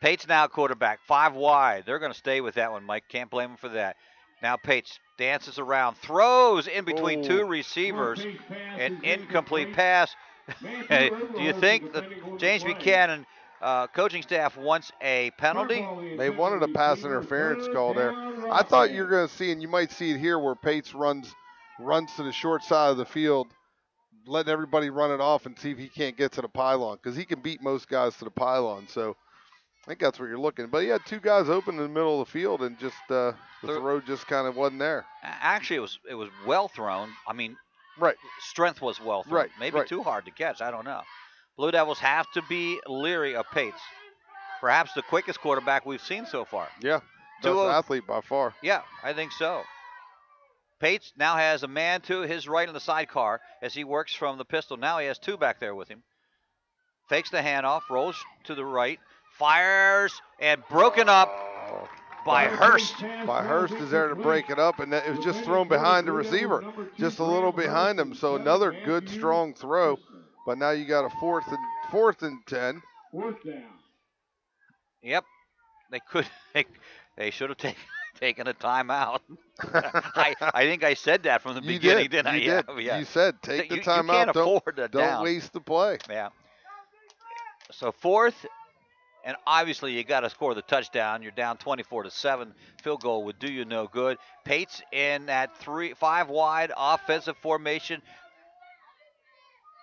Pates now quarterback, 5 wide. They're gonna stay with that one, Mike. Can't blame him for that. Now Pates dances around, throws in between 2 receivers, an incomplete pass. Do you think that James Buchanan coaching staff wants a penalty? They wanted a pass interference call there. I thought you were going to see, and you might see it here, where Pates runs to the short side of the field, letting everybody run it off and see if he can't get to the pylon, because he can beat most guys to the pylon. So I think that's what you're looking. But he had 2 guys open in the middle of the field, and just the throw just kind of wasn't there. Actually, it was well thrown. I mean, right. Strength was well thrown. Right. Maybe too hard to catch. I don't know. Blue Devils have to be leery of Pates. Perhaps the quickest quarterback we've seen so far. Yeah. Best athlete by far. Yeah, I think so. Pates now has a man to his right in the sidecar as he works from the pistol. Now he has two back there with him. Fakes the handoff, rolls to the right, fires, and broken up by Hurst. Hurst is there to break it up, and it was just thrown behind the receiver, just a little behind him. So another good, strong throw. But now you got a fourth and 10. Fourth down. Yep, they should have taken a timeout. I think I said that from the beginning, didn't I? You did. Yeah. You said take the timeout. You can't afford a down. Don't waste the play. Yeah. So fourth, and obviously you got to score the touchdown. You're down 24-7. Field goal would do you no good. Pates in that 5 wide offensive formation,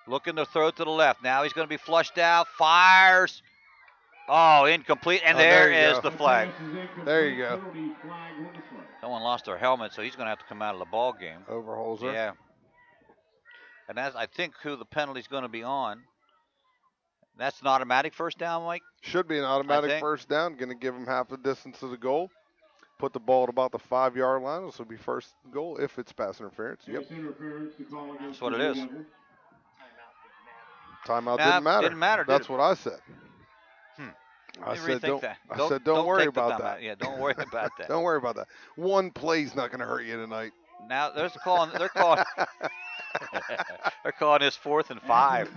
looking to throw to the left. Now he's going to be flushed out. Fires. Oh, incomplete. And there is the flag. There you go. Someone lost their helmet, so he's going to have to come out of the ball game. Overholzer. Yeah. And that's, I think, who the penalty's going to be on. That's an automatic first down, Mike? Should be an automatic first down. Going to give him half the distance to the goal. Put the ball at about the 5-yard line. This will be first goal if it's pass interference. Yep. That's what it is. Timeout didn't matter. Didn't matter. That's what I said. I said don't worry about that. Yeah, don't worry about that. Don't worry about that. One play's not going to hurt you tonight. Now there's a call. They're calling. They're calling this 4th and 5.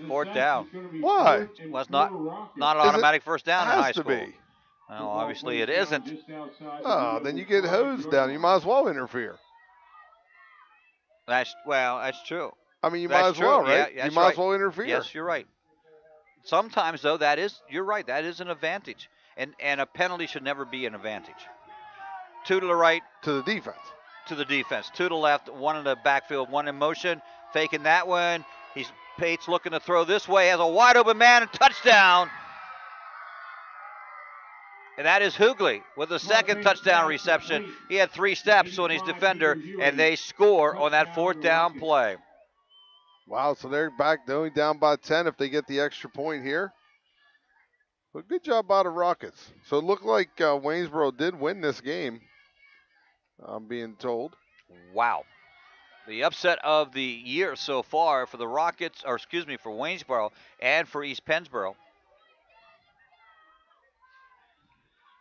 Fourth down. Why? Well, it's not an automatic first down in high school. Has to be. Well, obviously it isn't. Oh, then you get hosed down. You might as well interfere. That's true. I mean, you might as well, right? Yeah, you might as well interfere. Yes, you're right. Sometimes, though, you're right. That is an advantage. And a penalty should never be an advantage. 2 to the right. To the defense. To the defense. 2 to the left, 1 in the backfield, 1 in motion. Faking that one. Pates looking to throw this way. Has a wide open man and touchdown. And that is Hoogley with the second touchdown reception. He had 3 steps on his defender, and they score on that 4th down play. Wow, so they're back only down by 10 if they get the extra point here. But good job by the Rockets. So it looked like Waynesboro did win this game, I'm being told. Wow. The upset of the year so far for the Rockets, for Waynesboro and for East Pennsboro.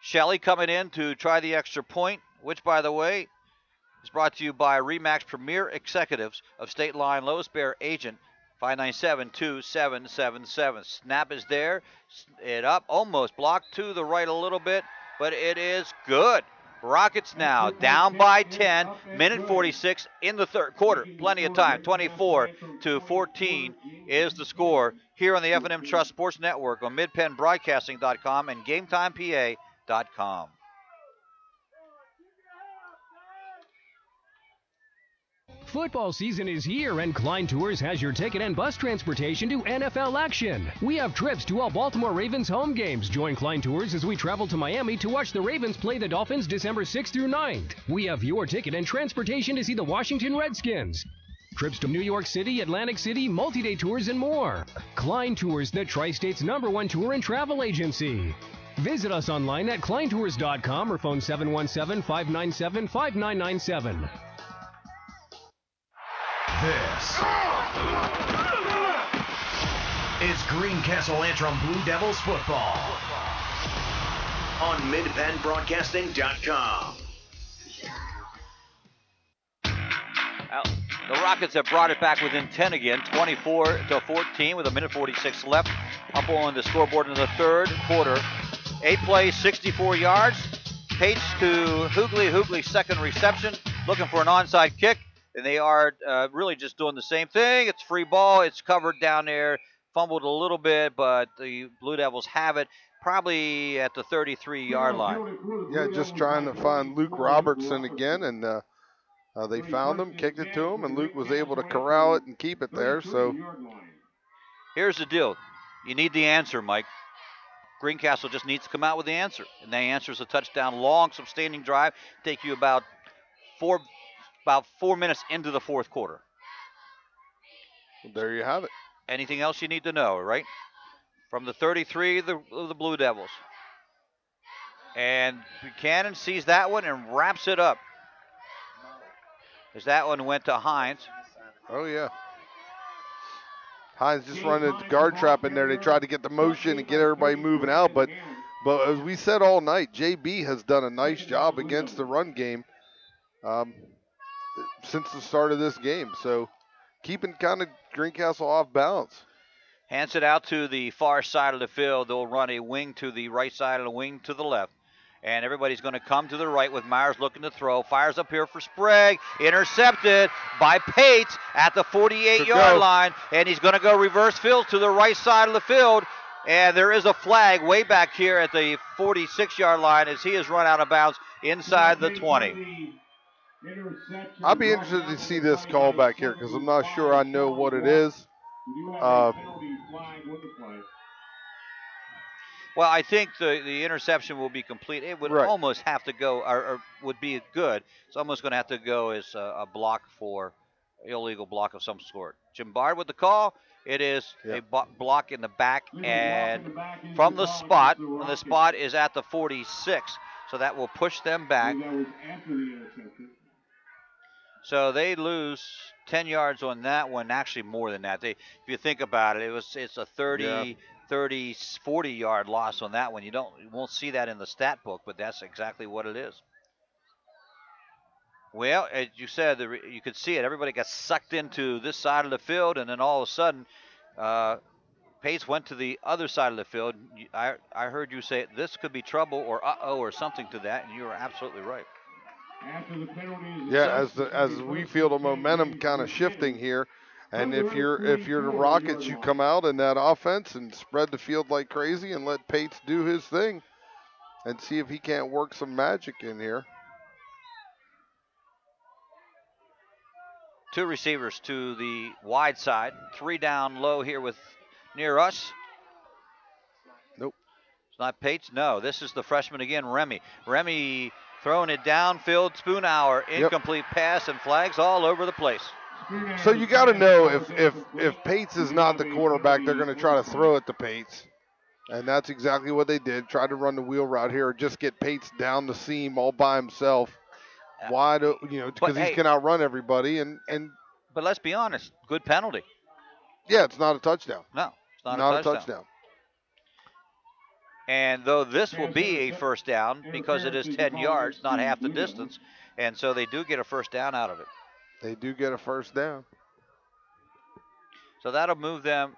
Shelley coming in to try the extra point, which, by the way, is brought to you by RE/MAX Premier Executives of State Line Lowest Bear Agent 597-2777. Snap is there. It up, almost blocked to the right a little bit, but it is good. Rockets now down by 10, minute 46 in the third quarter. Plenty of time. 24-14 is the score here on the F&M Trust Sports Network on midpennbroadcasting.com and GameTimePA.com. Football season is here, and Klein Tours has your ticket and bus transportation to NFL action. We have trips to all Baltimore Ravens home games. Join Klein Tours as we travel to Miami to watch the Ravens play the Dolphins December 6th through 9th. We have your ticket and transportation to see the Washington Redskins. Trips to New York City, Atlantic City, multi-day tours, and more. Klein Tours, the Tri-State's #1 tour and travel agency. Visit us online at kleintours.com or phone 717-597-5997. This is Greencastle Antrim Blue Devils football on midpennbroadcasting.com. Well, the Rockets have brought it back within 10 again, 24-14 with a minute 46 left. Up on the scoreboard in the third quarter. 8 plays, 64 yards. Pates to Hoogley. Hoogley's second reception, looking for an onside kick. And they are really just doing the same thing. It's free ball. It's covered down there. Fumbled a little bit, but the Blue Devils have it probably at the 33-yard line. Yeah, just trying to find Luke Robertson again, and they found him, kicked it to him, and Luke was able to corral it and keep it there. So here's the deal. You need the answer, Mike. Greencastle just needs to come out with the answer. And the answer is a touchdown, long, sustaining drive. Take you about 4 minutes into the fourth quarter. Well, there you have it. Anything else you need to know, right? From the 33 of the Blue Devils. And Buchanan sees that one and wraps it up. As that one went to Hines. Oh, yeah. Hines just running a guard trap in there. They tried to get the motion and get everybody moving out, but as we said all night, JB has done a nice job against the run game since the start of this game. So keeping kind of Greencastle off balance. Hands it out to the far side of the field. They'll run a wing to the right side and a wing to the left. And everybody's going to come to the right with Myers looking to throw. Fires up here for Sprague. Intercepted by Pates at the 48-yard line. And he's going to go reverse field to the right side of the field. And there is a flag way back here at the 46-yard line as he is run out of bounds inside the 20. I'll be interested to see this call back here because I'm not sure I know what it is. Well, I think the interception will be complete. It would almost have to go, or would be good. It's almost going to have to go as a block for illegal block of some sort. Jim Bard with the call. It is a block in the back, and from the spot, and the spot is at the 46, so that will push them back. So they lose 10 yards on that one, actually more than that. If you think about it, it's a 30, 40-yard loss on that one. You won't see that in the stat book, but that's exactly what it is. Well, as you said, you could see it. Everybody got sucked into this side of the field, and then all of a sudden, Pace went to the other side of the field. I heard you say this could be trouble or uh-oh or something to that, and you were absolutely right. Yeah, as we feel the momentum kind of shifting here, and if you're the Rockets, you come out in that offense and spread the field like crazy and let Pates do his thing and see if he can't work some magic in here. Two receivers to the wide side, 3 down low here with near us. Nope. It's not Pates. No, this is the freshman again, Remy. Remy throwing it downfield. Spoonhour, incomplete pass, and flags all over the place. So you got to know if Pates is not the quarterback, they're going to try to throw it to Pates. And that's exactly what they did. Tried to run the wheel route here, just get Pates down the seam all by himself. Wide, because he can outrun everybody. But let's be honest, good penalty. Yeah, it's not a touchdown. No, it's not a touchdown. And though this will be a first down because it is 10 yards, not half the distance, and so they do get a first down out of it. They do get a first down. So that'll move them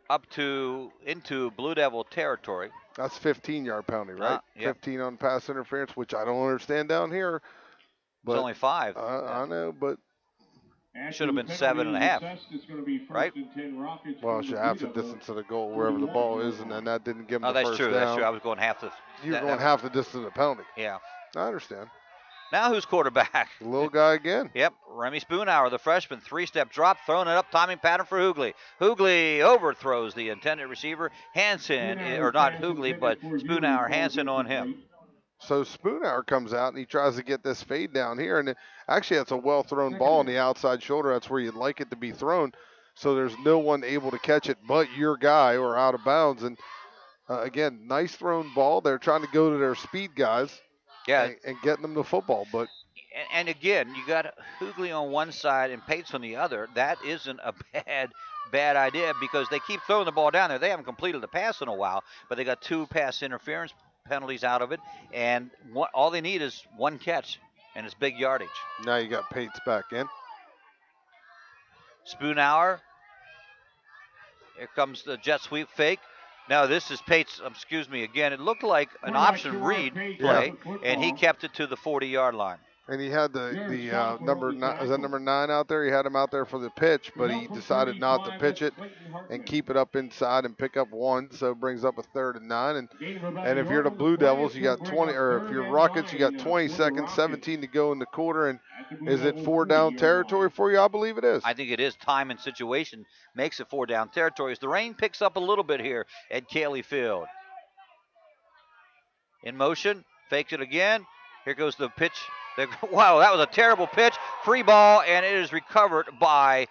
up into Blue Devil territory. That's 15-yard penalty, right? 15 on pass interference, which I don't understand down here. But it's only 5. I know, but should have been 7.5, right? Well, it's half the distance of the goal wherever the ball is, and then that didn't give them the first down. That's true. I was going half the. You were going half the distance of the penalty. Yeah. I understand. Now who's quarterback? The little guy again. Yep, Remy Spoonhour, the freshman, 3-step drop, throwing it up, timing pattern for Hoogley. Hoogley overthrows the intended receiver. Hansen, or not Hoogley, but Spoonhour, Hansen on him. So Spoonhour comes out and he tries to get this fade down here, and actually that's a well-thrown ball on the outside shoulder. That's where you'd like it to be thrown. So there's no one able to catch it but your guy or out of bounds. And again, nice thrown ball. They're trying to go to their speed guys. Yeah, and getting them the football, but and again, you got Hoogley on one side and Pates on the other. That isn't a bad idea because they keep throwing the ball down there. They haven't completed the pass in a while, but they got 2 pass interference penalties out of it, and all they need is 1 catch, and it's big yardage. Now you got Pates back in. Spoonhour. Here comes the jet sweep fake. Now this is Pates, again, it looked like an option read play, and he kept it to the 40-yard line. And he had the number 9 out there? He had him out there for the pitch, but he decided not to pitch it and keep it up inside and pick up 1, so it brings up a 3rd and 9. And if you're the Blue Devils, you got 20, or if you're Rockets, you got 20 seconds, 17 to go in the quarter. And is it 4 down territory for you? I believe it is. I think it is. Time and situation makes it 4 down territory. As the rain picks up a little bit here at Kaley Field. In motion, fakes it again. Here goes the pitch. Wow, that was a terrible pitch. Free ball, and it is recovered by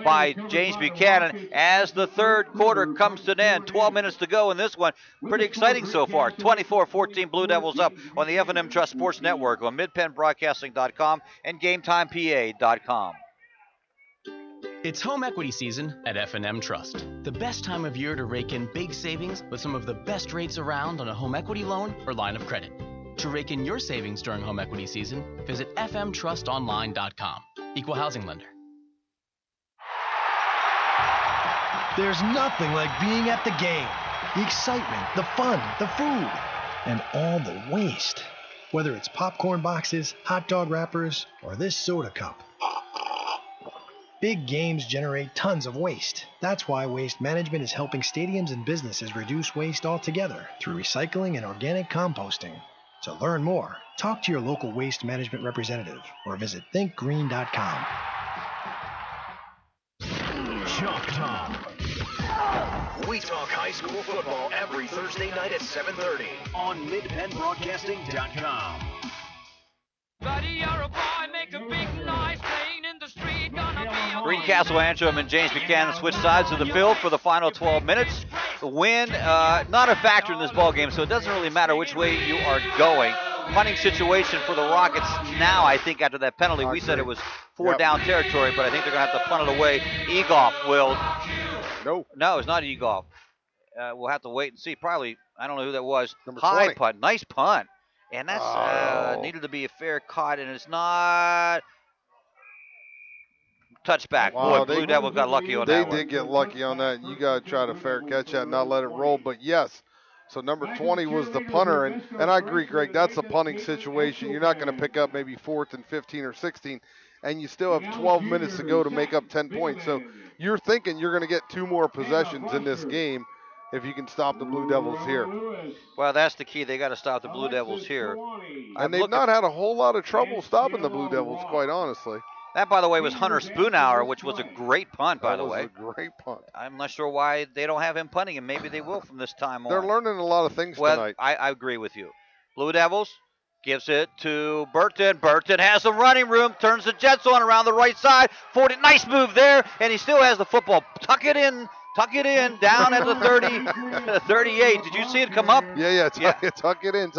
by James Buchanan as the third quarter comes to an end. 12 minutes to go in this one. Pretty exciting so far. 24-14 Blue Devils up on the F&M Trust Sports Network on midpenbroadcasting.com and GameTimePA.com. It's home equity season at F&M Trust. The best time of year to rake in big savings with some of the best rates around on a home equity loan or line of credit. To rake in your savings during home equity season, visit fmtrustonline.com. Equal housing lender. There's nothing like being at the game. The excitement, the fun, the food, and all the waste. Whether it's popcorn boxes, hot dog wrappers, or this soda cup. Big games generate tons of waste. That's why Waste Management is helping stadiums and businesses reduce waste altogether through recycling and organic composting. To learn more, talk to your local Waste Management representative or visit thinkgreen.com. Chalk Talk. We talk high school football every Thursday night at 7:30 on midpenbroadcasting.com. Buddy, you're a boy, make a big noise, playing in the street, gonna be a Greencastle, Antrim, and James Buchanan switch sides of the field for the final 12 minutes. The wind, not a factor in this ball game, so it doesn't really matter which way you are going. Punting situation for the Rockets now, I think, after that penalty. We said it was four down territory, but I think they're going to have to punt it away. Egoff will. No, it's not Egoff. We'll have to wait and see. Probably, I don't know who that was. High 20. punt. Nice punt. And that's needed to be a fair cut, and it's not. Touchback. Wow, Boy, Blue Devils got lucky on that one. They did get lucky on that. You got to try to fair catch that and not let it roll. But yes, so number 20 was the punter. And I agree, Greg, that's a punting situation. You're not going to pick up maybe 4th and 15 or 16. And you still have 12 minutes to go to make up 10 points. So you're thinking you're going to get 2 more possessions in this game if you can stop the Blue Devils here. Well, that's the key. They got to stop the Blue Devils here. And they've not had a whole lot of trouble stopping the Blue Devils, quite honestly. That, by the way, was Hunter Spoonhour, which was a great punt, by the way. That was a great punt. I'm not sure why they don't have him punting, and maybe they will from this time on. They're learning a lot of things tonight. I agree with you. Blue Devils gives it to Burton. Burton has some running room, turns the Jets on around the right side. 40, nice move there, and he still has the football. Tuck it in, down at the 30, 38. Did you see it come up? Yeah, tuck it in.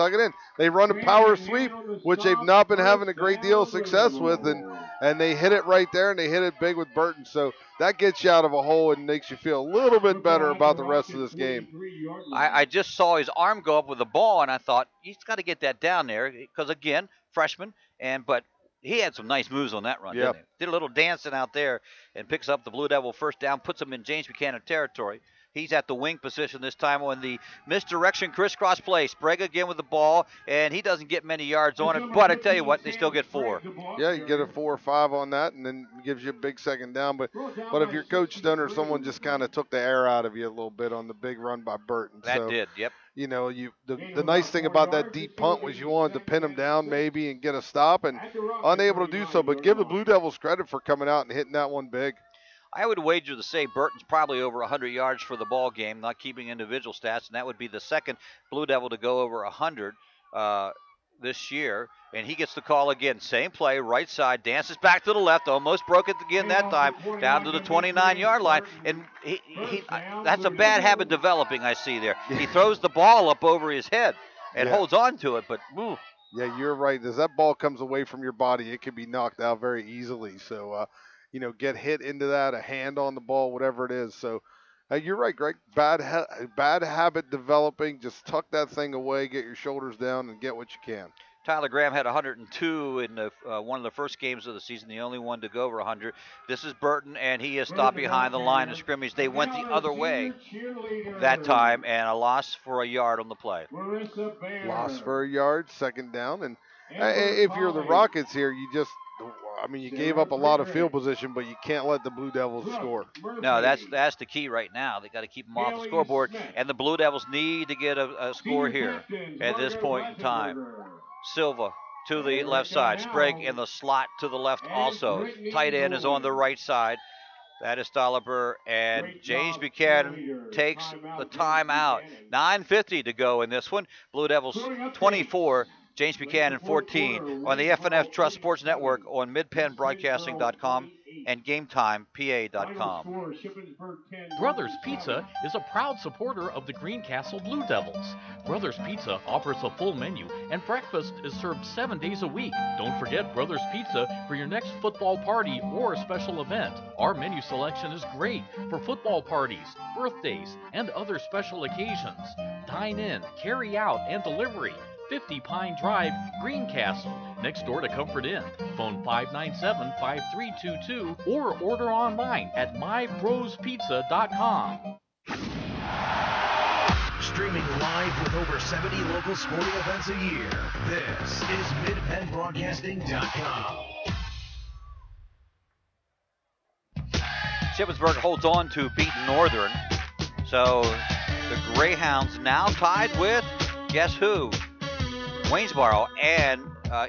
They run a power sweep, which they've not been having a great deal of success with, and they hit it right there, and they hit it big with Burton. So that gets you out of a hole and makes you feel a little bit better about the rest of this game. I just saw his arm go up with the ball, and I thought, he's got to get that down there because, again, freshman, but he had some nice moves on that run, didn't he? Did a little dancing out there and picks up the Blue Devil first down, puts him in James Buchanan territory. He's at the wing position this time on the misdirection crisscross play. Sprague again with the ball, and he doesn't get many yards on it, but I tell you what, they still get 4. Yeah, you get a 4 or 5 on that, and then it gives you a big second down. But if your coach Stunner, someone just kind of took the air out of you a little bit on the big run by Burton. That did, yep. You know, the nice thing about that deep punt was you wanted to pin him down maybe and get a stop, and unable to do so. But give the Blue Devils credit for coming out and hitting that one big. I would wager to say Burton's probably over 100 yards for the ball game, not keeping individual stats, and that would be the second Blue Devil to go over 100 this year. And he gets the call again. Same play, right side, dances back to the left, almost broke it again that time, down to the 29-yard line. And that's a bad habit developing, I see there. He throws the ball up over his head and holds on to it, but ooh. Yeah, you're right. As that ball comes away from your body, it can be knocked out very easily. So, get hit into that, a hand on the ball, whatever it is. So you're right, Greg. Bad habit developing. Just tuck that thing away, get your shoulders down, and get what you can. Tyler Graham had 102 in one of the first games of the season, the only one to go over 100. This is Burton, and he is stopped behind the line of scrimmage. They went the other way that time, and a loss for a yard on the play. Loss for a yard, second down. And if you're the Rockets here, you gave up a lot of field position, but you can't let the Blue Devils score. No, that's the key right now. They got to keep them off the scoreboard, and the Blue Devils need to get a score here at this point in time. Silva to the left side. Sprague in the slot to the left also. Tight end is on the right side. That is Stolliver, and James Buchanan takes the timeout. 9:50 to go in this one. Blue Devils 24, James Buchanan 14 on the FNF Trust Sports Network on midpenbroadcasting.com and GameTimePA.com. Brothers Pizza is a proud supporter of the Greencastle Blue Devils. Brothers Pizza offers a full menu and breakfast is served 7 days a week. Don't forget Brothers Pizza for your next football party or special event. Our menu selection is great for football parties, birthdays, and other special occasions. Dine in, carry out, and delivery. 50 Pine Drive, Greencastle, next door to Comfort Inn. Phone 597-5322 or order online at mybrospizza.com. Streaming live with over 70 local sporting events a year, this is midpenbroadcasting.com. Shippensburg holds on to beat Northern. So the Greyhounds now tied with, guess who? Waynesboro and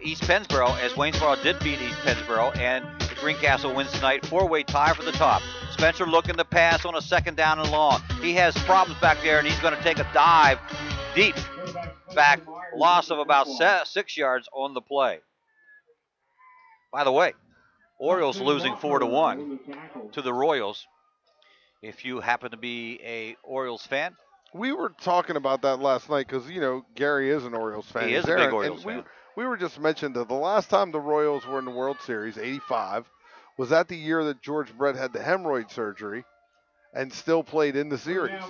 East Pennsboro, as Waynesboro did beat East Pennsboro, and the Greencastle wins tonight. Four-way tie for the top. Spencer looking to pass on a second down and long. He has problems back there, and he's going to take a dive deep back. Loss of about 6 yards on the play. By the way, Orioles losing 4-1 to the Royals. If you happen to be a Orioles fan. We were talking about that last night because, Gary is an Orioles fan. He is a big Orioles fan. We were just mentioned that the last time the Royals were in the World Series, 85, was that the year that George Brett had the hemorrhoid surgery and still played in the series.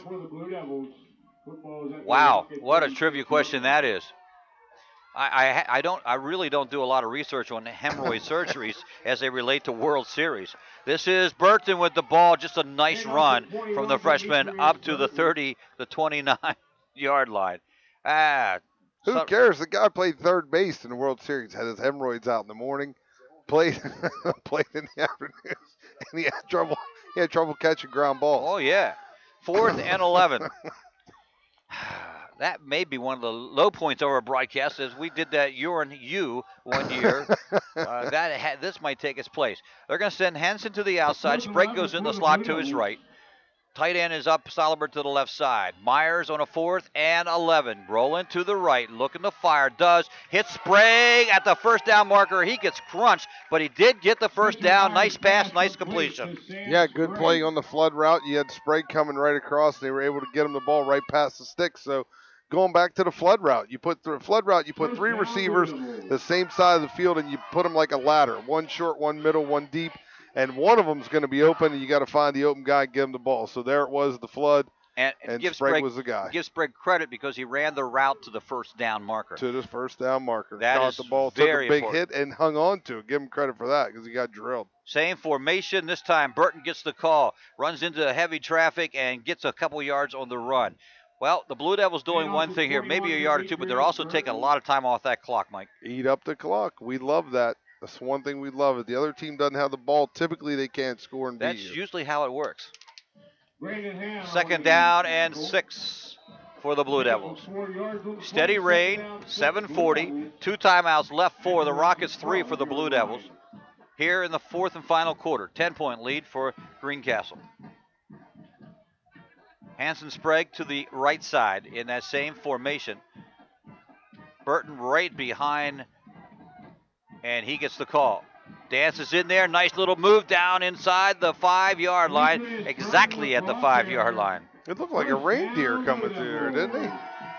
Wow, what a trivia question that is. I really don't do a lot of research on hemorrhoid surgeries as they relate to World Series. This is Burton with the ball, just a nice run from the freshman up to the 30, the 29-yard line. Who cares? The guy played third base in the World Series, had his hemorrhoids out in the morning, played in the afternoon, and he had trouble catching ground balls. Oh yeah, 4th and 11. That may be one of the low points of our broadcast, as we did that Urine U one year. This might take its place. They're going to send Henson to the outside. Sprague goes in the slot to his right. Tight end is up, Solibert to the left side. Myers on a 4th and 11. Rolling to the right, looking to fire. Does. Hits Sprague at the first down marker. He gets crunched, but he did get the first down. Nice pass, nice completion. Yeah, good play on the flood route. You had Sprague coming right across, and they were able to get him the ball right past the sticks. So going back to the flood route, you put 3 receivers the same side of the field, and you put them like a ladder. One short, one middle, one deep. And one of them's going to be open, and you got to find the open guy and give him the ball. So there it was, the flood, and Sprague was the guy. Give Sprague credit because he ran the route to the first down marker. To the first down marker. That caught is the ball, very took a big important. hit, and hung on to it. Give him credit for that because he got drilled. Same formation this time. Burton gets the call, runs into heavy traffic, and gets a couple yards on the run. Well, the Blue Devils doing one thing here, maybe a yard or two, but they're also taking a lot of time off that clock, Mike. Eat up the clock. We love that. That's one thing we love. If the other team doesn't have the ball, typically they can't score and beat you. That's usually how it works. Second down and 6 for the Blue Devils. Steady rain, 7:40. 2 timeouts left for the Rockets, 3 for the Blue Devils. Here in the 4th and final quarter, 10-point lead for Greencastle. Hanson Sprague to the right side in that same formation. Burton right behind, and he gets the call. Dances in there, nice little move down inside the 5-yard line, exactly at the 5-yard line. It looked like a reindeer coming through there, didn't he?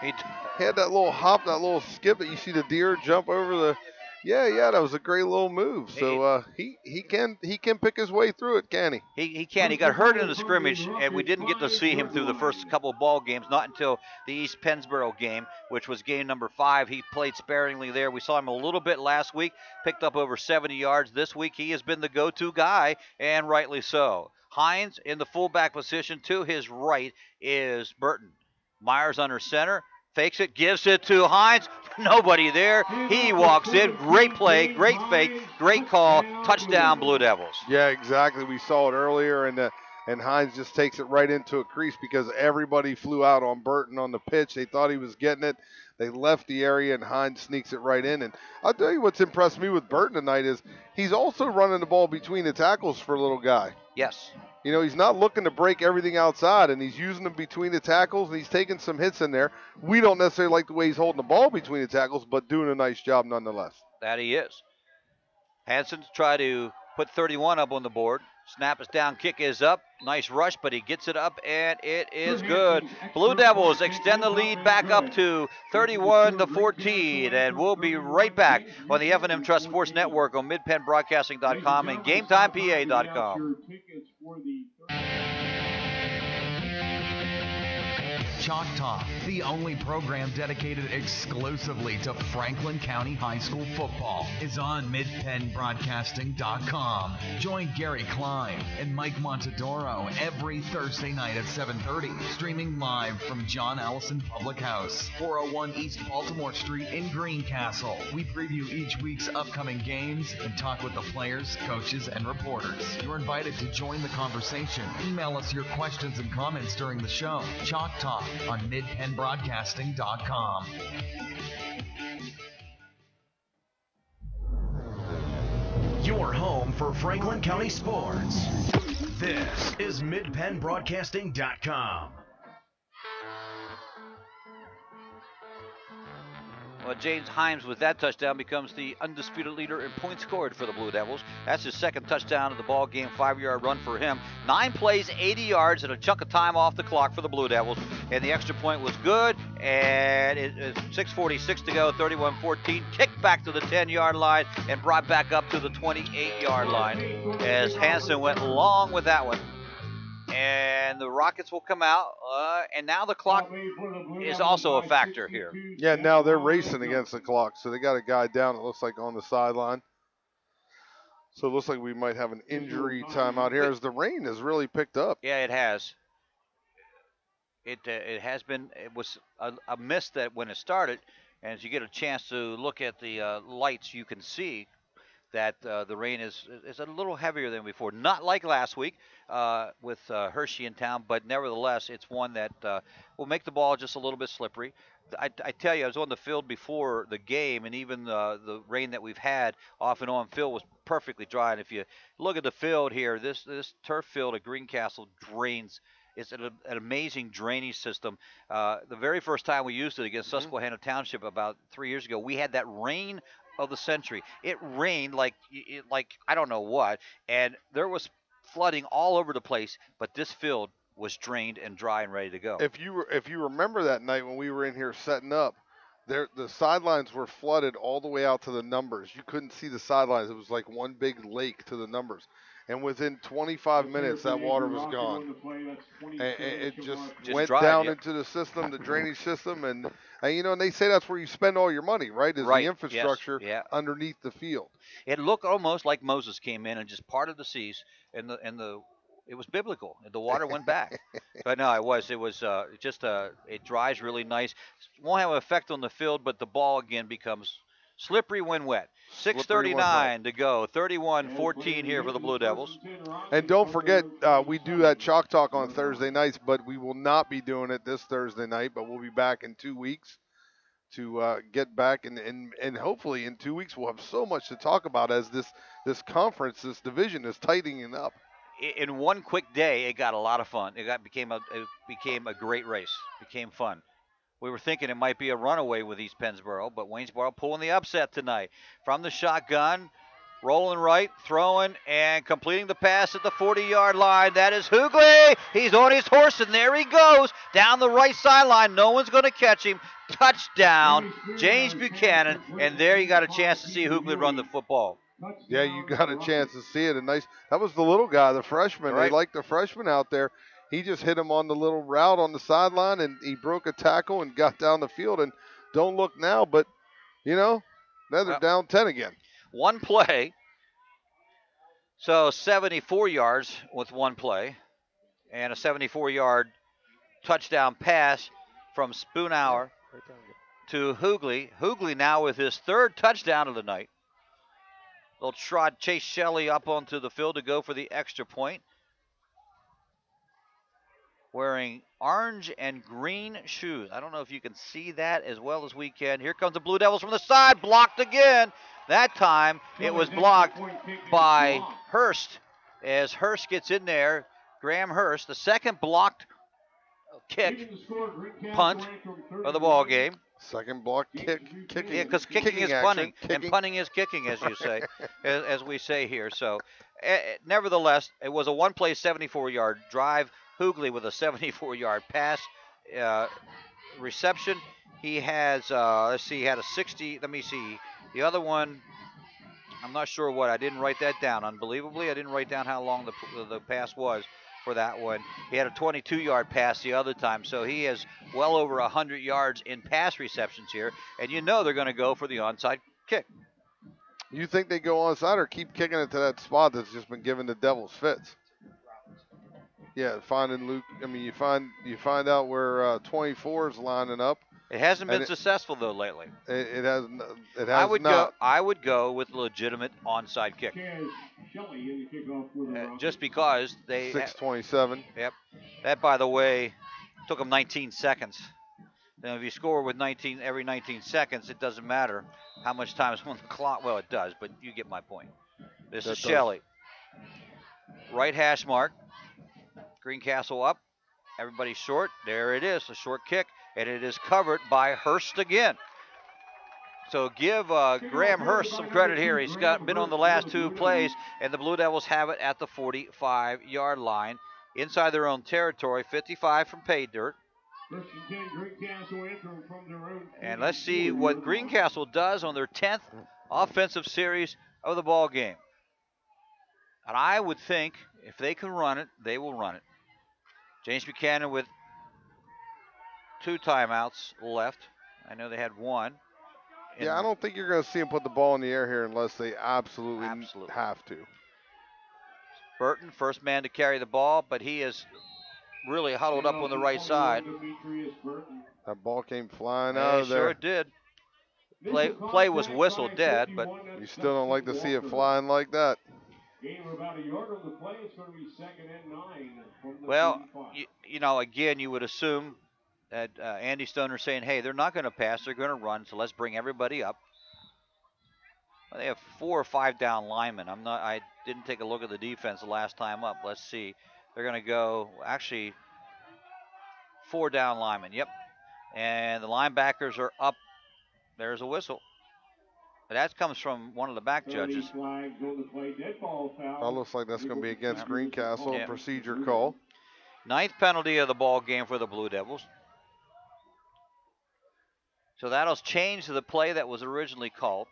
He had that little hop, that little skip that you see the deer jump over the. Yeah, that was a great little move. So he can pick his way through it, can he? He can. He got hurt in the scrimmage, and we didn't get to see him through the first couple of ball games, not until the East Pennsboro game, which was game number 5. He played sparingly there. We saw him a little bit last week, picked up over 70 yards. This week he has been the go-to guy, and rightly so. Hines in the fullback position. To his right is Burton. Myers under center. Fakes it, gives it to Hines. Nobody there. He walks in. Great play, great fake, great call. Touchdown, Blue Devils. Yeah, exactly. We saw it earlier, and and Hines just takes it right into a crease because everybody flew out on Burton on the pitch. They thought he was getting it. They left the area, and Hines sneaks it right in. And I'll tell you what's impressed me with Burton tonight is he's also running the ball between the tackles for a little guy. Yes. You know, he's not looking to break everything outside, and he's using them between the tackles, and he's taking some hits in there. We don't necessarily like the way he's holding the ball between the tackles, but doing a nice job nonetheless. That he is. Hansen try to put 31 up on the board. Snap is down, kick is up. Nice rush, but he gets it up, and it is good. Blue Devils extend the lead back up to 31-14, and we'll be right back on the F&M Trust Sports Network on midpennbroadcasting.com and GameTimePA.com. Chalk Talk, the only program dedicated exclusively to Franklin County High School football, is on midpennbroadcasting.com. Join Gary Klein and Mike Montadoro every Thursday night at 7:30, streaming live from John Allison Public House, 401 East Baltimore Street in Greencastle. We preview each week's upcoming games and talk with the players, coaches, and reporters. You're invited to join the conversation. Email us your questions and comments during the show. Chalk Talk on midpennbroadcasting.com. Your home for Franklin County sports. This is midpennbroadcasting.com. Well, James Himes with that touchdown becomes the undisputed leader in points scored for the Blue Devils. That's his second touchdown of the ball game, 5-yard run for him. 9 plays, 80 yards, and a chunk of time off the clock for the Blue Devils. And the extra point was good, and it's 6:46 to go, 31-14. Kicked back to the 10-yard line and brought back up to the 28-yard line as Hansen went long with that one. And the Rockets will come out, and now the clock is also a factor here. Yeah, now they're racing against the clock, so they got a guy down, it looks like, on the sideline. So it looks like we might have an injury timeout here as the rain has really picked up. Yeah, it has. It has been. It was a mist that when it started, and as you get a chance to look at the lights, you can see that the rain is a little heavier than before. Not like last week with Hershey in town, but nevertheless, it's one that will make the ball just a little bit slippery. I tell you, I was on the field before the game, and even the rain that we've had off and on field was perfectly dry. And if you look at the field here, this turf field at Greencastle drains. It's an amazing drainage system. The very first time we used it against Susquehanna Township about 3 years ago, we had that rain of the century. It rained like I don't know what, and there was flooding all over the place, but this field was drained and dry and ready to go. If you remember that night when we were in here setting up, the sidelines were flooded all the way out to the numbers. You couldn't see the sidelines. It was like one big lake to the numbers. And within 25 minutes, that water was gone. And it just went down into the system, the drainage system. And you know, and they say that's where you spend all your money, right? Is the infrastructure underneath the field. It looked almost like Moses came in and just parted the seas, and it was biblical. The water went back. But no, it was it dries really nice. Won't have an effect on the field, but the ball again becomes slippery when wet. 6:39 to go. 31-14 here for the Blue Devils. And don't forget, we do that Chalk Talk on Thursday nights, but we will not be doing it this Thursday night, but we'll be back in 2 weeks to get back. And hopefully in 2 weeks we'll have so much to talk about as this conference, this division is tightening up. In one quick day, it got a lot of fun. It became a great race. It became fun. We were thinking it might be a runaway with East Pennsboro, but Waynesboro pulling the upset tonight. From the shotgun, rolling right, throwing, and completing the pass at the 40-yard line. That is Hoogley. He's on his horse, and there he goes down the right sideline. No one's going to catch him. Touchdown, James Buchanan. And there you got a chance to see Hoogley run the football. Yeah, you got a chance to see it. That was the little guy, the freshman. Right. They like the freshman out there. He just hit him on the little route on the sideline, and he broke a tackle and got down the field. And don't look now, but, you know, now they're down 10 again. One play. So 74 yards with one play. And a 74-yard touchdown pass from Spoonhour to Hoogley. Hoogley now with his third touchdown of the night. They'll trot Chase Shelley up onto the field to go for the extra point. wearing orange and green shoes. I don't know if you can see that as well as we can. Here comes the Blue Devils from the side, blocked again. That time it was blocked by Hurst as Hurst gets in there. Graham Hurst, the second blocked kick, punt of the ball game. Second block kick, kicking. Yeah, because kicking is punting, and punting is kicking, as you say, as we say here. So, nevertheless, it was a one-play 74-yard drive. Hoogley with a 74-yard pass reception. He has, let's see, he had a 60. Let me see. The other one, I'm not sure what. I didn't write that down. Unbelievably, I didn't write down how long the pass was for that one. He had a 22-yard pass the other time, so he has well over 100 yards in pass receptions here, and you know they're going to go for the onside kick. You think they go onside or keep kicking it to that spot that's just been giving the Devils fits? Yeah, finding Luke. I mean, you find out where 24 is lining up. It hasn't been successful though lately. It has. It has I would go with legitimate onside kick. Just because they 6:27. Yep. That, by the way, took them 19 seconds. Now, if you score with every 19 seconds, it doesn't matter how much time is on the clock. Well, it does, but you get my point. This is Shelley. Right hash mark. Greencastle up. Everybody short. There it is, a short kick, and it is covered by Hurst again. So give Graham Hurst some credit here. He's been on the last two plays, and the Blue Devils have it at the 45-yard line inside their own territory, 55 from pay dirt. And let's see what Greencastle does on their 10th offensive series of the ball game. And I would think if they can run it, they will run it. James Buchanan with 2 timeouts left. I know they had one. Yeah, I don't think you're going to see him put the ball in the air here unless they absolutely have to. Burton, first man to carry the ball, but he is really huddled up on the right side. That ball came flying out of there. Sure it did. Play was whistled dead, but you still don't like to see it flying like that. Well, you know, again, you would assume that Andy Stoner saying, hey, they're not going to pass, they're going to run, so let's bring everybody up. Well, they have 4 or 5 down linemen. I didn't take a look at the defense the last time up. Let's see. They're going to go, actually, 4 down linemen. Yep. And the linebackers are up. There's a whistle. But that comes from one of the back judges. That looks like that's going to be against Greencastle, yeah. Procedure call. 9th penalty of the ball game for the Blue Devils. So that'll change the play that was originally called.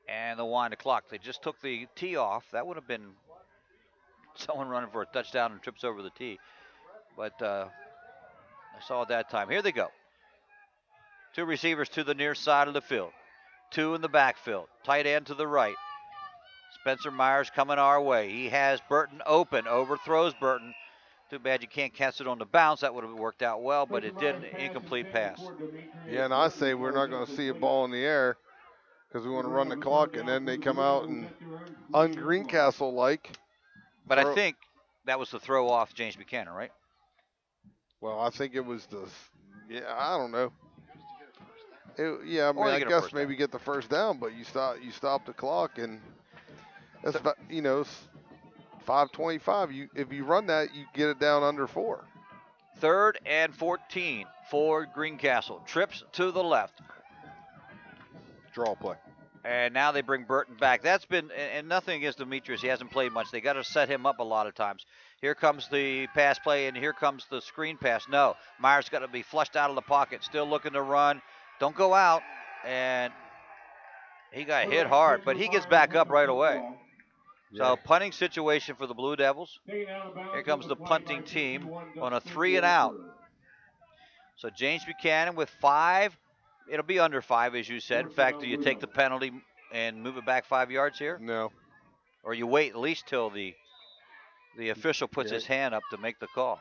And the wind of clock. They just took the tee off. That would have been someone running for a touchdown and trips over the tee. But I saw it that time. Here they go. 2 receivers to the near side of the field. 2 in the backfield. Tight end to the right. Spencer Myers coming our way. He has Burton open. Overthrows Burton. Too bad you can't catch it on the bounce. That would have worked out well, but it didn't. Incomplete pass. Yeah, and I say we're not going to see a ball in the air because we want to run the clock, and then they come out and un-Greencastle-like. But I think that was the throw off James Buchanan, right? Well, I think it was I don't know. I mean, I guess maybe get the first down, but you stop the clock, and that's you know, 5:25. If you run that, you get it down under 4. 3rd and 14 for Greencastle. Trips to the left. Draw play. And now they bring Burton back. That's been, and nothing against Demetrius. He hasn't played much. They got to set him up a lot of times. Here comes the pass play, and here comes the screen pass. No, Myers got to be flushed out of the pocket. Still looking to run. Don't go out. And he got hit hard, but he gets back up right away. So punting situation for the Blue Devils. Here comes the punting team on a 3 and out. So James Buchanan with 5. It'll be under 5, as you said. In fact, do you take the penalty and move it back 5 yards here? No. Or you wait at least till the official puts his hand up to make the call.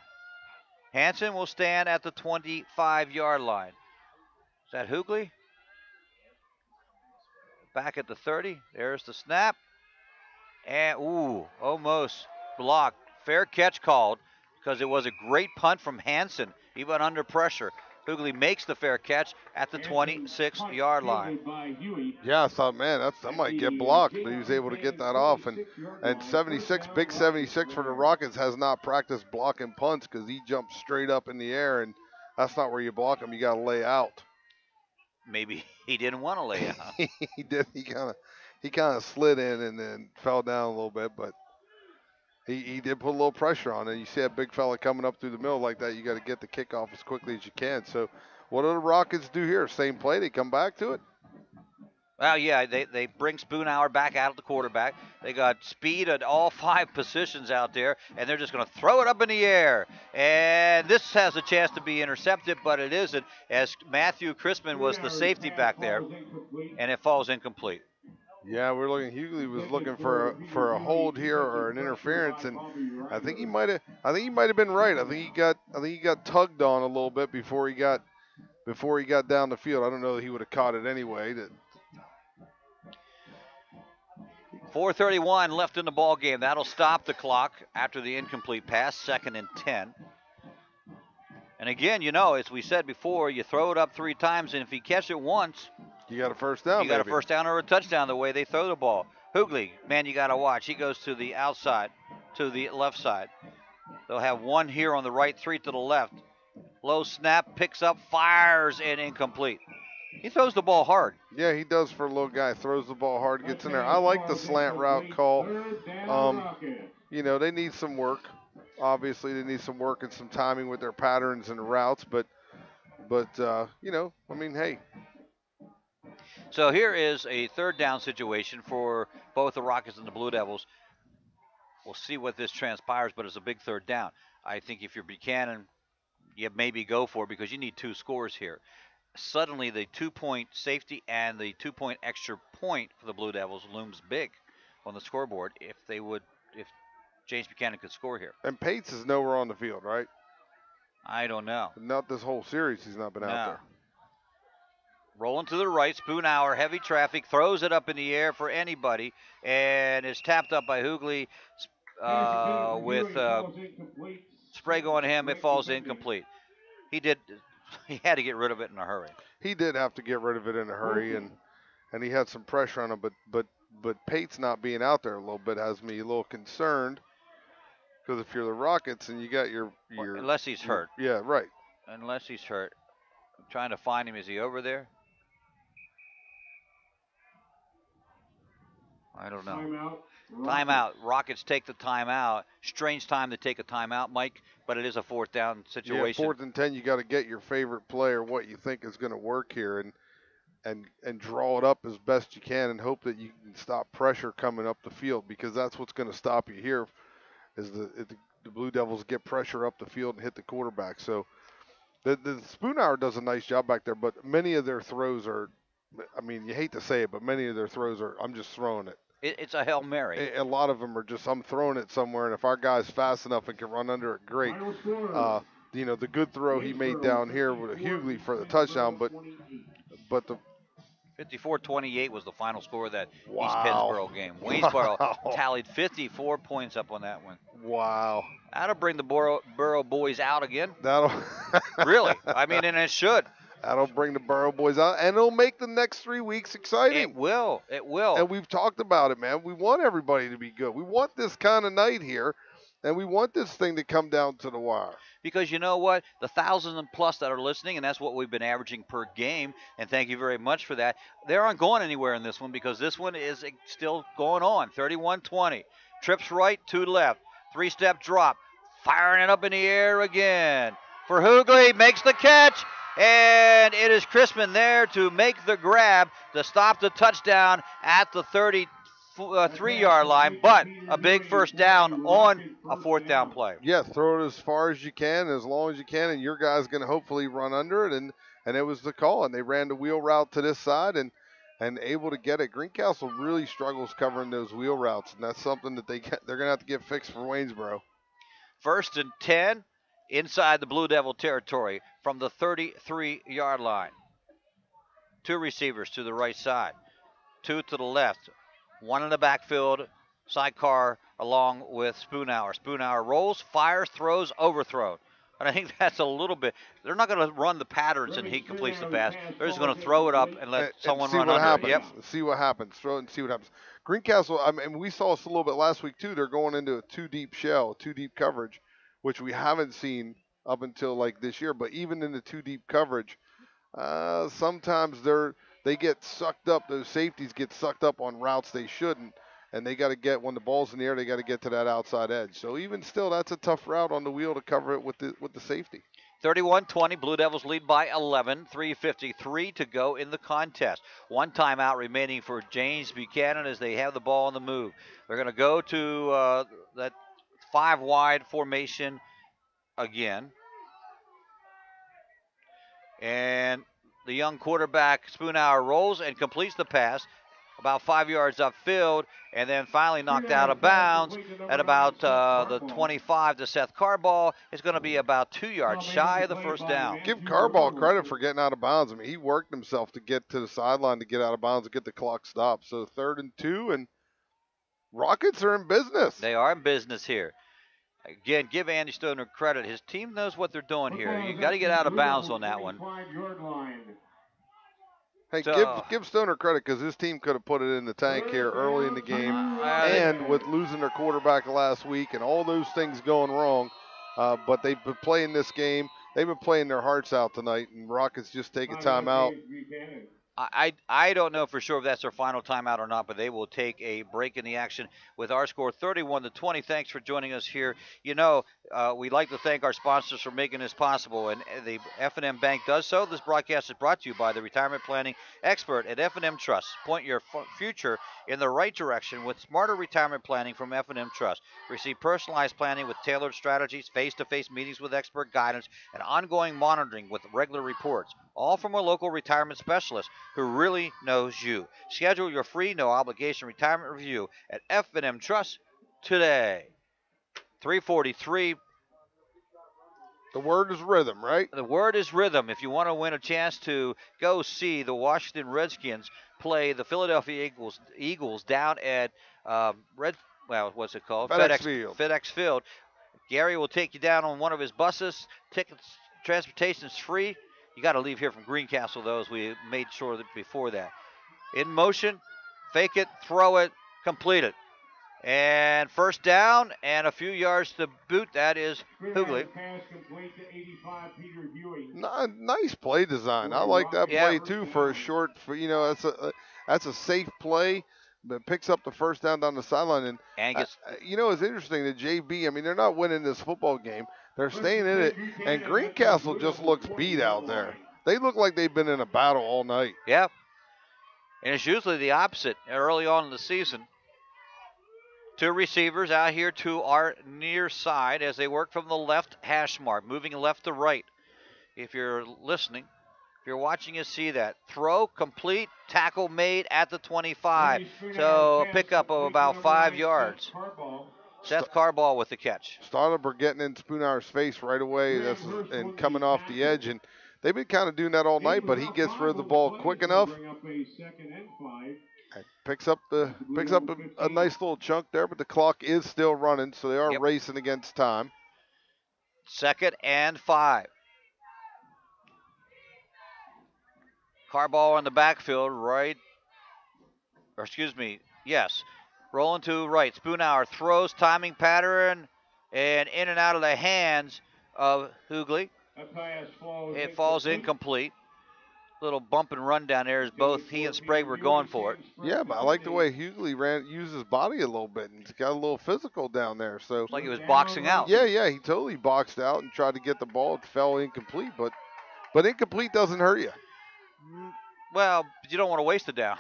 Hansen will stand at the 25-yard line. Is that Hoogley? Back at the 30. There's the snap. And, almost. block. Fair catch called because it was a great punt from Hansen, even under pressure. Hoogley makes the fair catch at the 26-yard line. Yeah, I thought, man, that might get blocked, but he was able to get that off. And 76, big 76 for the Rockets has not practiced blocking punts because he jumped straight up in the air, and that's not where you block him. You got to lay out. Maybe he didn't want to lay out. He did. He kind of slid in and then fell down a little bit, but he did put a little pressure on it. You see that big fella coming up through the middle like that, you got to get the kickoff as quickly as you can. So what do the Rockets do here? Same play, they come back to it? Well, yeah, they bring Spoonhour back out at the quarterback. They got speed at all 5 positions out there, and they're just going to throw it up in the air. And this has a chance to be intercepted, but it isn't, as Matthew Crispin was the safety back there, and it falls incomplete. Yeah, Hughley was looking for a hold here or an interference, and I think he might have been right. I think he got tugged on a little bit before he got down the field. I don't know that he would have caught it anyway. 4:31 left in the ball game. That'll stop the clock after the incomplete pass, 2nd and 10. And again, as we said before, you throw it up 3 times, and if you catch it once, you got a first down. You got a first down or a touchdown the way they throw the ball. Hoogley, man, you got to watch. He goes to the outside, to the left side. They'll have 1 here on the right, 3 to the left. Low snap, picks up, fires, and incomplete. He throws the ball hard. Yeah, he does for a little guy. Throws the ball hard, gets in there. I like the slant route call. They need some work. Obviously, they need some work and some timing with their patterns and routes. But hey. So here is a 3rd down situation for both the Rockets and the Blue Devils. We'll see what this transpires, but it's a big 3rd down. I think if you're Buchanan, you maybe go for it because you need 2 scores here. Suddenly, the 2-point safety and the 2-point extra point for the Blue Devils looms big on the scoreboard if James Buchanan could score here. And Pates is nowhere on the field, right? I don't know. Not this whole series. He's not been out there. Rolling to the right, Spoonhour, heavy traffic, throws it up in the air for anybody, and is tapped up by Hoogley with Sprague on him. It falls incomplete. He had to get rid of it in a hurry. He did have to get rid of it in a hurry, and he had some pressure on him. But Pates not being out there a little bit has me a little concerned, because if you're the Rockets and you got your unless he's hurt. Yeah, right. Unless he's hurt. I'm trying to find him. Is he over there? I don't know. Timeout. Rockets take the timeout. Strange time to take a timeout, Mike, but it is a 4th down situation. Yeah, 4th and 10, you got to get your favorite player, what you think is going to work here, and draw it up as best you can and hope that you can stop pressure coming up the field, because that's what's going to stop you here is the Blue Devils get pressure up the field and hit the quarterback. So the Spoonhour does a nice job back there, but many of their throws are, you hate to say it, but many of their throws are, I'm just throwing it. It's a Hail Mary. A lot of them are just, I'm throwing it somewhere, and if our guy's fast enough and can run under it, great. The good throw he made down here with Hughley for the touchdown, but the 54-28 was the final score of that East Pennsboro game. Waynesboro tallied 54 points up on that one. Wow. That'll bring the Borough boys out again. That'll really. And it should. That'll bring the Borough boys out, and it'll make the next 3 weeks exciting. It will. And we've talked about it, man. We want everybody to be good. We want this kind of night here, and we want this thing to come down to the wire. Because you know what? The 1,000 plus that are listening, and that's what we've been averaging per game, and thank you very much for that. They aren't going anywhere in this one because this one is still going on. 31-20. Trips right, 2 left. 3-step drop. Firing it up in the air again. For Hoogley, makes the catch. And it is Crispin there to make the grab to stop the touchdown at the 33-yard line, but a big first down on a 4th down play. Yeah, throw it as far as you can, as long as you can, and your guy's going to hopefully run under it, and it was the call, and they ran the wheel route to this side and able to get it. Greencastle really struggles covering those wheel routes, and that's something that they're going to have to get fixed for Waynesboro. 1st and 10. Inside the Blue Devil territory from the 33-yard line. 2 receivers to the right side. 2 to the left. 1 in the backfield Sidecar along with Spoonhour. Spoonhour rolls, fires, throws, overthrown. And I think that's a little bit. They're not going to run the patterns and he completes the pass. They're just going to throw it up and let someone run under it. Yep. See what happens. Throw it and see what happens. Greencastle, I mean, we saw this a little bit last week too. They're going into a two-deep shell, two-deep coverage, which we haven't seen up until like this year. But even in the two-deep coverage, sometimes they get sucked up. Those safeties get sucked up on routes they shouldn't. And they got to get, when the ball's in the air, they got to get to that outside edge. So even still, that's a tough route on the wheel to cover it with the safety. 31-20, Blue Devils lead by 11, 3:53 to go in the contest. One timeout remaining for James Buchanan as they have the ball on the move. They're going to go to that 5-wide formation again. And the young quarterback, Spoonhour, rolls and completes the pass about 5 yards upfield, and then finally knocked out of bounds at about the 25 to Seth Carball. It's going to be about 2 yards shy of the first down. Give Carball credit for getting out of bounds. I mean, he worked himself to get to the sideline to get out of bounds and get the clock stopped. So 3rd and 2, and Rockets are in business. They are in business here. Again, give Andy Stoner credit. His team knows what they're doing here. You got to get out of bounds on that one. Hey, give Stoner credit because his team could have put it in the tank here early in the game. And with losing their quarterback last week and all those things going wrong, but they've been playing this game. They've been playing their hearts out tonight, and Rockets just take a timeout. I don't know for sure if that's their final timeout or not, but they will take a break in the action with our score 31-20. Thanks for joining us here. You know, we'd like to thank our sponsors for making this possible, and the F&M Bank does so. This broadcast is brought to you by the retirement planning expert at F&M Trust. Point your future in the right direction with smarter retirement planning from F&M Trust. Receive personalized planning with tailored strategies, face-to-face meetings with expert guidance, and ongoing monitoring with regular reports, all from a local retirement specialist who really knows you. Schedule your free, no-obligation retirement review at F&M Trust today. 3:43. The word is rhythm, right? The word is rhythm. If you want to win a chance to go see the Washington Redskins play the Philadelphia Eagles down at what's it called? FedEx Field. Gary will take you down on one of his buses. Tickets, transportation's free. You got to leave here from Greencastle, though, as we made sure that before that. In motion, fake it, throw it, complete it. And first down and a few yards to boot. That is Hoogley. Nice play design. I like that play too for a short. That's a safe play. But picks up the first down the sideline. And gets, it's interesting that JB. I mean, they're not winning this football game. They're staying in it. And Greencastle just looks beat out there. They look like they've been in a battle all night. Yeah. And it's usually the opposite early on in the season. Two receivers out here to our near side as they work from the left hash mark, moving left to right. If you're listening, if you're watching, you see that. Throw, complete, tackle made at the 25. So a pickup of about 5 yards. Seth Carball with the catch. Startup getting in Spoonhour's face right away and coming off the edge. And they've been kind of doing that all night, but he gets rid of the ball quick enough. Picks up a nice little chunk there, but the clock is still running, so they are racing against time. 2nd and 5. Carball in the backfield, rolling to right. Spoonhour throws, timing pattern, and in and out of the hands of Hoogley. It falls incomplete. Little bump and run down there as both he and Sprague were going for it. Yeah, but I like the way Hughley used his body a little bit, and he's got a little physical down there. So it's like he was boxing out. Yeah, he totally boxed out and tried to get the ball. It fell incomplete, but incomplete doesn't hurt you. Well, you don't want to waste it down.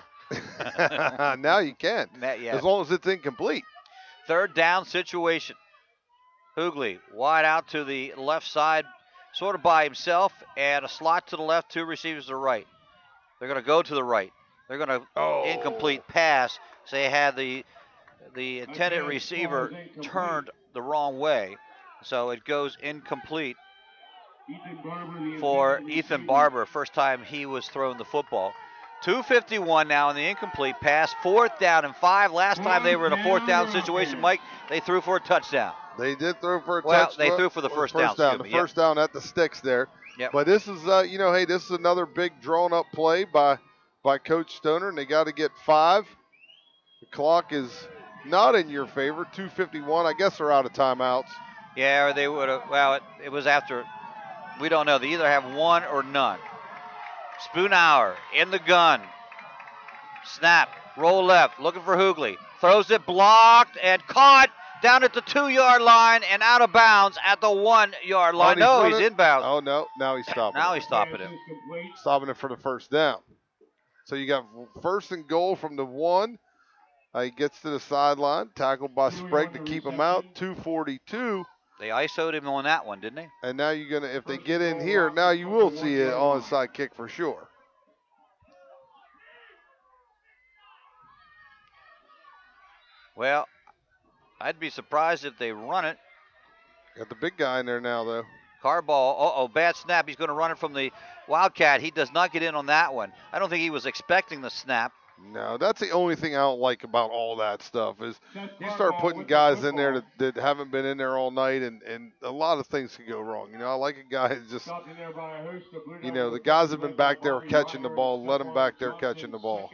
Now you can, as long as it's incomplete. 3rd down situation. Hoogley wide out to the left side, sort of by himself, and a slot to the left, 2 receivers to the right. They're going to go to the right. They're going to incomplete pass. So they had the intended receiver turned the wrong way. So it goes incomplete for Ethan Barber. First time he was throwing the football. 2:51 now in the incomplete pass. 4th down and 5. Last time they were in a 4th down situation, Mike, they threw for a touchdown. They did throw for a touchdown. touchdown. Well, they threw for the first down. The first down at the sticks there. Yep. But this is, hey, this is another big drawn-up play by Coach Stoner, and they got to get 5. The clock is not in your favor. 2:51. I guess they're out of timeouts. Yeah, or they would have. Well, it was after. We don't know. They either have one or none. Spoonhour in the gun. Snap. Roll left. Looking for Hoogley. Throws it blocked and caught down at the 2-yard line and out of bounds at the 1-yard line. No, he's inbounds. Oh, no. Now he's stopping Now he's stopping it. Stopping it for the first down. So you got 1st and goal from the 1. He gets to the sideline. Tackled by Sprague to keep him out. 2:42. They ISO'd him on that one, didn't they? And now you're going to, if they get in here, now you will see an onside kick for sure. Well, I'd be surprised if they run it. Got the big guy in there now, though. Carball, bad snap. He's going to run it from the Wildcat. He does not get in on that one. I don't think he was expecting the snap. No, that's the only thing I don't like about all that stuff is you start putting guys in there that haven't been in there all night, and a lot of things can go wrong. I like a guy who's just, the guys have been back there catching the ball. Let them back there catching the ball.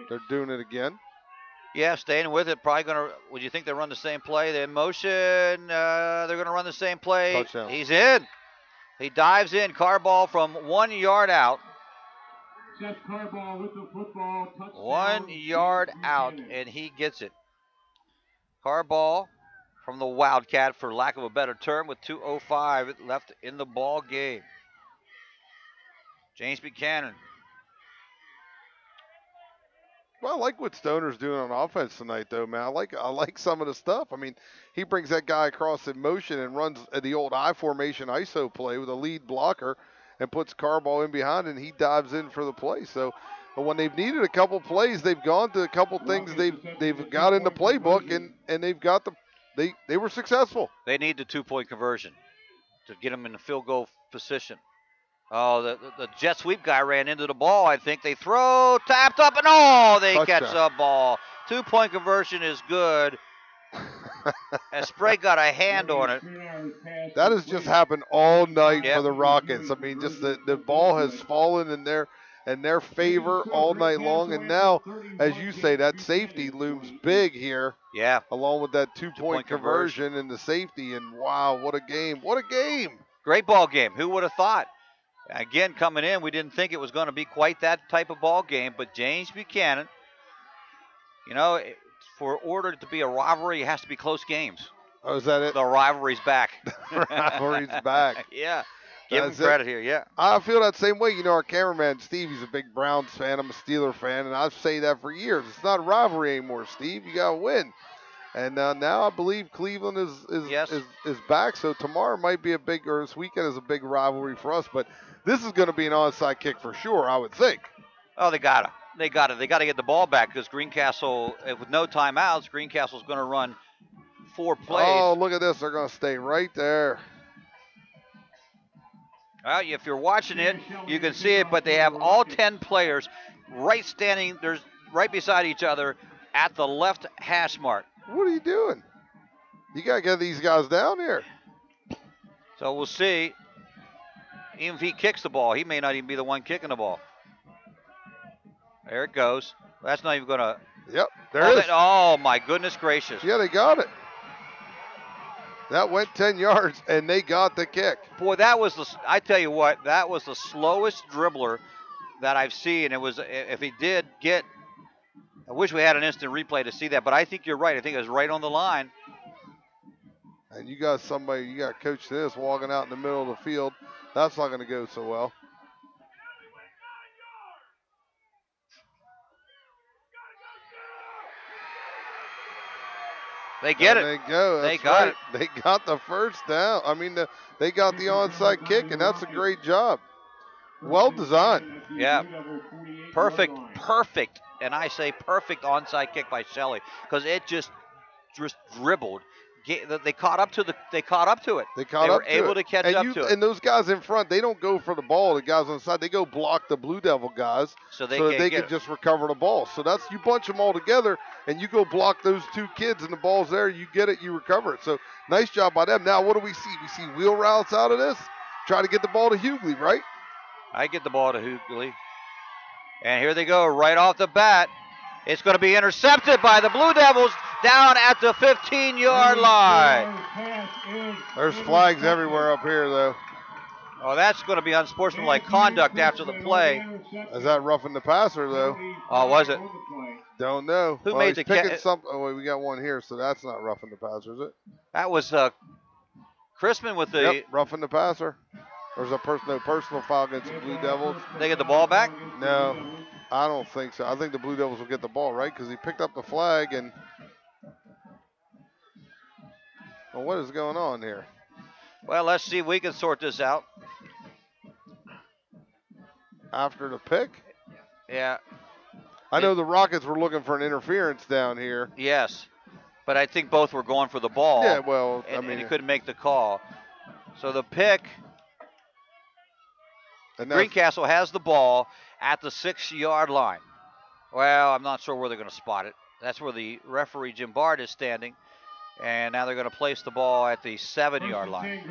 They're doing it again. Yeah, staying with it. Probably going to, would you think they run the same play? They're in motion. They're going to run the same play. Touchdown. He's in. He dives in. Carball from 1 yard out. Seth Carball with the football. Touchdown. 1 yard out, and he gets it. Carball from the Wildcat, for lack of a better term, with 2:05 left in the ball game. James Buchanan. Well, I like what Stoner's doing on offense tonight, though, man. I like some of the stuff. I mean, he brings that guy across in motion and runs the old I formation ISO play with a lead blocker and puts Carball in behind, and he dives in for the play. So when they've needed a couple plays, they've gone to a couple things they've got in the playbook, and they've got they were successful. They need the 2-point conversion to get them in the field goal position. Oh, the jet sweep guy ran into the ball, I think. They throw, tapped up, and they Touchdown. catch the ball. 2-point conversion is good. And Sprague got a hand on it. That has just happened all night for the Rockets. I mean, just the ball has fallen in their favor all night long. And now, as you say, that safety looms big here. Yeah. Along with that 2-point conversion and the safety. And wow, what a game. What a game. Great ball game. Who would have thought? Again, coming in, we didn't think it was going to be quite that type of ball game. But James Buchanan, for order to be a rivalry, it has to be close games. Oh, is that it? The rivalry's back. The rivalry's back. Yeah. Give him credit here, yeah. I feel that same way. Our cameraman, Steve, he's a big Browns fan. I'm a Steeler fan, and I've said that for years. It's not a rivalry anymore, Steve. You got to win. And now I believe Cleveland is back, so tomorrow might be this weekend is a big rivalry for us. But this is going to be an onside kick for sure, I would think. Oh, they got to. They got to get the ball back because Greencastle, with no timeouts, Greencastle's going to run 4 plays. Oh, look at this. They're going to stay right there. Well, if you're watching it, you can see it, but they have all 10 players there's right beside each other at the left hash mark. What are you doing? You got to get these guys down here. So we'll see. Even if he kicks the ball, he may not even be the one kicking the ball. There it goes. That's not even going to. Yep, there it is. Oh, my goodness gracious. Yeah, they got it. That went 10 yards, and they got the kick. Boy, I tell you what, that was the slowest dribbler that I've seen. It was, if he did get, I wish we had an instant replay to see that, but I think you're right. I think it was right on the line. And you got Coach Dennis walking out in the middle of the field. That's not going to go so well. They get it. They go. They got it. They got the first down. I mean, they got the onside kick, and that's a great job. Well designed. Yeah. Perfect. And I say perfect onside kick by Shelley because it just dribbled, they caught up to it. They were able to catch up to it. And those guys in front, they don't go for the ball. The guys on the side, they go block the Blue Devil guys so that they can just recover the ball. So that's, you bunch them all together, and you go block those two kids, and the ball's there. You get it, you recover it. So nice job by them. Now what do we see? We see wheel routes out of this. Try to get the ball to Hughley, right? I get the ball to Hughley. And here they go right off the bat. It's going to be intercepted by the Blue Devils down at the 15-yard line. There's flags everywhere up here, though. Oh, that's going to be unsportsmanlike conduct after the play. Is that roughing the passer, though? Oh, was it? Don't know. Who made the catch? Oh, wait, we got one here, so that's not roughing the passer, is it? That was Chrisman with the... Yep, roughing the passer. There's a personal foul against the Blue Devils. They get the ball back? No, I don't think so. I think the Blue Devils will get the ball, right? Because he picked up the flag and... Well, what is going on here? Well, let's see if we can sort this out. After the pick? Yeah. I know the Rockets were looking for an interference down here. Yes, but I think both were going for the ball. Yeah, well, and he couldn't make the call. So the pick... Greencastle has the ball at the 6-yard line. Well, I'm not sure where they're going to spot it. That's where the referee, Jim Bard, is standing. And now they're going to place the ball at the 7-yard line.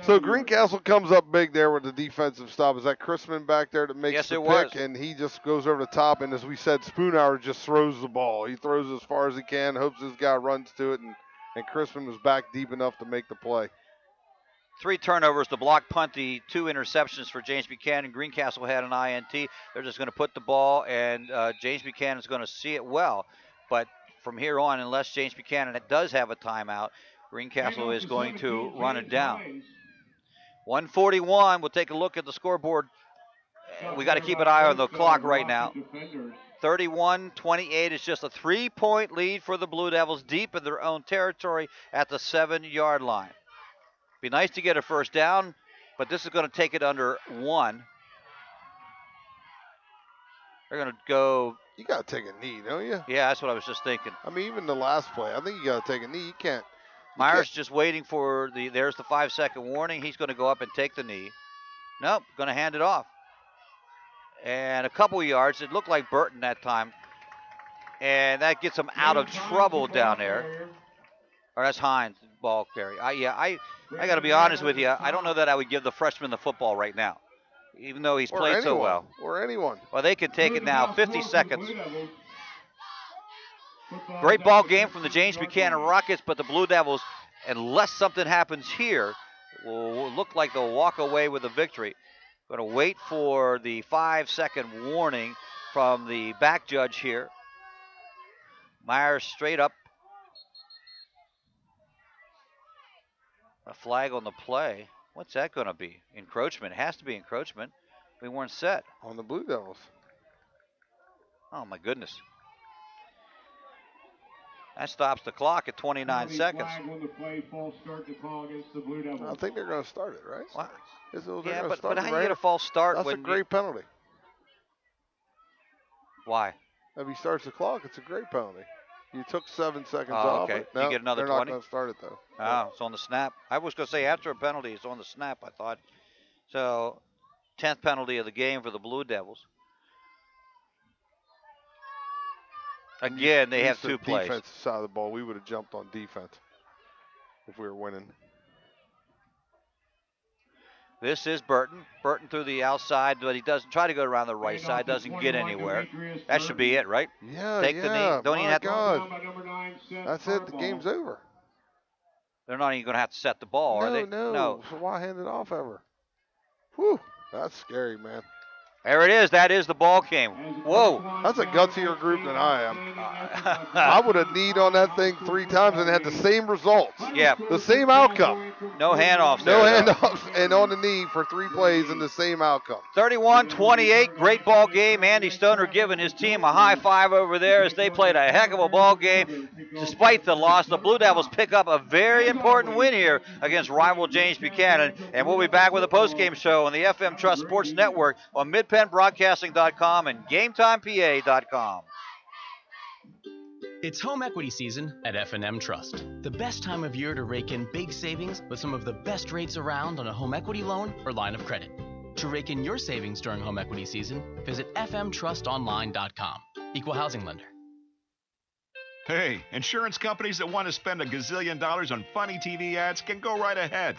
So Greencastle comes up big there with the defensive stop. Is that Chrisman back there that makes the pick? And he just goes over the top. And as we said, Spoonhour just throws the ball. He throws as far as he can, hopes this guy runs to it. And Chrisman was back deep enough to make the play. 3 turnovers, the block punt, the 2 interceptions for James Buchanan. Greencastle had an INT. They're just going to put the ball, and James Buchanan is going to see it well. But from here on, unless James Buchanan does have a timeout, Greencastle is going to run it down. 141. We'll take a look at the scoreboard. We got to keep an eye on the clock right now. 31-28 is just a 3-point lead for the Blue Devils deep in their own territory at the 7-yard line. Be nice to get a first down, but this is going to take it under 1. They're going to go. You got to take a knee, don't you? Yeah, that's what I was just thinking. I mean, even the last play, I think you got to take a knee. You can't. Myers just waiting for there's the 5-second warning. He's going to go up and take the knee. Nope, going to hand it off. And a couple of yards. It looked like Burton that time. And that gets him out of trouble down there. Or that's Hines, ball carry. I got to be honest with you. I don't know that I would give the freshman the football right now, even though he's played so well. Or anyone. Well, they can take it now. 50 seconds. Great ball game from the James Buchanan Rockets, but the Blue Devils, unless something happens here, will look like they'll walk away with a victory. Going to wait for the 5-second warning from the back judge here. Myers straight up. A flag on the play. What's that going to be? Encroachment. It has to be encroachment. We weren't set. On the Blue Devils. Oh, my goodness. That stops the clock at 29 seconds. I think they're going to start it, right? What? Yeah, but how do you get a false start? That's a great penalty. Why? If he starts the clock, it's a great penalty. You took 7 seconds Oh, off. okay. No, You get another they're 20? Not going to start it, though. Oh, it's on the snap. I was going to say after a penalty, it's on the snap, I thought. So, 10th penalty of the game for the Blue Devils. Again, they have 2 plays. Defensive side of the ball, we would have jumped on defense if we were winning. This is Burton. Burton through the outside, but he doesn't try to go around the right side. Doesn't get anywhere. That should be it, right? Yeah, Take the knee. Don't even have to. That's it. The game's over. They're not even going to have to set the ball, are they? No. So why hand it off ever? Whew. That's scary, man. There it is. That is the ball game. Whoa. That's a gutsier group than I am. I would have kneed on that thing 3 times and had the same results. Yeah. The same outcome. No handoffs. No handoffs and on the knee for 3 plays and the same outcome. 31-28. Great ball game. Andy Stoner giving his team a high five over there as they played a heck of a ball game. Despite the loss, the Blue Devils pick up a very important win here against rival James Buchanan. And we'll be back with a postgame show on the FM Trust Sports Network on MidPennBroadcasting.com and GameTimePA.com. It's home equity season at F&M Trust. The best time of year to rake in big savings with some of the best rates around on a home equity loan or line of credit. To rake in your savings during home equity season, visit fmtrustonline.com. Equal housing lender. Hey, insurance companies that want to spend a gazillion dollars on funny TV ads can go right ahead,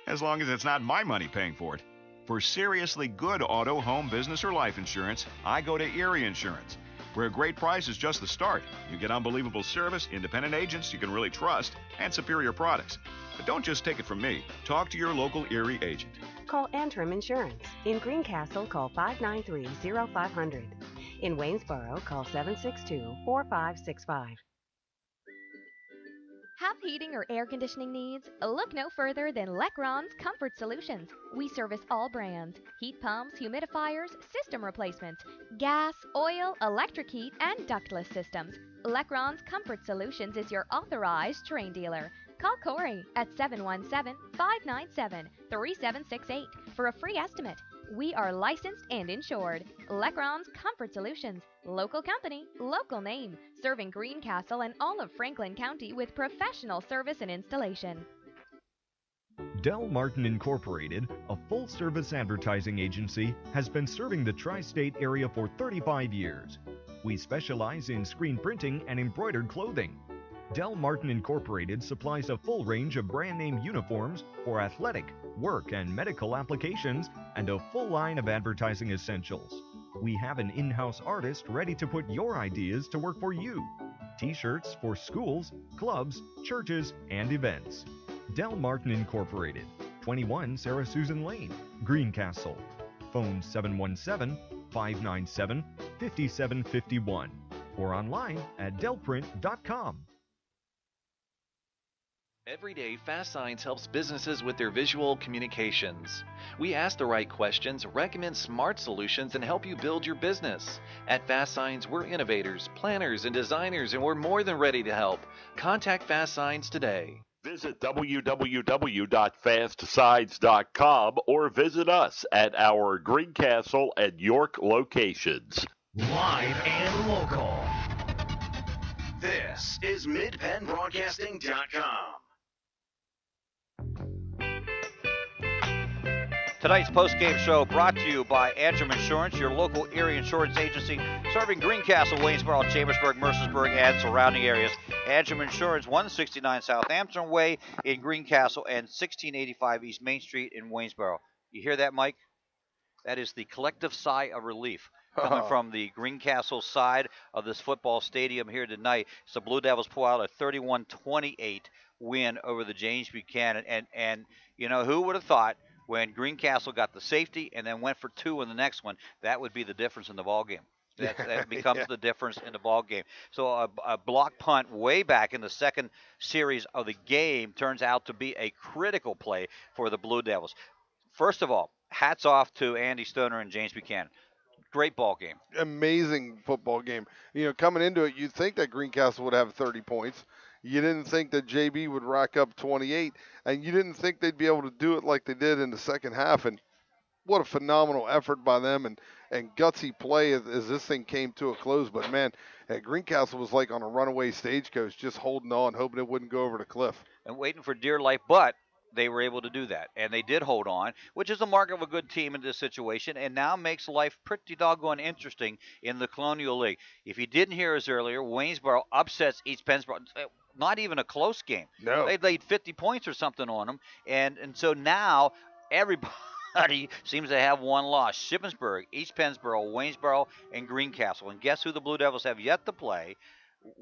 as long as it's not my money paying for it. For seriously good auto, home, business, or life insurance, I go to Erie Insurance, where a great price is just the start. You get unbelievable service, independent agents you can really trust, and superior products. But don't just take it from me. Talk to your local Erie agent. Call Antrim Insurance. In Greencastle, call 593-0500. In Waynesboro, call 762-4565. Have heating or air conditioning needs? Look no further than Lecron's Comfort Solutions. We service all brands: heat pumps, humidifiers, system replacements, gas, oil, electric heat, and ductless systems. Lecron's Comfort Solutions is your authorized Terrain dealer. Call Corey at 717-597-3768 for a free estimate. We are licensed and insured. Lecron's Comfort Solutions. Local company, local name. Serving Greencastle and all of Franklin County with professional service and installation. Del Martin Incorporated, a full-service advertising agency, has been serving the tri-state area for 35 years. We specialize in screen printing and embroidered clothing. Del Martin Incorporated supplies a full range of brand name uniforms for athletic, work, and medical applications, and a full line of advertising essentials. We have an in-house artist ready to put your ideas to work for you. T-shirts for schools, clubs, churches, and events. Del Martin Incorporated, 21 Sarah Susan Lane, Greencastle. Phone 717-597-5751 or online at delprint.com. Every day, Fast Signs helps businesses with their visual communications. We ask the right questions, recommend smart solutions, and help you build your business. At Fast Signs, we're innovators, planners, and designers, and we're more than ready to help. Contact Fast Signs today. Visit www.fastsigns.com or visit us at our Greencastle and York locations. Live and local. This is MidPennBroadcasting.com. Tonight's post-game show brought to you by Antrim Insurance, your local Erie insurance agency, serving Greencastle, Waynesboro, Chambersburg, Mercersburg, and surrounding areas. Antrim Insurance, 169 South Antrim Way in Greencastle and 1685 East Main Street in Waynesboro. You hear that, Mike? That is the collective sigh of relief coming from the Greencastle side of this football stadium here tonight. So Blue Devils pull out a 31-28 win over the James Buchanan. And you know, who would have thought when Greencastle got the safety and then went for two in the next one, that would be the difference in the ball game. That becomes the difference in the ball game. So a block punt way back in the second series of the game turns out to be a critical play for the Blue Devils. First of all, hats off to Andy Stoner and James Buchanan. Great ball game. Amazing football game. You know, coming into it, you'd think that Greencastle would have 30 points. You didn't think that JB would rack up 28, and you didn't think they'd be able to do it like they did in the second half. And what a phenomenal effort by them and gutsy play as this thing came to a close. But, man, Greencastle was like on a runaway stagecoach, just holding on, hoping it wouldn't go over the cliff. And waiting for dear life, but they were able to do that, and they did hold on, which is a mark of a good team in this situation, and now makes life pretty doggone interesting in the Colonial League. If you didn't hear us earlier, Waynesboro upsets East Pennsboro. Not even a close game. No. They laid 50 points or something on them, and so now everybody seems to have one loss. Shippensburg, East Pennsboro, Waynesboro, and Greencastle. And guess who the Blue Devils have yet to play?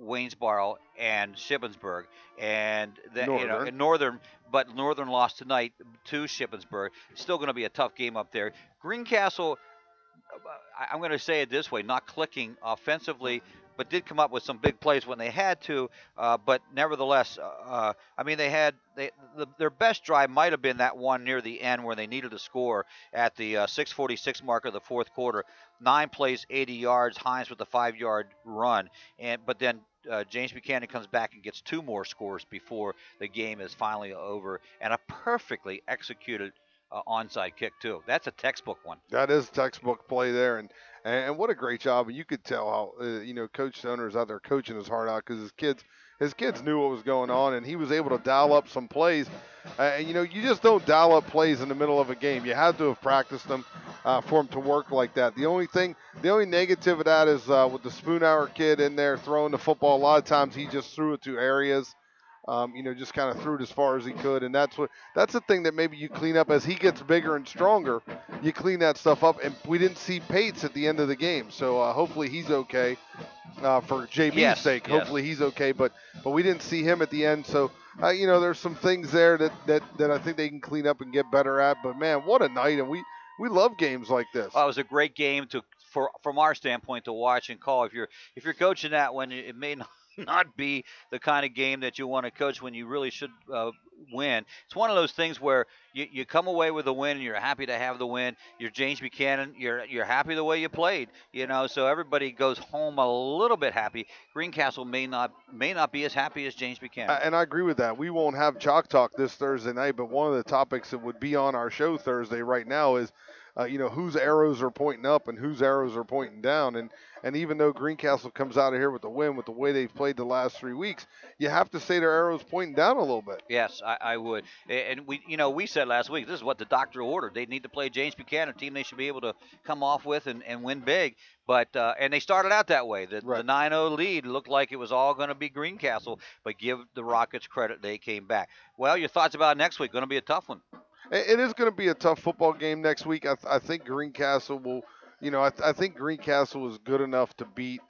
Waynesboro and Shippensburg, and Northern, but Northern lost tonight to Shippensburg. Still going to be a tough game up there. Greencastle, I'm going to say it this way, not clicking offensively, but did come up with some big plays when they had to. But nevertheless, I mean, their best drive might have been that one near the end where they needed to score at the 6:46 mark of the fourth quarter. 9 plays, 80 yards. Hines with the 5-yard run, but then James Buchanan comes back and gets 2 more scores before the game is finally over, and a perfectly executed onside kick too. That's a textbook one. That is textbook play there, And what a great job. And you could tell how, Coach Stoner is out there coaching his heart out because his kids knew what was going on, and he was able to dial up some plays. And, you just don't dial up plays in the middle of a game. You have to have practiced them for them to work like that. The only negative of that is with the Spoonhour kid in there throwing the football, a lot of times he just threw it to areas. Just kind of threw it as far as he could, and that's the thing that maybe you clean up as he gets bigger and stronger. You clean that stuff up, and we didn't see Pates at the end of the game, so hopefully he's okay for JB's sake. Yes. Hopefully he's okay, but we didn't see him at the end, so there's some things there that I think they can clean up and get better at. But man, what a night, and we love games like this. Well, it was a great game from our standpoint to watch and call. If you're coaching that one, it may not be the kind of game that you want to coach when you really should win. It's one of those things where you come away with a win and you're happy to have the win. You're James Buchanan. You're happy the way you played. So everybody goes home a little bit happy. Greencastle may not be as happy as James Buchanan. And I agree with that. We won't have Chalk Talk this Thursday night, but one of the topics that would be on our show Thursday right now is whose arrows are pointing up and whose arrows are pointing down. And even though Greencastle comes out of here with the win, with the way they've played the last 3 weeks, you have to say their arrows pointing down a little bit. Yes, I would. And we said last week, this is what the doctor ordered. They need to play James Buchanan, a team they should be able to come off with and win big. But and they started out that way. The 9-0 lead looked like it was all going to be Greencastle, but give the Rockets credit, they came back. Well, your thoughts about next week? Going to be a tough one. It is going to be a tough football game next week. I think Greencastle will, I think Greencastle is good enough to beat